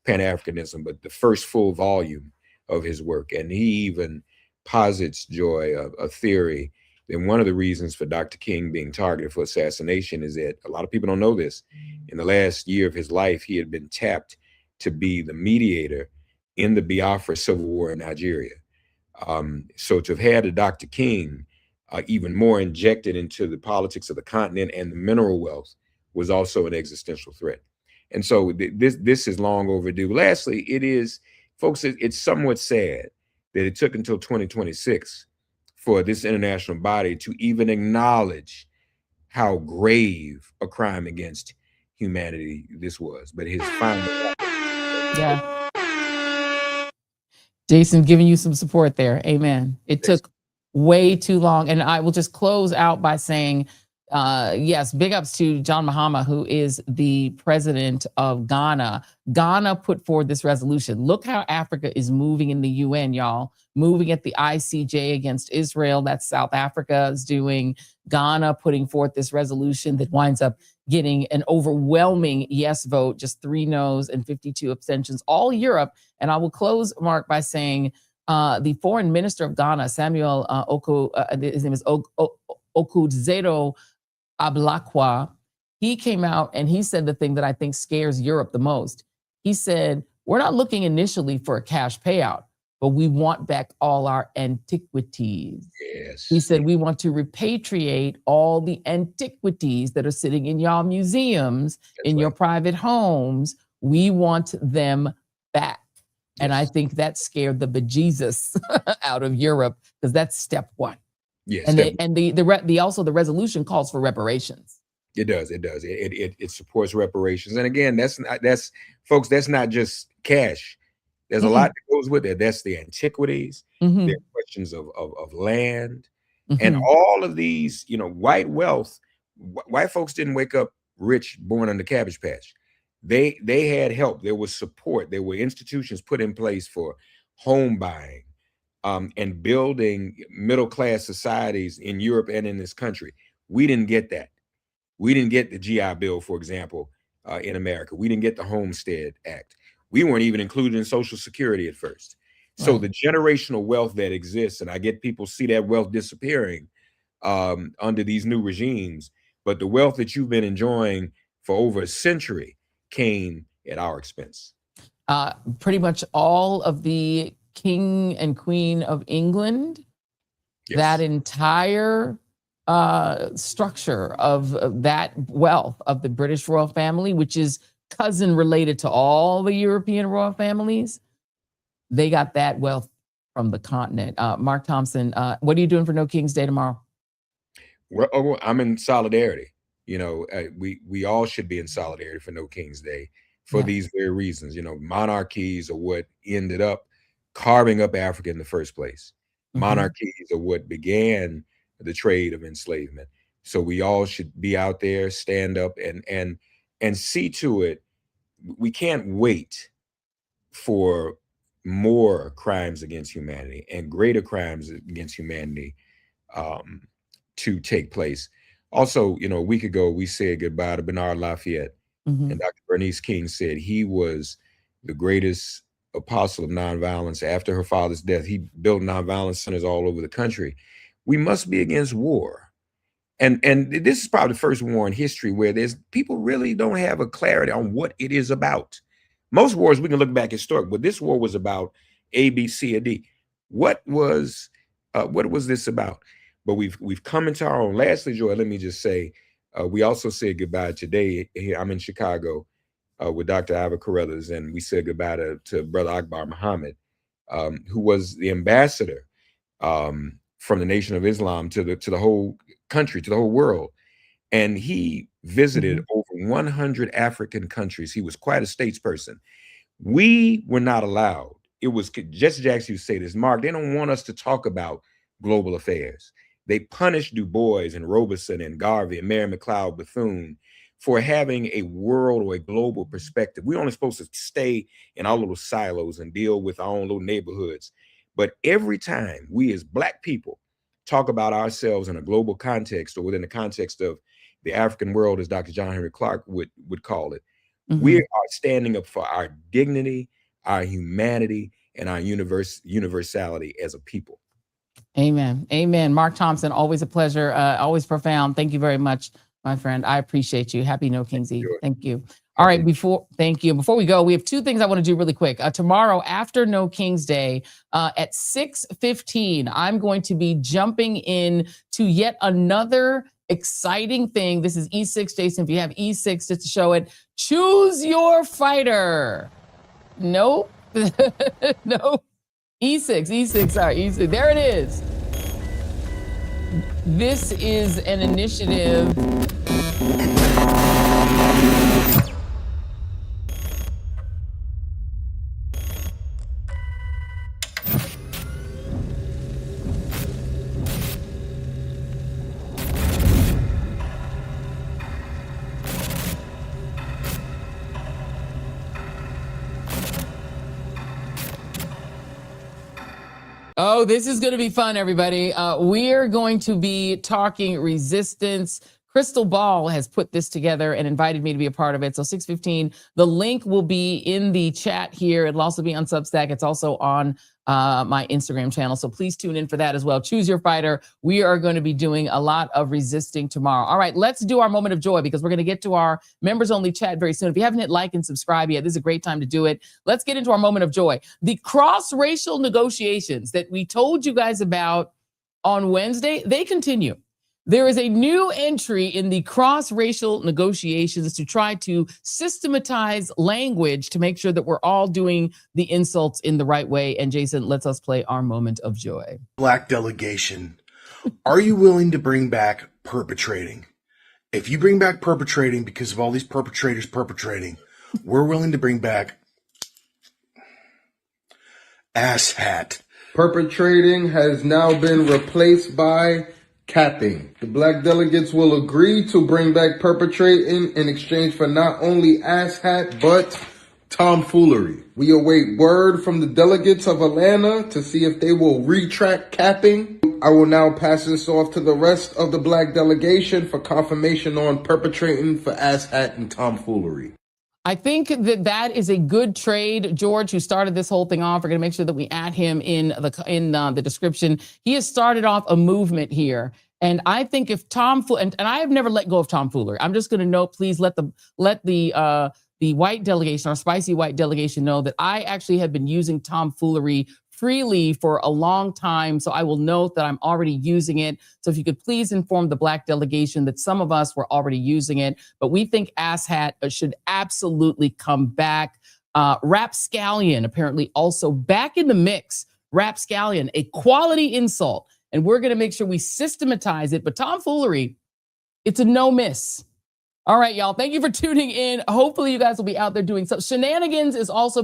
Pan-Africanism, but the first full volume of his work, and he even posits, Joy, a theory that one of the reasons for Dr. King being targeted for assassination is that a lot of people don't know this. In the last year of his life, he had been tapped to be the mediator in the Biafra civil war in Nigeria. So to have had a Dr. King even more injected into the politics of the continent and the mineral wealth was also an existential threat. And so this is long overdue. Lastly, it is, folks, it's somewhat sad that it took until 2026 for this international body to even acknowledge how grave a crime against humanity this was. But his final... Yeah. Jason giving you some support there. Amen. It took way too long. And I will just close out by saying, yes, big ups to John Mahama, who is the president of Ghana. Ghana put forward this resolution. Look how Africa is moving in the UN, y'all. Moving at the ICJ against Israel. That's South Africa is doing. Ghana putting forth this resolution that winds up getting an overwhelming yes vote, just 3 no's and 52 abstentions, all Europe. And I will close, Mark, by saying the foreign minister of Ghana, Samuel his name is Okudzero Ablakwa, he came out and he said the thing that I think scares Europe the most. He said, we're not looking initially for a cash payout, but we want back all our antiquities. Yes. He said, we want to repatriate all the antiquities that are sitting in y'all museums, in your private homes. We want them back. And I think that scared the bejesus out of Europe, because that's step one. Yes. And also the resolution calls for reparations. It does. It supports reparations. And again, that's folks, that's not just cash. There's a lot that goes with it. That's the antiquities, there are questions of land, and all of these, white wealth. White folks didn't wake up rich, born on the Cabbage Patch. They had help. There was support. There were institutions put in place for home buying, and building middle-class societies in Europe and in this country. We didn't get that. We didn't get the GI Bill, for example, in America. We didn't get the Homestead Act. We weren't even included in Social Security at first. So the generational wealth that exists, and I get people see that wealth disappearing under these new regimes, but the wealth that you've been enjoying for over a century came at our expense. Pretty much all of the King and Queen of England, that entire structure of that wealth of the British royal family, which is cousin related to all the European royal families, they got that wealth from the continent. Mark Thompson, what are you doing for No King's Day tomorrow? Well, I'm in solidarity. We all should be in solidarity for No King's Day for these very reasons. Monarchies are what ended up carving up Africa in the first place. Monarchies are what began the trade of enslavement. So we all should be out there, stand up and see to it. We can't wait for more crimes against humanity and greater crimes against humanity to take place. Also, a week ago, we said goodbye to Bernard Lafayette, and Dr. Bernice King said he was the greatest apostle of nonviolence. After her father's death, he built nonviolence centers all over the country. We must be against war. And this is probably the first war in history where people really don't have a clarity on what it is about. Most wars, we can look back historic, but this war was about A, B, C, or D. What was this about? But we've come into our own. Lastly, Joy, let me just say, we also said goodbye today. I'm in Chicago with Dr. Ivor Carruthers, and we said goodbye to Brother Akbar Muhammad, who was the ambassador from the Nation of Islam to the whole country, to the whole world. And he visited over 100 African countries. He was quite a statesperson. We were not allowed. It was Jesse Jackson who say this, Mark, they don't want us to talk about global affairs. They punished Du Bois and Robeson and Garvey and Mary McLeod Bethune for having a world or a global perspective. We're only supposed to stay in our little silos and deal with our own little neighborhoods. But every time we as Black people talk about ourselves in a global context or within the context of the African world, as Dr. John Henry Clark would call it, we are standing up for our dignity, our humanity, and our universality as a people. Amen. Amen. Mark Thompson, always a pleasure, always profound. Thank you very much, my friend. I appreciate you. Happy No King's Eve. Thank you. All right, thank you. Before we go, we have two things I want to do really quick. Tomorrow, after No King's Day, at 6:15, I'm going to be jumping in to yet another exciting thing. This is E6, Jason. If you have E6, just to show it, choose your fighter. Nope. No. E6, sorry, E6. There it is. This is an initiative. Oh, this is going to be fun, everybody. We are going to be talking resistance, Crystal Ball has put this together and invited me to be a part of it. So 6:15, the link will be in the chat here. It'll also be on Substack. It's also on my Instagram channel. So please tune in for that as well. Choose your fighter. We are going to be doing a lot of resisting tomorrow. All right, let's do our moment of joy because we're going to get to our members only chat very soon. If you haven't hit like and subscribe yet, this is a great time to do it. Let's get into our moment of joy. The cross-racial negotiations that we told you guys about on Wednesday, they continue. There is a new entry in the cross-racial negotiations to try to systematize language to make sure that we're all doing the insults in the right way. And Jason, lets us play our moment of joy. Black delegation, are you willing to bring back perpetrating? If you bring back perpetrating because of all these perpetrators perpetrating, we're willing to bring back asshat. Perpetrating has now been replaced by capping. The black delegates will agree to bring back perpetrating in exchange for not only asshat, but tomfoolery. We await word from the delegates of Atlanta to see if they will retract capping. I will now pass this off to the rest of the black delegation for confirmation on perpetrating for asshat and tomfoolery. I think that is a good trade. George, who started this whole thing off, we're going to make sure that we add him in the description. He has started off a movement here. And I think if and I have never let go of tomfoolery. I'm just going to note, please let the white delegation, our spicy white delegation, know that I actually have been using tomfoolery freely for a long time. So I will note that I'm already using it. So if you could please inform the black delegation that some of us were already using it, but we think asshat should absolutely come back. Rapscallion apparently also back in the mix. Rapscallion, a quality insult. And we're going to make sure we systematize it. But tomfoolery, it's a no miss. All right, y'all. Thank you for tuning in. Hopefully you guys will be out there doing some. Shenanigans is also